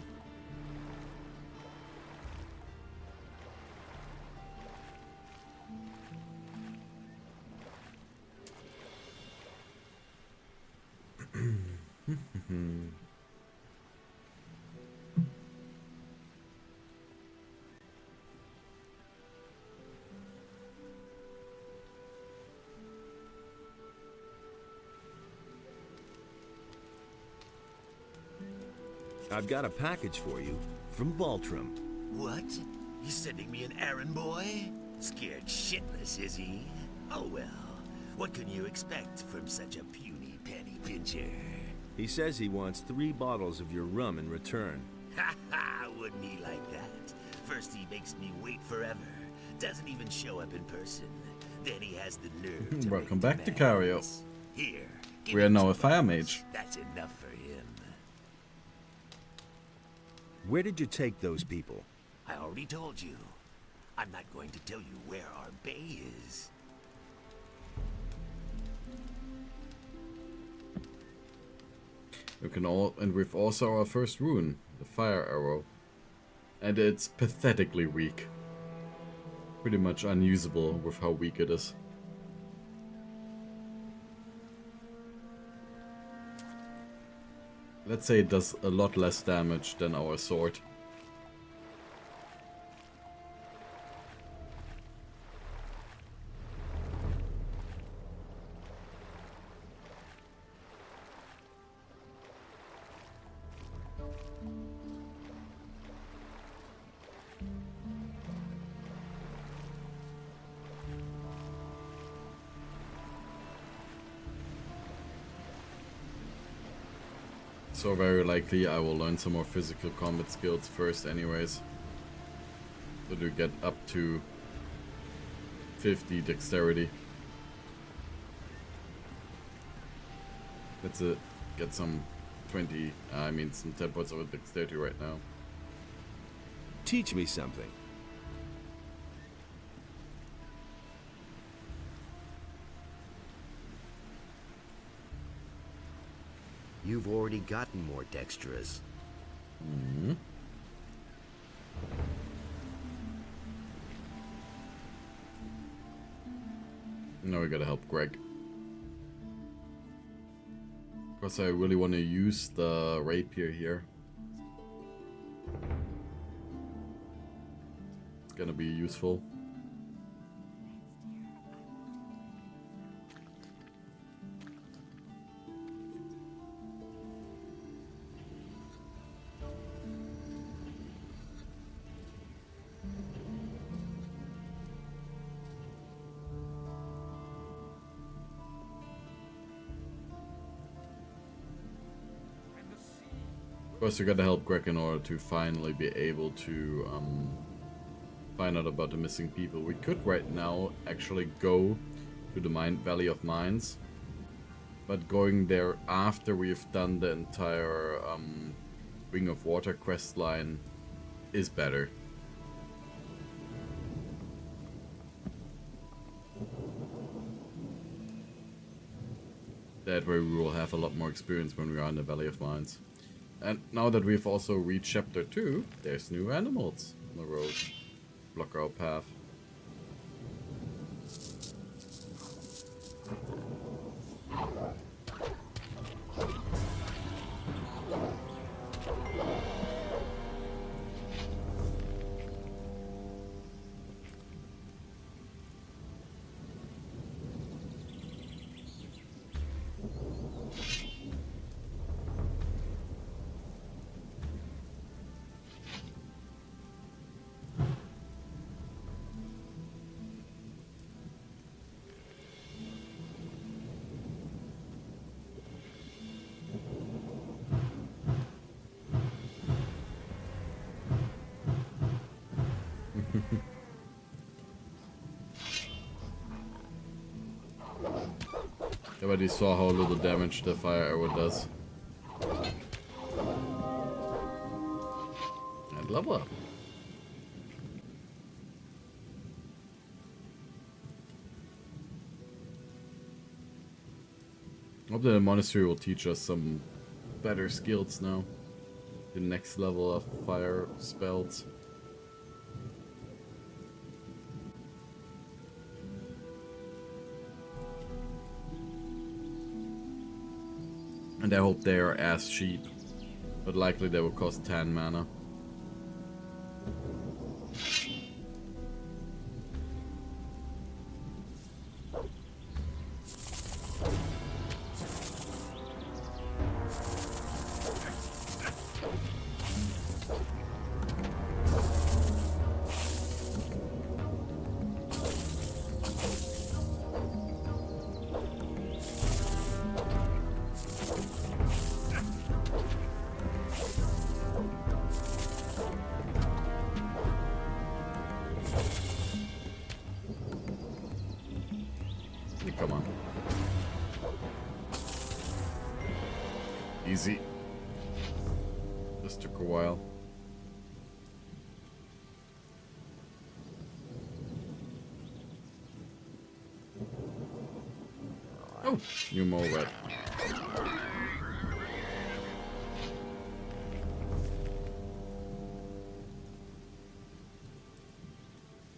I've got a package for you from Baltram. What? He's sending me an errand boy? Scared shitless, is he? Oh well, what can you expect from such a puny penny pincher? He says he wants 3 bottles of your rum in return. Ha ha! Wouldn't he like that? First he makes me wait forever. Doesn't even show up in person. Then he has the nerve to Welcome make back to Cario. demands. Here, give We are him now some a fire bottles. mage. That's enough for him. Where did you take those people? I already told you. I'm not going to tell you where our bay is. We can all, and we've also our first rune, the fire arrow, and it's pathetically weak. Pretty much unusable with how weak it is. Let's say it does a lot less damage than our sword. So very likely I will learn some more physical combat skills first anyways. So to get up to 50 dexterity. That's it. Get some 20, some 10 points of dexterity right now. Teach me something. You've already gotten more dexterous. Mm-hmm. Now we gotta help Greg. Because I really want to use the rapier here. It's gonna be useful. Of course, we gotta help Greg in order to finally be able to find out about the missing people. We could right now actually go to the Valley of Mines, but going there after we've done the entire Ring of Water quest line is better. That way we will have a lot more experience when we are in the Valley of Mines. And now that we've also reached chapter 2, there's new animals on the road. Block our path. Everybody saw how little damage the fire arrow does. And level up. I hope the monastery will teach us some better skills now. The next level of fire spells. And I hope they are as cheap, but likely they will cost 10 mana. Come on. Easy. This took a while. Oh, new more red.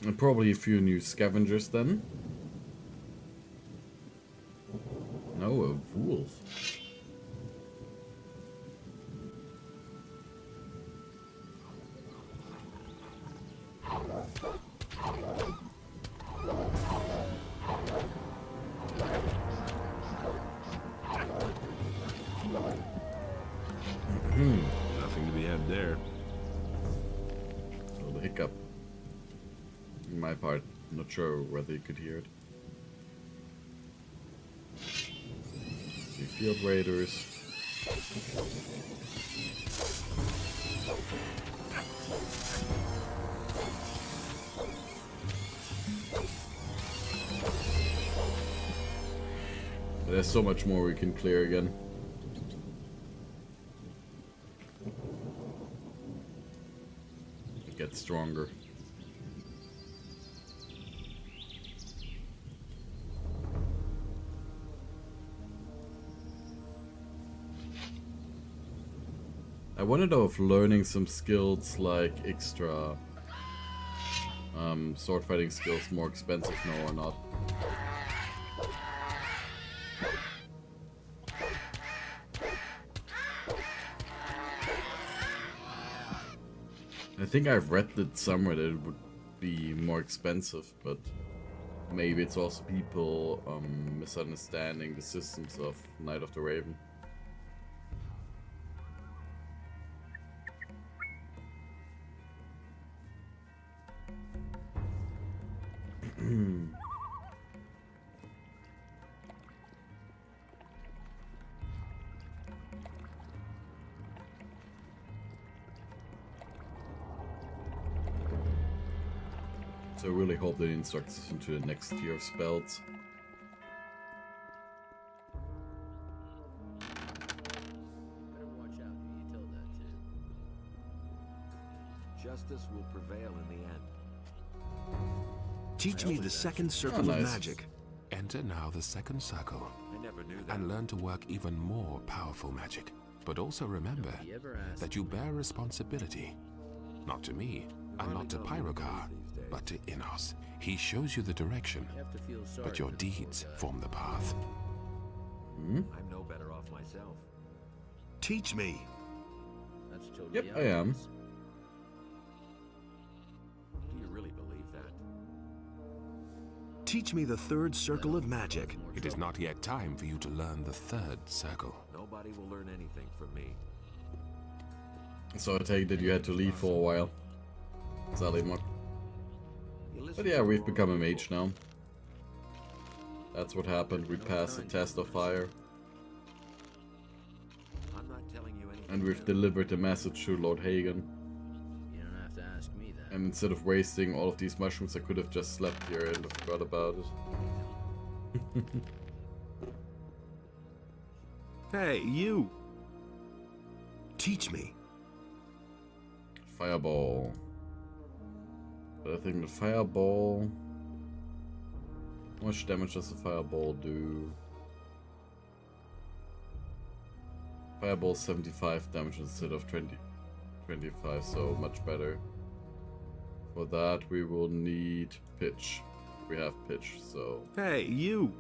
And probably a few new scavengers then. No, a wolf. Nothing to be had there. So the hiccup. In my part, not sure whether you could hear it. The field raiders. But there's so much more we can clear again. It gets stronger. I wonder though if learning some skills like extra sword fighting skills more expensive now or not. I think I've read it somewhere that it would be more expensive, but maybe it's also people misunderstanding the systems of Night of the Raven. So I really hope they instruct us into the next tier of spells. Better watch out who you tell that to. Justice will prevail in the end. Teach me the second circle of magic. Enter now the second circle. I never knew that. And learn to work even more powerful magic. But also remember that you bear responsibility. Not to me, and not to Pyrogar, but to Innos. He shows you the direction, but your deeds form the path. I'm no better off myself. Teach me. That's totally Yep, I am. Do you really believe that? Teach me the third circle of magic. It is not yet time for you to learn the third circle. Nobody will learn anything from me. So I take that you had to leave for a while. Salimok. But yeah, we've become a mage now. That's what happened. We passed the test of fire. I'm not telling you anything. And we've delivered the message to Lord Hagen. You don't have to ask me that. And instead of wasting all of these mushrooms, I could have just slept here and forgot about it. Hey, you! Teach me. Fireball. But I think the fireball... How much damage does the fireball do? Fireball 75 damage instead of 25, so much better. For that we will need pitch. We have pitch, so... Hey, you!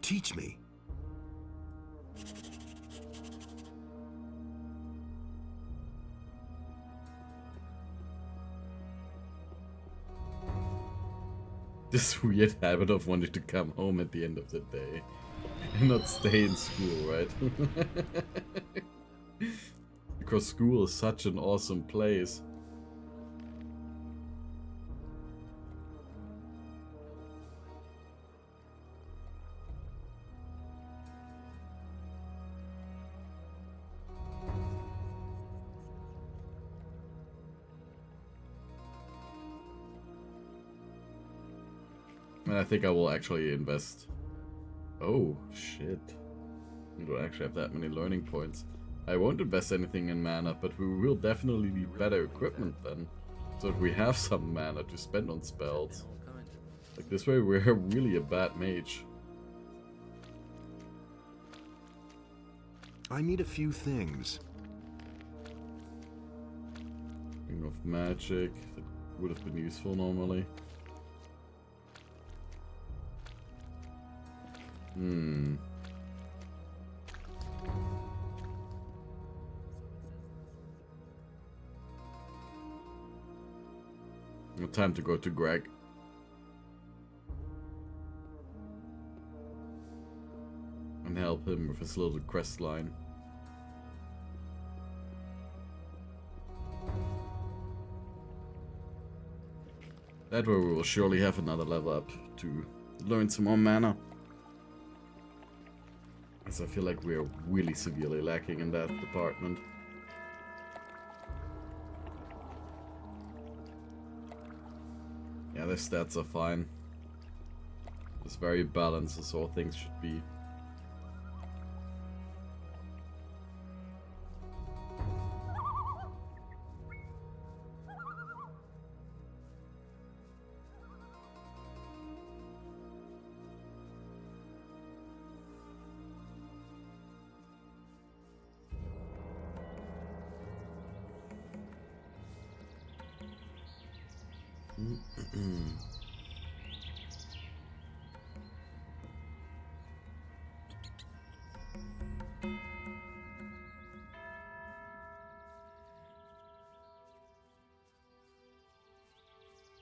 Teach me. This weird habit of wanting to come home at the end of the day and not stay in school, right? Because school is such an awesome place. And I think I will actually invest. Oh, shit. We don't actually have that many learning points. I won't invest anything in mana, but we will definitely need better equipment then. So that we have some mana to spend on spells. Like this way we're really a bad mage. I need a few things. Ring of magic, that would have been useful normally. Time to go to Greg. And help him with his little quest line. That way we will surely have another level up to learn some more mana. As I feel like we are really severely lacking in that department. Yeah, their stats are fine. It's very balanced as all things should be.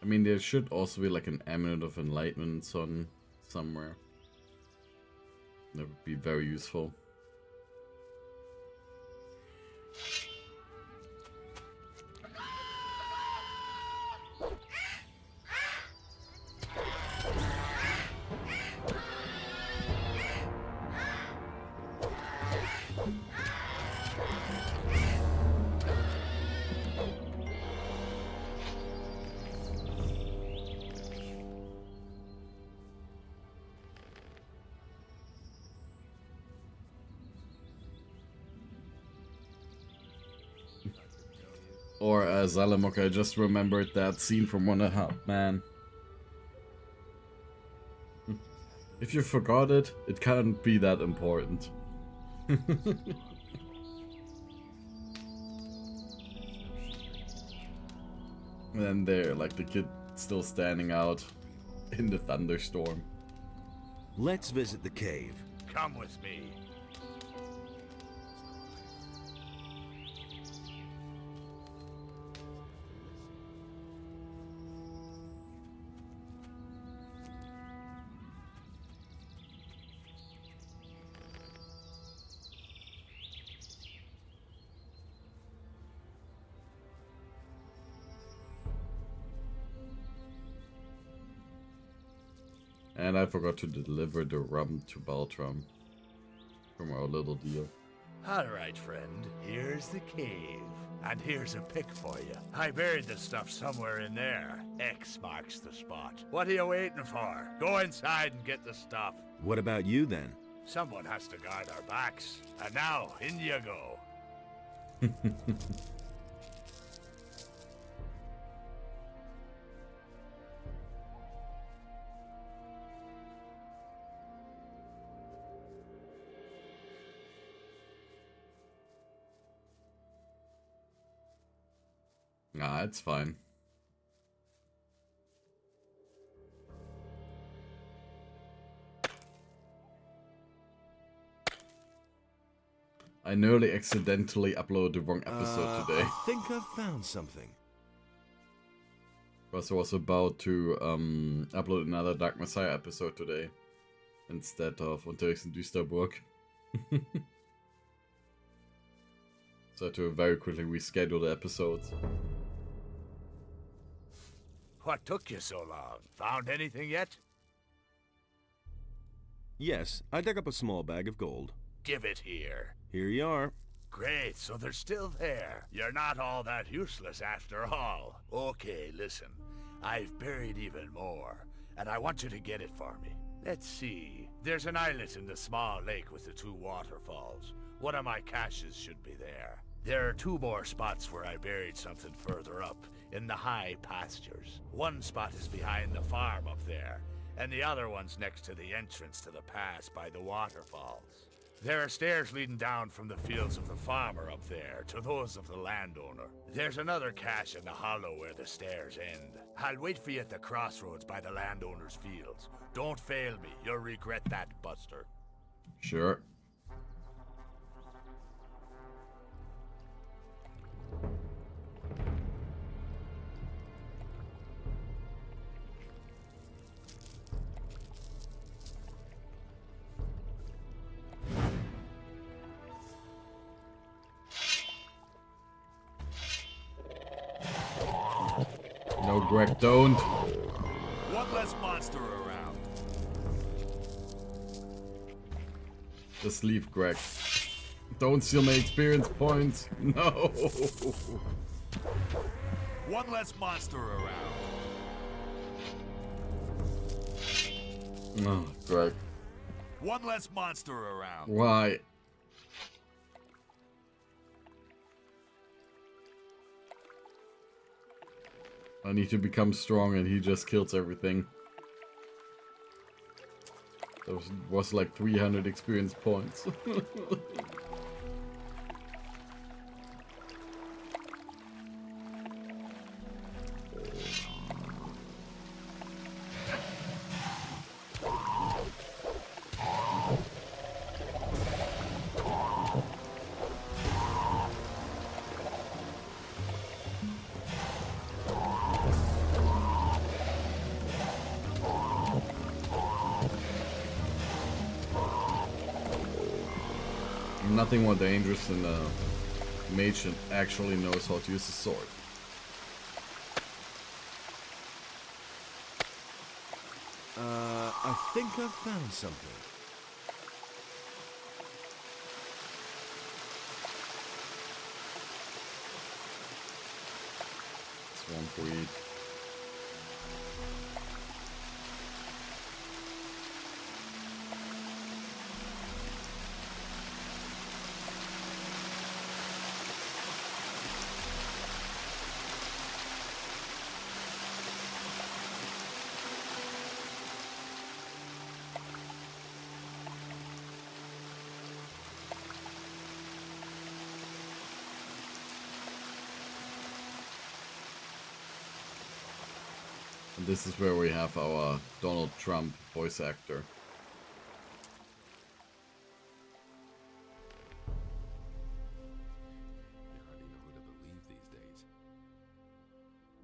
I mean, there should also be like an Amulet of Enlightenment somewhere. That would be very useful. Or as Alamok, I just remembered that scene from 1.5 Man. If you forgot it, it can't be that important. And then there, like the kid still standing out in the thunderstorm. Let's visit the cave. Come with me. And I forgot to deliver the rum to Baltram from our little deal. Alright, friend. Here's the cave. And here's a pick for you. I buried the stuff somewhere in there. X marks the spot. What are you waiting for? Go inside and get the stuff. What about you then? Someone has to guard our backs. And now, in you go. Nah, it's fine. I nearly accidentally uploaded the wrong episode today. I think I've found something. I was about to upload another Dark Messiah episode today instead of Unterwegs in Düsterburg. So I had to very quickly reschedule the episodes. What took you so long? Found anything yet? Yes, I dug up a small bag of gold. Give it here. Here you are. Great, so they're still there. You're not all that useless after all. Okay, listen. I've buried even more. and I want you to get it for me. Let's see. There's an islet in the small lake with the 2 waterfalls. One of my caches should be there. There are 2 more spots where I buried something further up, in the high pastures. One spot is behind the farm up there, and the other one's next to the entrance to the pass by the waterfalls. There are stairs leading down from the fields of the farmer up there to those of the landowner. There's another cache in the hollow where the stairs end. I'll wait for you at the crossroads by the landowner's fields. Don't fail me. You'll regret that, Buster. Sure. No, Greg, don't. One less monster around. Just leave, Greg. Don't steal my experience points. No. One less monster around. No, Greg. One less monster around. Why? I need to become strong and he just kills everything. That was like 300 experience points. Nothing more dangerous than a mage that actually knows how to use a sword. I think I've found something. Swamp weed. And this is where we have our Donald Trump voice actor.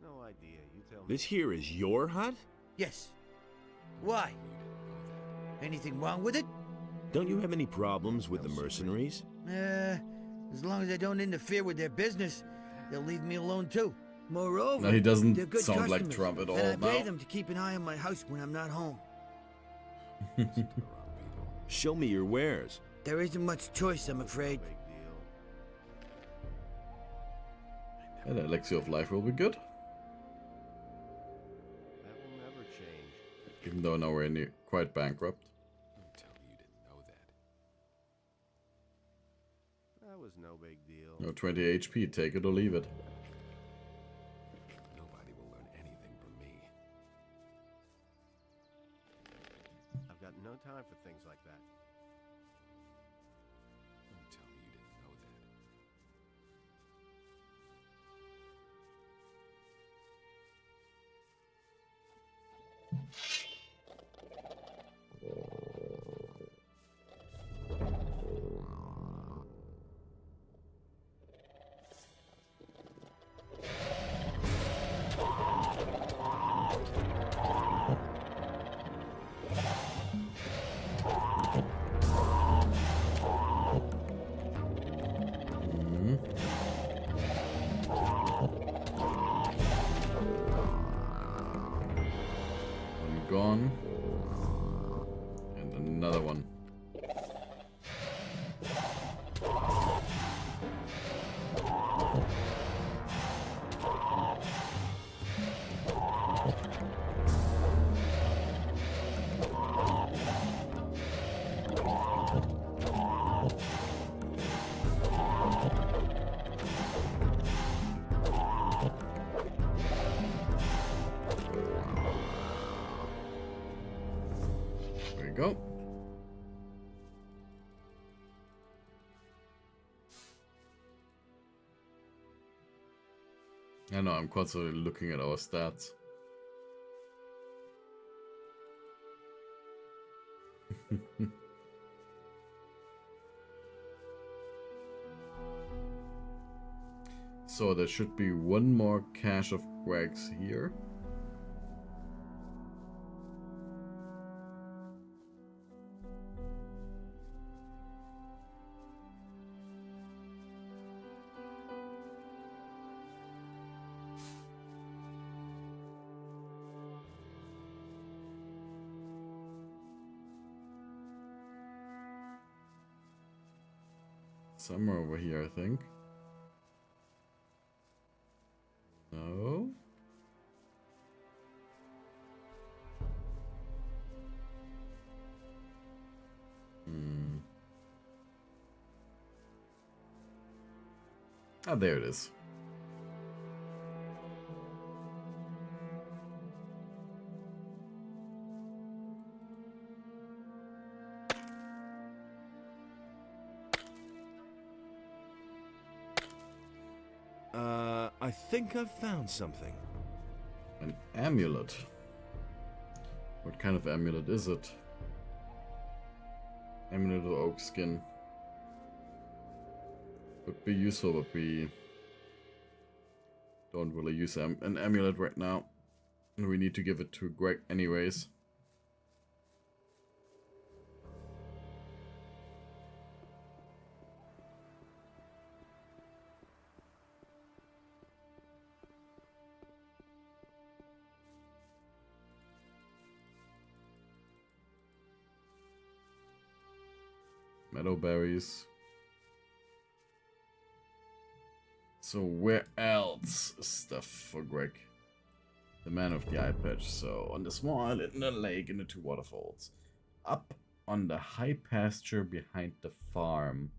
No idea. You tell me. This here is your hut? Yes. Why? Anything wrong with it? Don't you have any problems with the mercenaries? As long as I don't interfere with their business, they'll leave me alone too. Moreover, No, he doesn't they're good sound like customers, Trump at all and I pay now. them to keep an eye on my house when I'm not home. Show me your wares. There isn't much choice, I'm afraid. And Elixir of Life will be good. That will never change. Even though now we're quite bankrupt. That was no big deal. No 20 HP, take it or leave it. Nobody will learn anything from me. I've got no time for things like that. Don't tell me you didn't know that. One gone. And another one. you go. I know, I'm constantly looking at our stats. So there should be one more cache of Gregs here. Somewhere over here, I think. No. Ah, there it is. I think I've found something. An amulet. What kind of amulet is it? Amulet of oak skin. Would be useful, but we don't really use an amulet right now. And we need to give it to Greg anyways. Meadowberries. So where else is stuff for Greg? The man of the eye patch. So on the small island, in the lake, in the two waterfalls. Up on the high pasture behind the farm.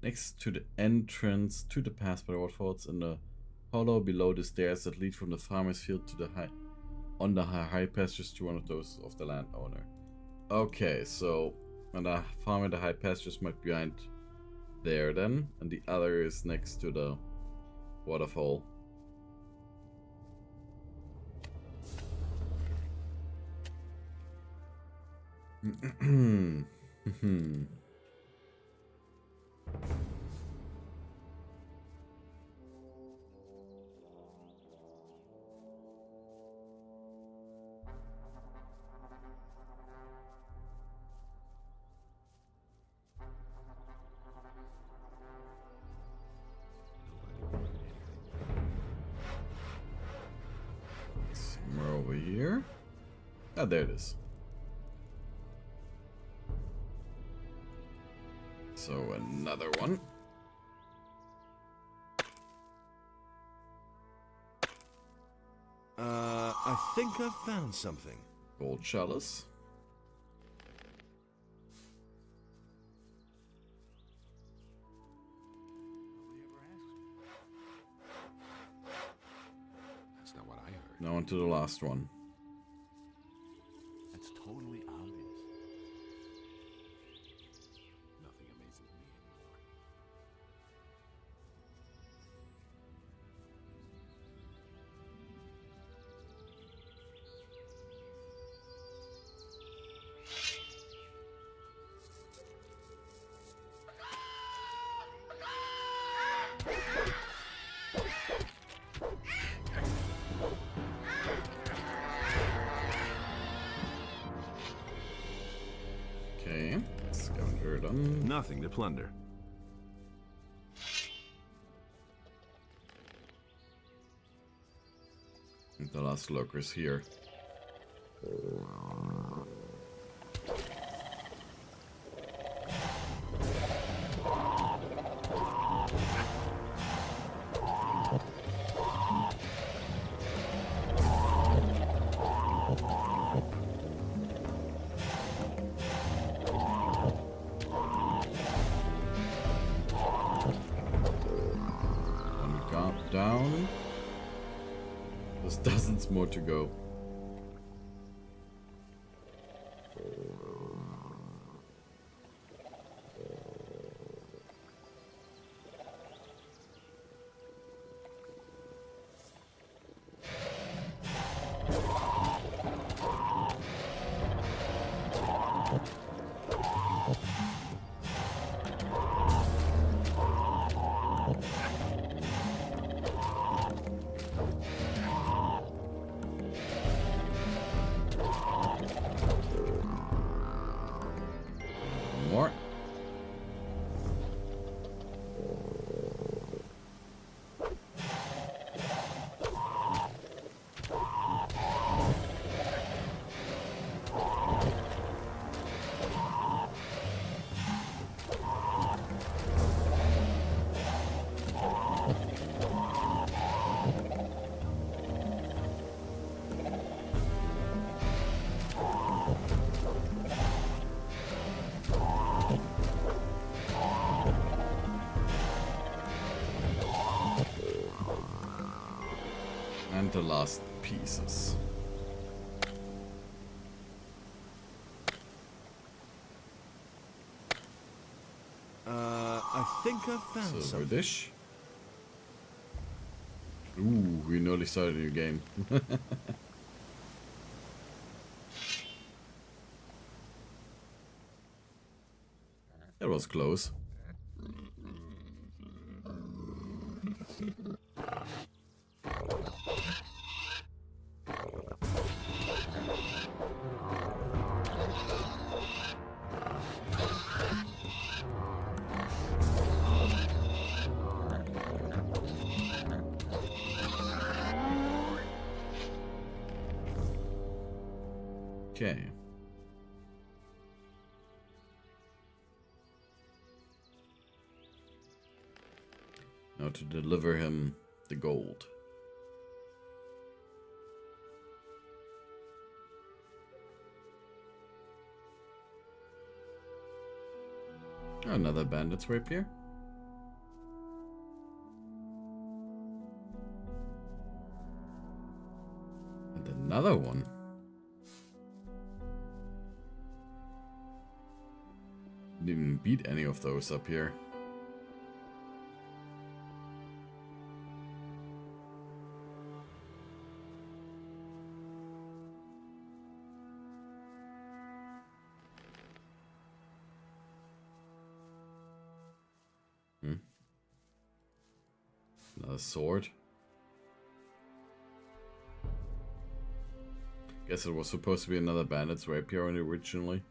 Next to the entrance to the pass by the waterfalls, in the hollow below the stairs that lead from the farmer's field to the high pastures to one of those of the landowner. Okay, so and the farm and the high pastures might be behind there then, and the other is next to the waterfall. Somewhere over here. Ah, there it is. So another one. I think I've found something. Gold chalice. That's not what I heard. Now on to the last one. That's totally obvious. Nothing amazes me anymore. Okay, scavenger done. Nothing to plunder. The last lurker's here. One got down. There's dozens more to go. the last pieces. I think I found Silver something. dish. Ooh, we nearly started a new game. That was close. Okay. Now to deliver him the gold. Another bandit's rapier. And another one. Didn't even beat any of those up here. Another sword. Guess it was supposed to be another bandit's rapier originally.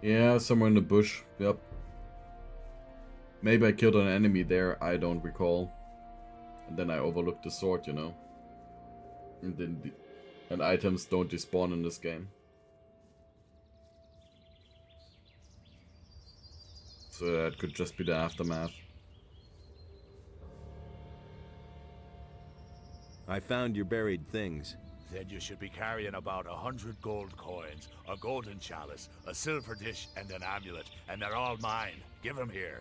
Yeah, somewhere in the bush. Yep. Maybe I killed an enemy there, I don't recall. And then I overlooked the sword, you know. And then and items don't despawn in this game. So that could just be the aftermath. I found your buried things. Then you should be carrying about 100 gold coins, a golden chalice, a silver dish, and an amulet, and they're all mine. Give them here.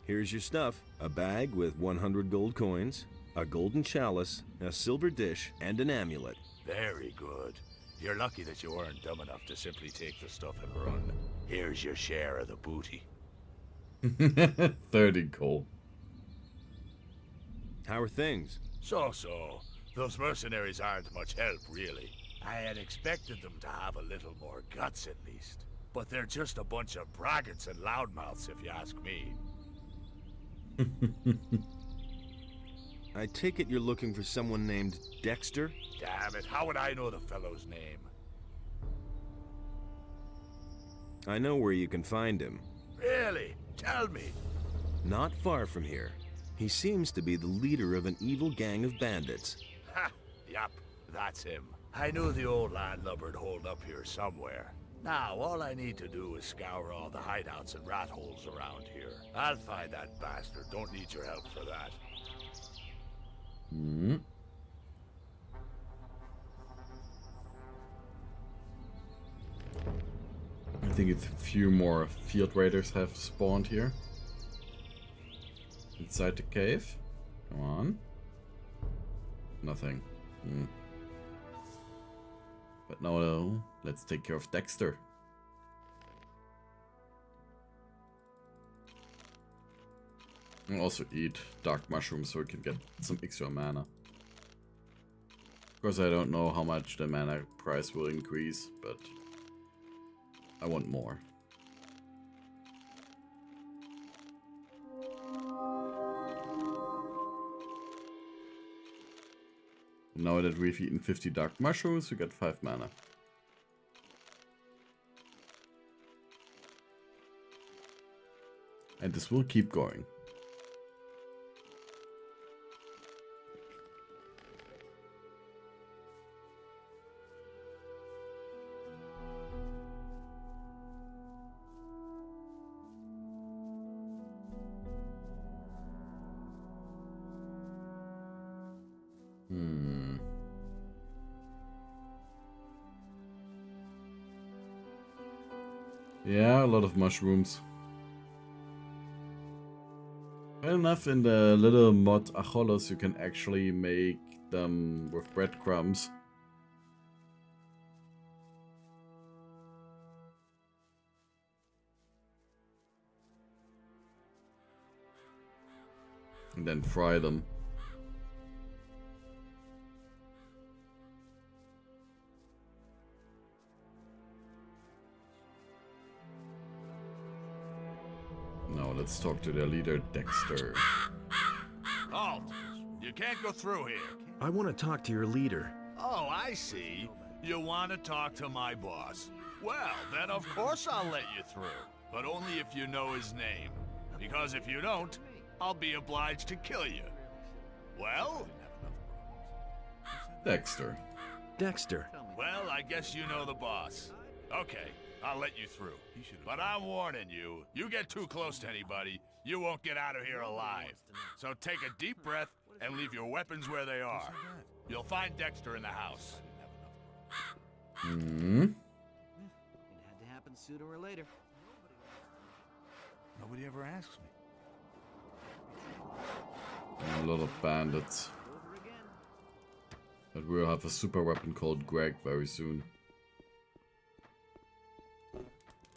Here's your stuff. A bag with 100 gold coins, a golden chalice, a silver dish, and an amulet. Very good. You're lucky that you weren't dumb enough to simply take the stuff and run. Here's your share of the booty. 30 gold. How are things? So. Those mercenaries aren't much help, really. I had expected them to have a little more guts, at least. But they're just a bunch of braggarts and loudmouths, if you ask me. I take it you're looking for someone named Dexter? Damn it, how would I know the fellow's name? I know where you can find him. Really? Tell me. Not far from here. He seems to be the leader of an evil gang of bandits. Ha! Yup, that's him. I knew the old landlubber'd hold up here somewhere. Now, all I need to do is scour all the hideouts and rat holes around here. I'll find that bastard. Don't need your help for that. I think a few more field raiders have spawned here. Inside the cave. Come on. Nothing. But no, let's take care of Dexter. And also eat dark mushrooms so we can get some extra mana. Of course, I don't know how much the mana price will increase, but I want more. Now that we've eaten 50 dark mushrooms, we get 5 mana. And this will keep going. Yeah, a lot of mushrooms. Fair enough, in the little mod Acholos you can actually make them with breadcrumbs. And then fry them. Now let's talk to their leader, Dexter. Halt! You can't go through here. I want to talk to your leader. Oh, I see. You want to talk to my boss. Well, then of course I'll let you through. But only if you know his name. Because if you don't, I'll be obliged to kill you. Well? Dexter. Dexter. Well, I guess you know the boss. Okay, I'll let you through. But I'm warning you, you get too close to anybody, you won't get out of here alive. So take a deep breath and leave your weapons where they are. You'll find Dexter in the house. Hmm. It had to happen sooner or later. Nobody ever asks me. A lot of bandits. But we'll have a super weapon called Greg very soon.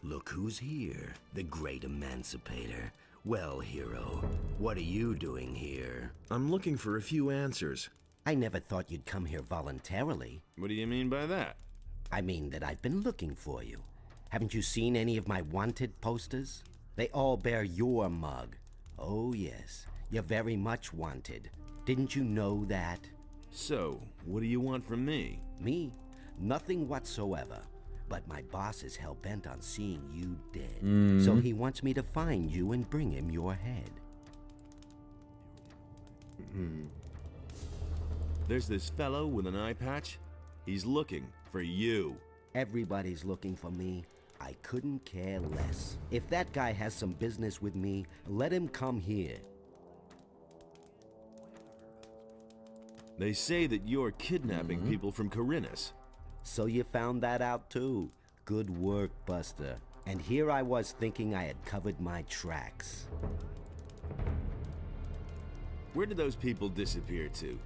Look who's here, the great emancipator. Well, hero, what are you doing here? I'm looking for a few answers. I never thought you'd come here voluntarily. What do you mean by that? I mean that I've been looking for you. Haven't you seen any of my wanted posters? They all bear your mug. Oh yes, you're very much wanted. Didn't you know that? So, what do you want from me? Me? Nothing whatsoever. But my boss is hell-bent on seeing you dead. So he wants me to find you and bring him your head. There's this fellow with an eye patch. He's looking for you. Everybody's looking for me. I couldn't care less. If that guy has some business with me, let him come here. They say that you're kidnapping people from Corinus. So you found that out too. Good work, Buster. And here I was thinking I had covered my tracks. Where did those people disappear to?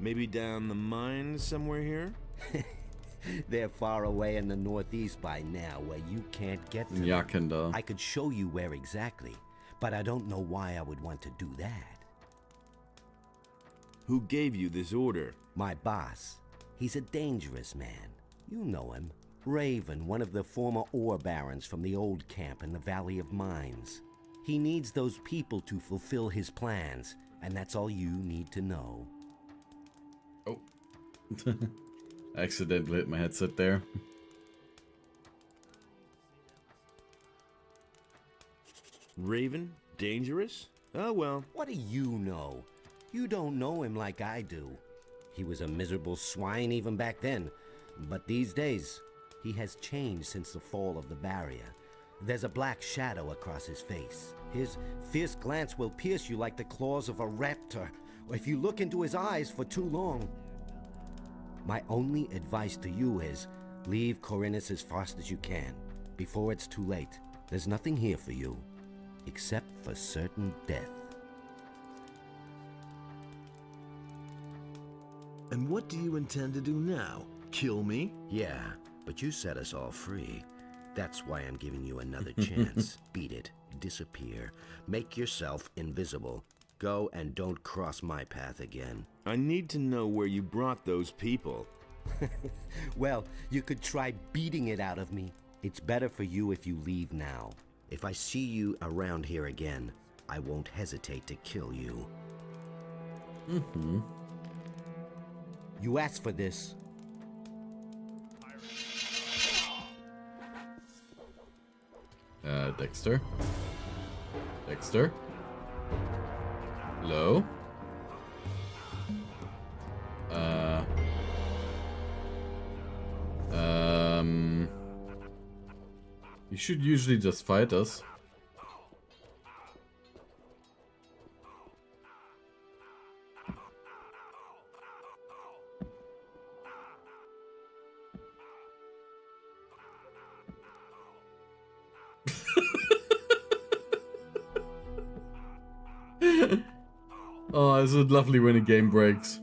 Maybe down the mine somewhere here? They're far away in the northeast by now, where you can't get to them. Yakenda. I could show you where exactly, but I don't know why I would want to do that. Who gave you this order? My boss. He's a dangerous man. You know him. Raven, one of the former ore barons from the old camp in the Valley of Mines. He needs those people to fulfill his plans, and that's all you need to know. Oh. I accidentally hit my headset there. Raven? Dangerous? Oh well. What do you know? You don't know him like I do. He was a miserable swine even back then. But these days, he has changed since the fall of the barrier. There's a black shadow across his face. His fierce glance will pierce you like the claws of a raptor, or if you look into his eyes for too long. My only advice to you is, leave Corinus as fast as you can, before it's too late. There's nothing here for you, except for certain death. And what do you intend to do now? Kill me? Yeah, but you set us all free. That's why I'm giving you another chance. Beat it. Disappear. Make yourself invisible. Go and don't cross my path again. I need to know where you brought those people. Well, you could try beating it out of me. It's better for you if you leave now. If I see you around here again, I won't hesitate to kill you. You asked for this. Dexter? Dexter? Hello? You should usually just fight us. Oh, is it lovely when a game breaks?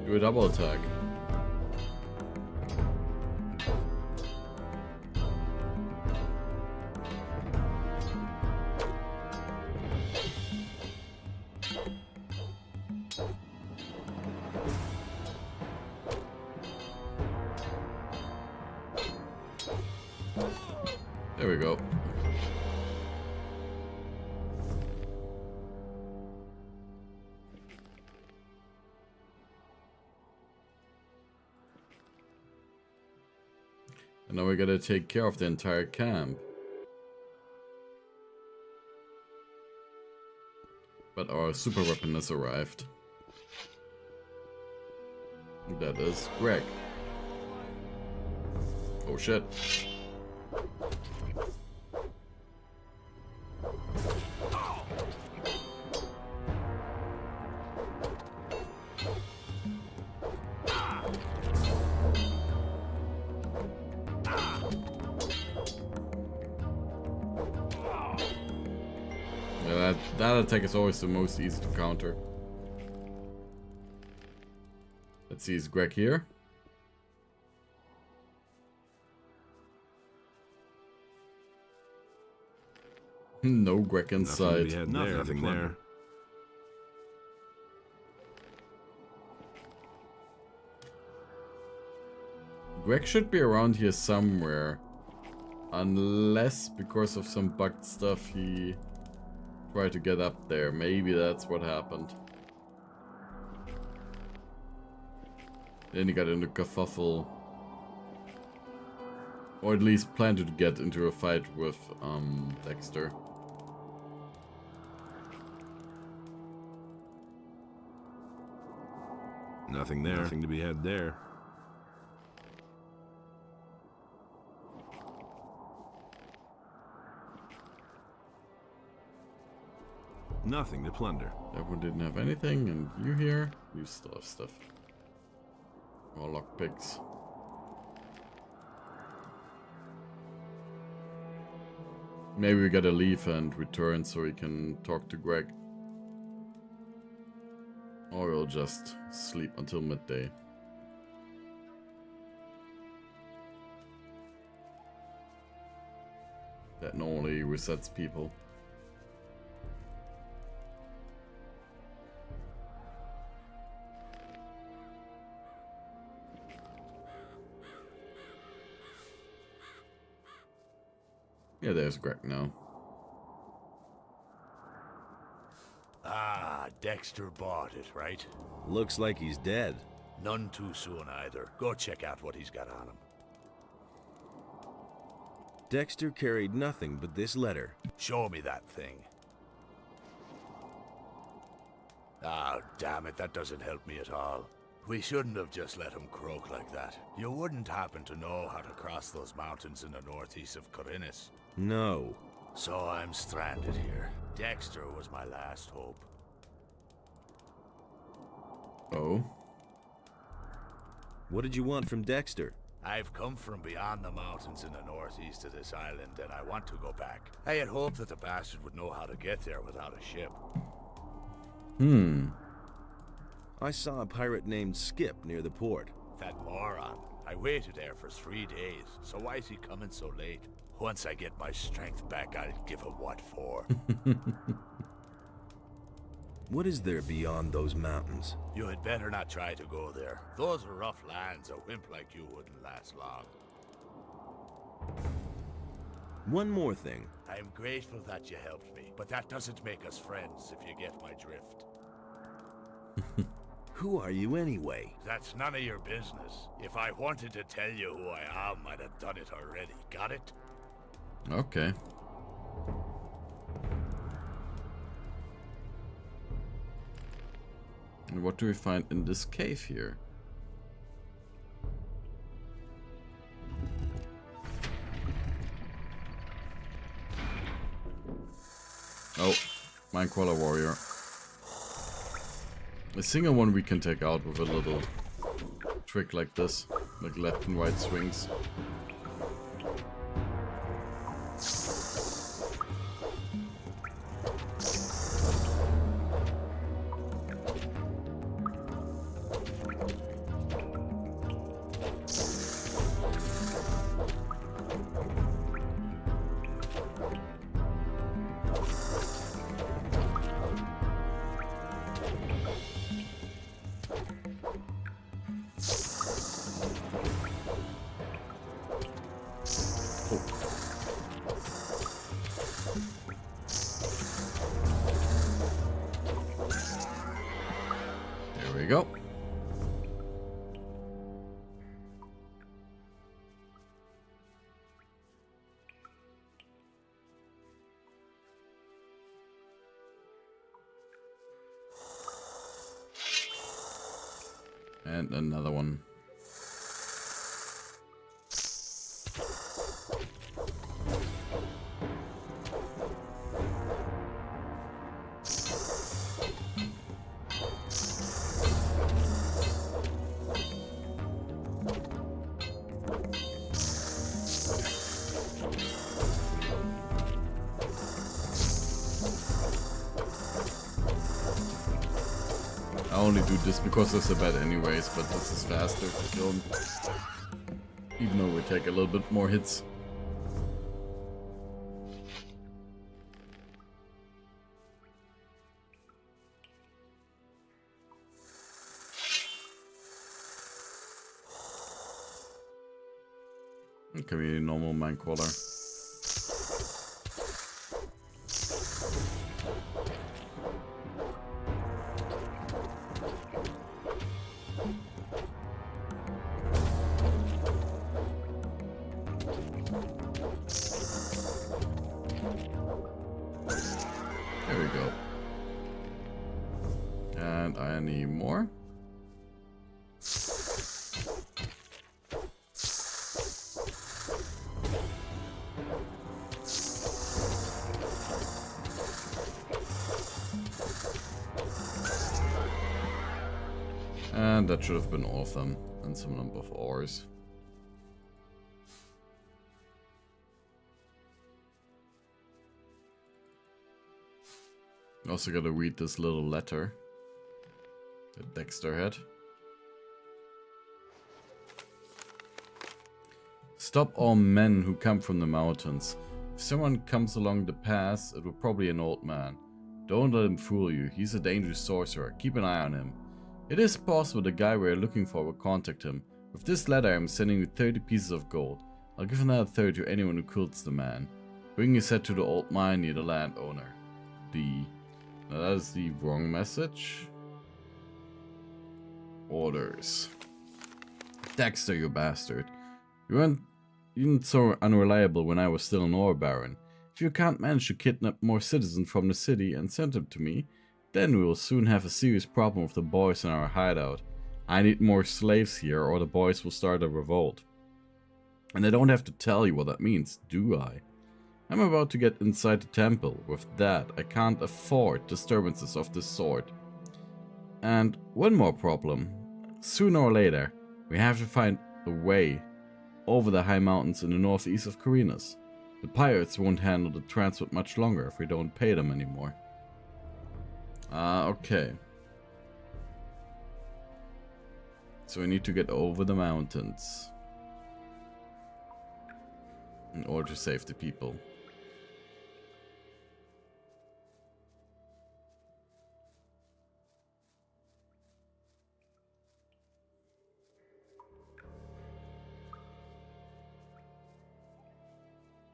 Do a double attack. There we go. And now we gotta take care of the entire camp. But our super weapon has arrived. That is Greg. Oh shit. Yeah, that attack is always the most easy to counter. Let's see, is Greg here? No Greg inside. Nothing there. Greg should be around here somewhere. Unless, because of some bugged stuff, he tried to get up there. Maybe that's what happened. Then he got into kerfuffle. Or at least planned to get into a fight with Dexter. Nothing there. Nothing to be had there. Nothing to plunder. That one didn't have anything, and you here? You still have stuff. More lockpicks. Maybe we gotta leave and return so we can talk to Greg. Or we'll just sleep until midday. That normally resets people. Yeah, there's Greg now. Ah, Dexter bought it, right? Looks like he's dead. None too soon either. Go check out what he's got on him. Dexter carried nothing but this letter. Show me that thing. Ah, damn it, that doesn't help me at all. We shouldn't have just let him croak like that. You wouldn't happen to know how to cross those mountains in the northeast of Corinus. No. So I'm stranded here. Dexter was my last hope. Oh? What did you want from Dexter? I've come from beyond the mountains in the northeast of this island, and I want to go back. I had hoped that the bastard would know how to get there without a ship. I saw a pirate named Skip near the port. That moron. I waited there for 3 days, so why is he coming so late? Once I get my strength back, I'll give him what for. What is there beyond those mountains? You had better not try to go there. Those are rough lands. A wimp like you wouldn't last long. One more thing. I'm grateful that you helped me, but that doesn't make us friends, if you get my drift. Who are you anyway? That's none of your business. If I wanted to tell you who I am, I'd have done it already. Got it? Okay. And what do we find in this cave here? Oh, Minecrawler Warrior. A single one we can take out with a little trick like this, like left and right swings. There we go. And another one. I only do this because there's a bed anyways, but this is faster to kill him. Even though we take a little bit more hits. Okay, we need a normal Minecrawler. There we go. And I need more. And that should have been all of them, and some number of ores. Also gotta read this little letter that Dexter had. Stop all men who come from the mountains. If someone comes along the pass, it will probably be an old man. Don't let him fool you. He's a dangerous sorcerer. Keep an eye on him. It is possible the guy we are looking for will contact him. With this letter, I am sending you 30 pieces of gold. I'll give another 30 to anyone who kills the man. Bring his head to the old mine near the landowner. Now that is the wrong message. Orders. Dexter, you bastard. You weren't so unreliable when I was still an ore baron. If you can't manage to kidnap more citizens from the city and send them to me, then we will soon have a serious problem with the boys in our hideout. I need more slaves here, or the boys will start a revolt. And I don't have to tell you what that means, do I? I'm about to get inside the temple. With that, I can't afford disturbances of this sort. And one more problem. Sooner or later, we have to find a way over the high mountains in the northeast of Carinas. The pirates won't handle the transport much longer if we don't pay them anymore. Okay. So we need to get over the mountains in order to save the people.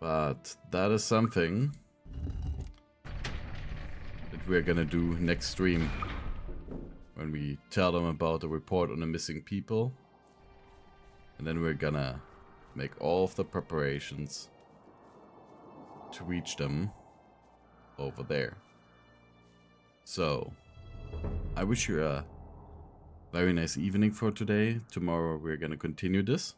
But that is something that we're gonna do next stream. When we tell them about the report on the missing people. And then we're gonna make all of the preparations to reach them over there. So, I wish you a very nice evening for today. Tomorrow we're gonna continue this.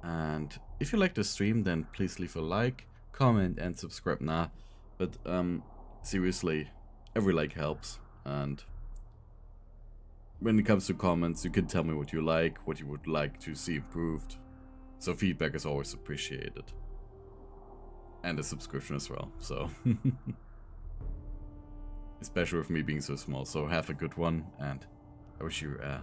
And if you like the stream, then please leave a like, comment, and subscribe now. But seriously, every like helps. And when it comes to comments, you can tell me what you like, what you would like to see improved. So feedback is always appreciated. And a subscription as well, so. Especially with me being so small. So have a good one, and I wish you a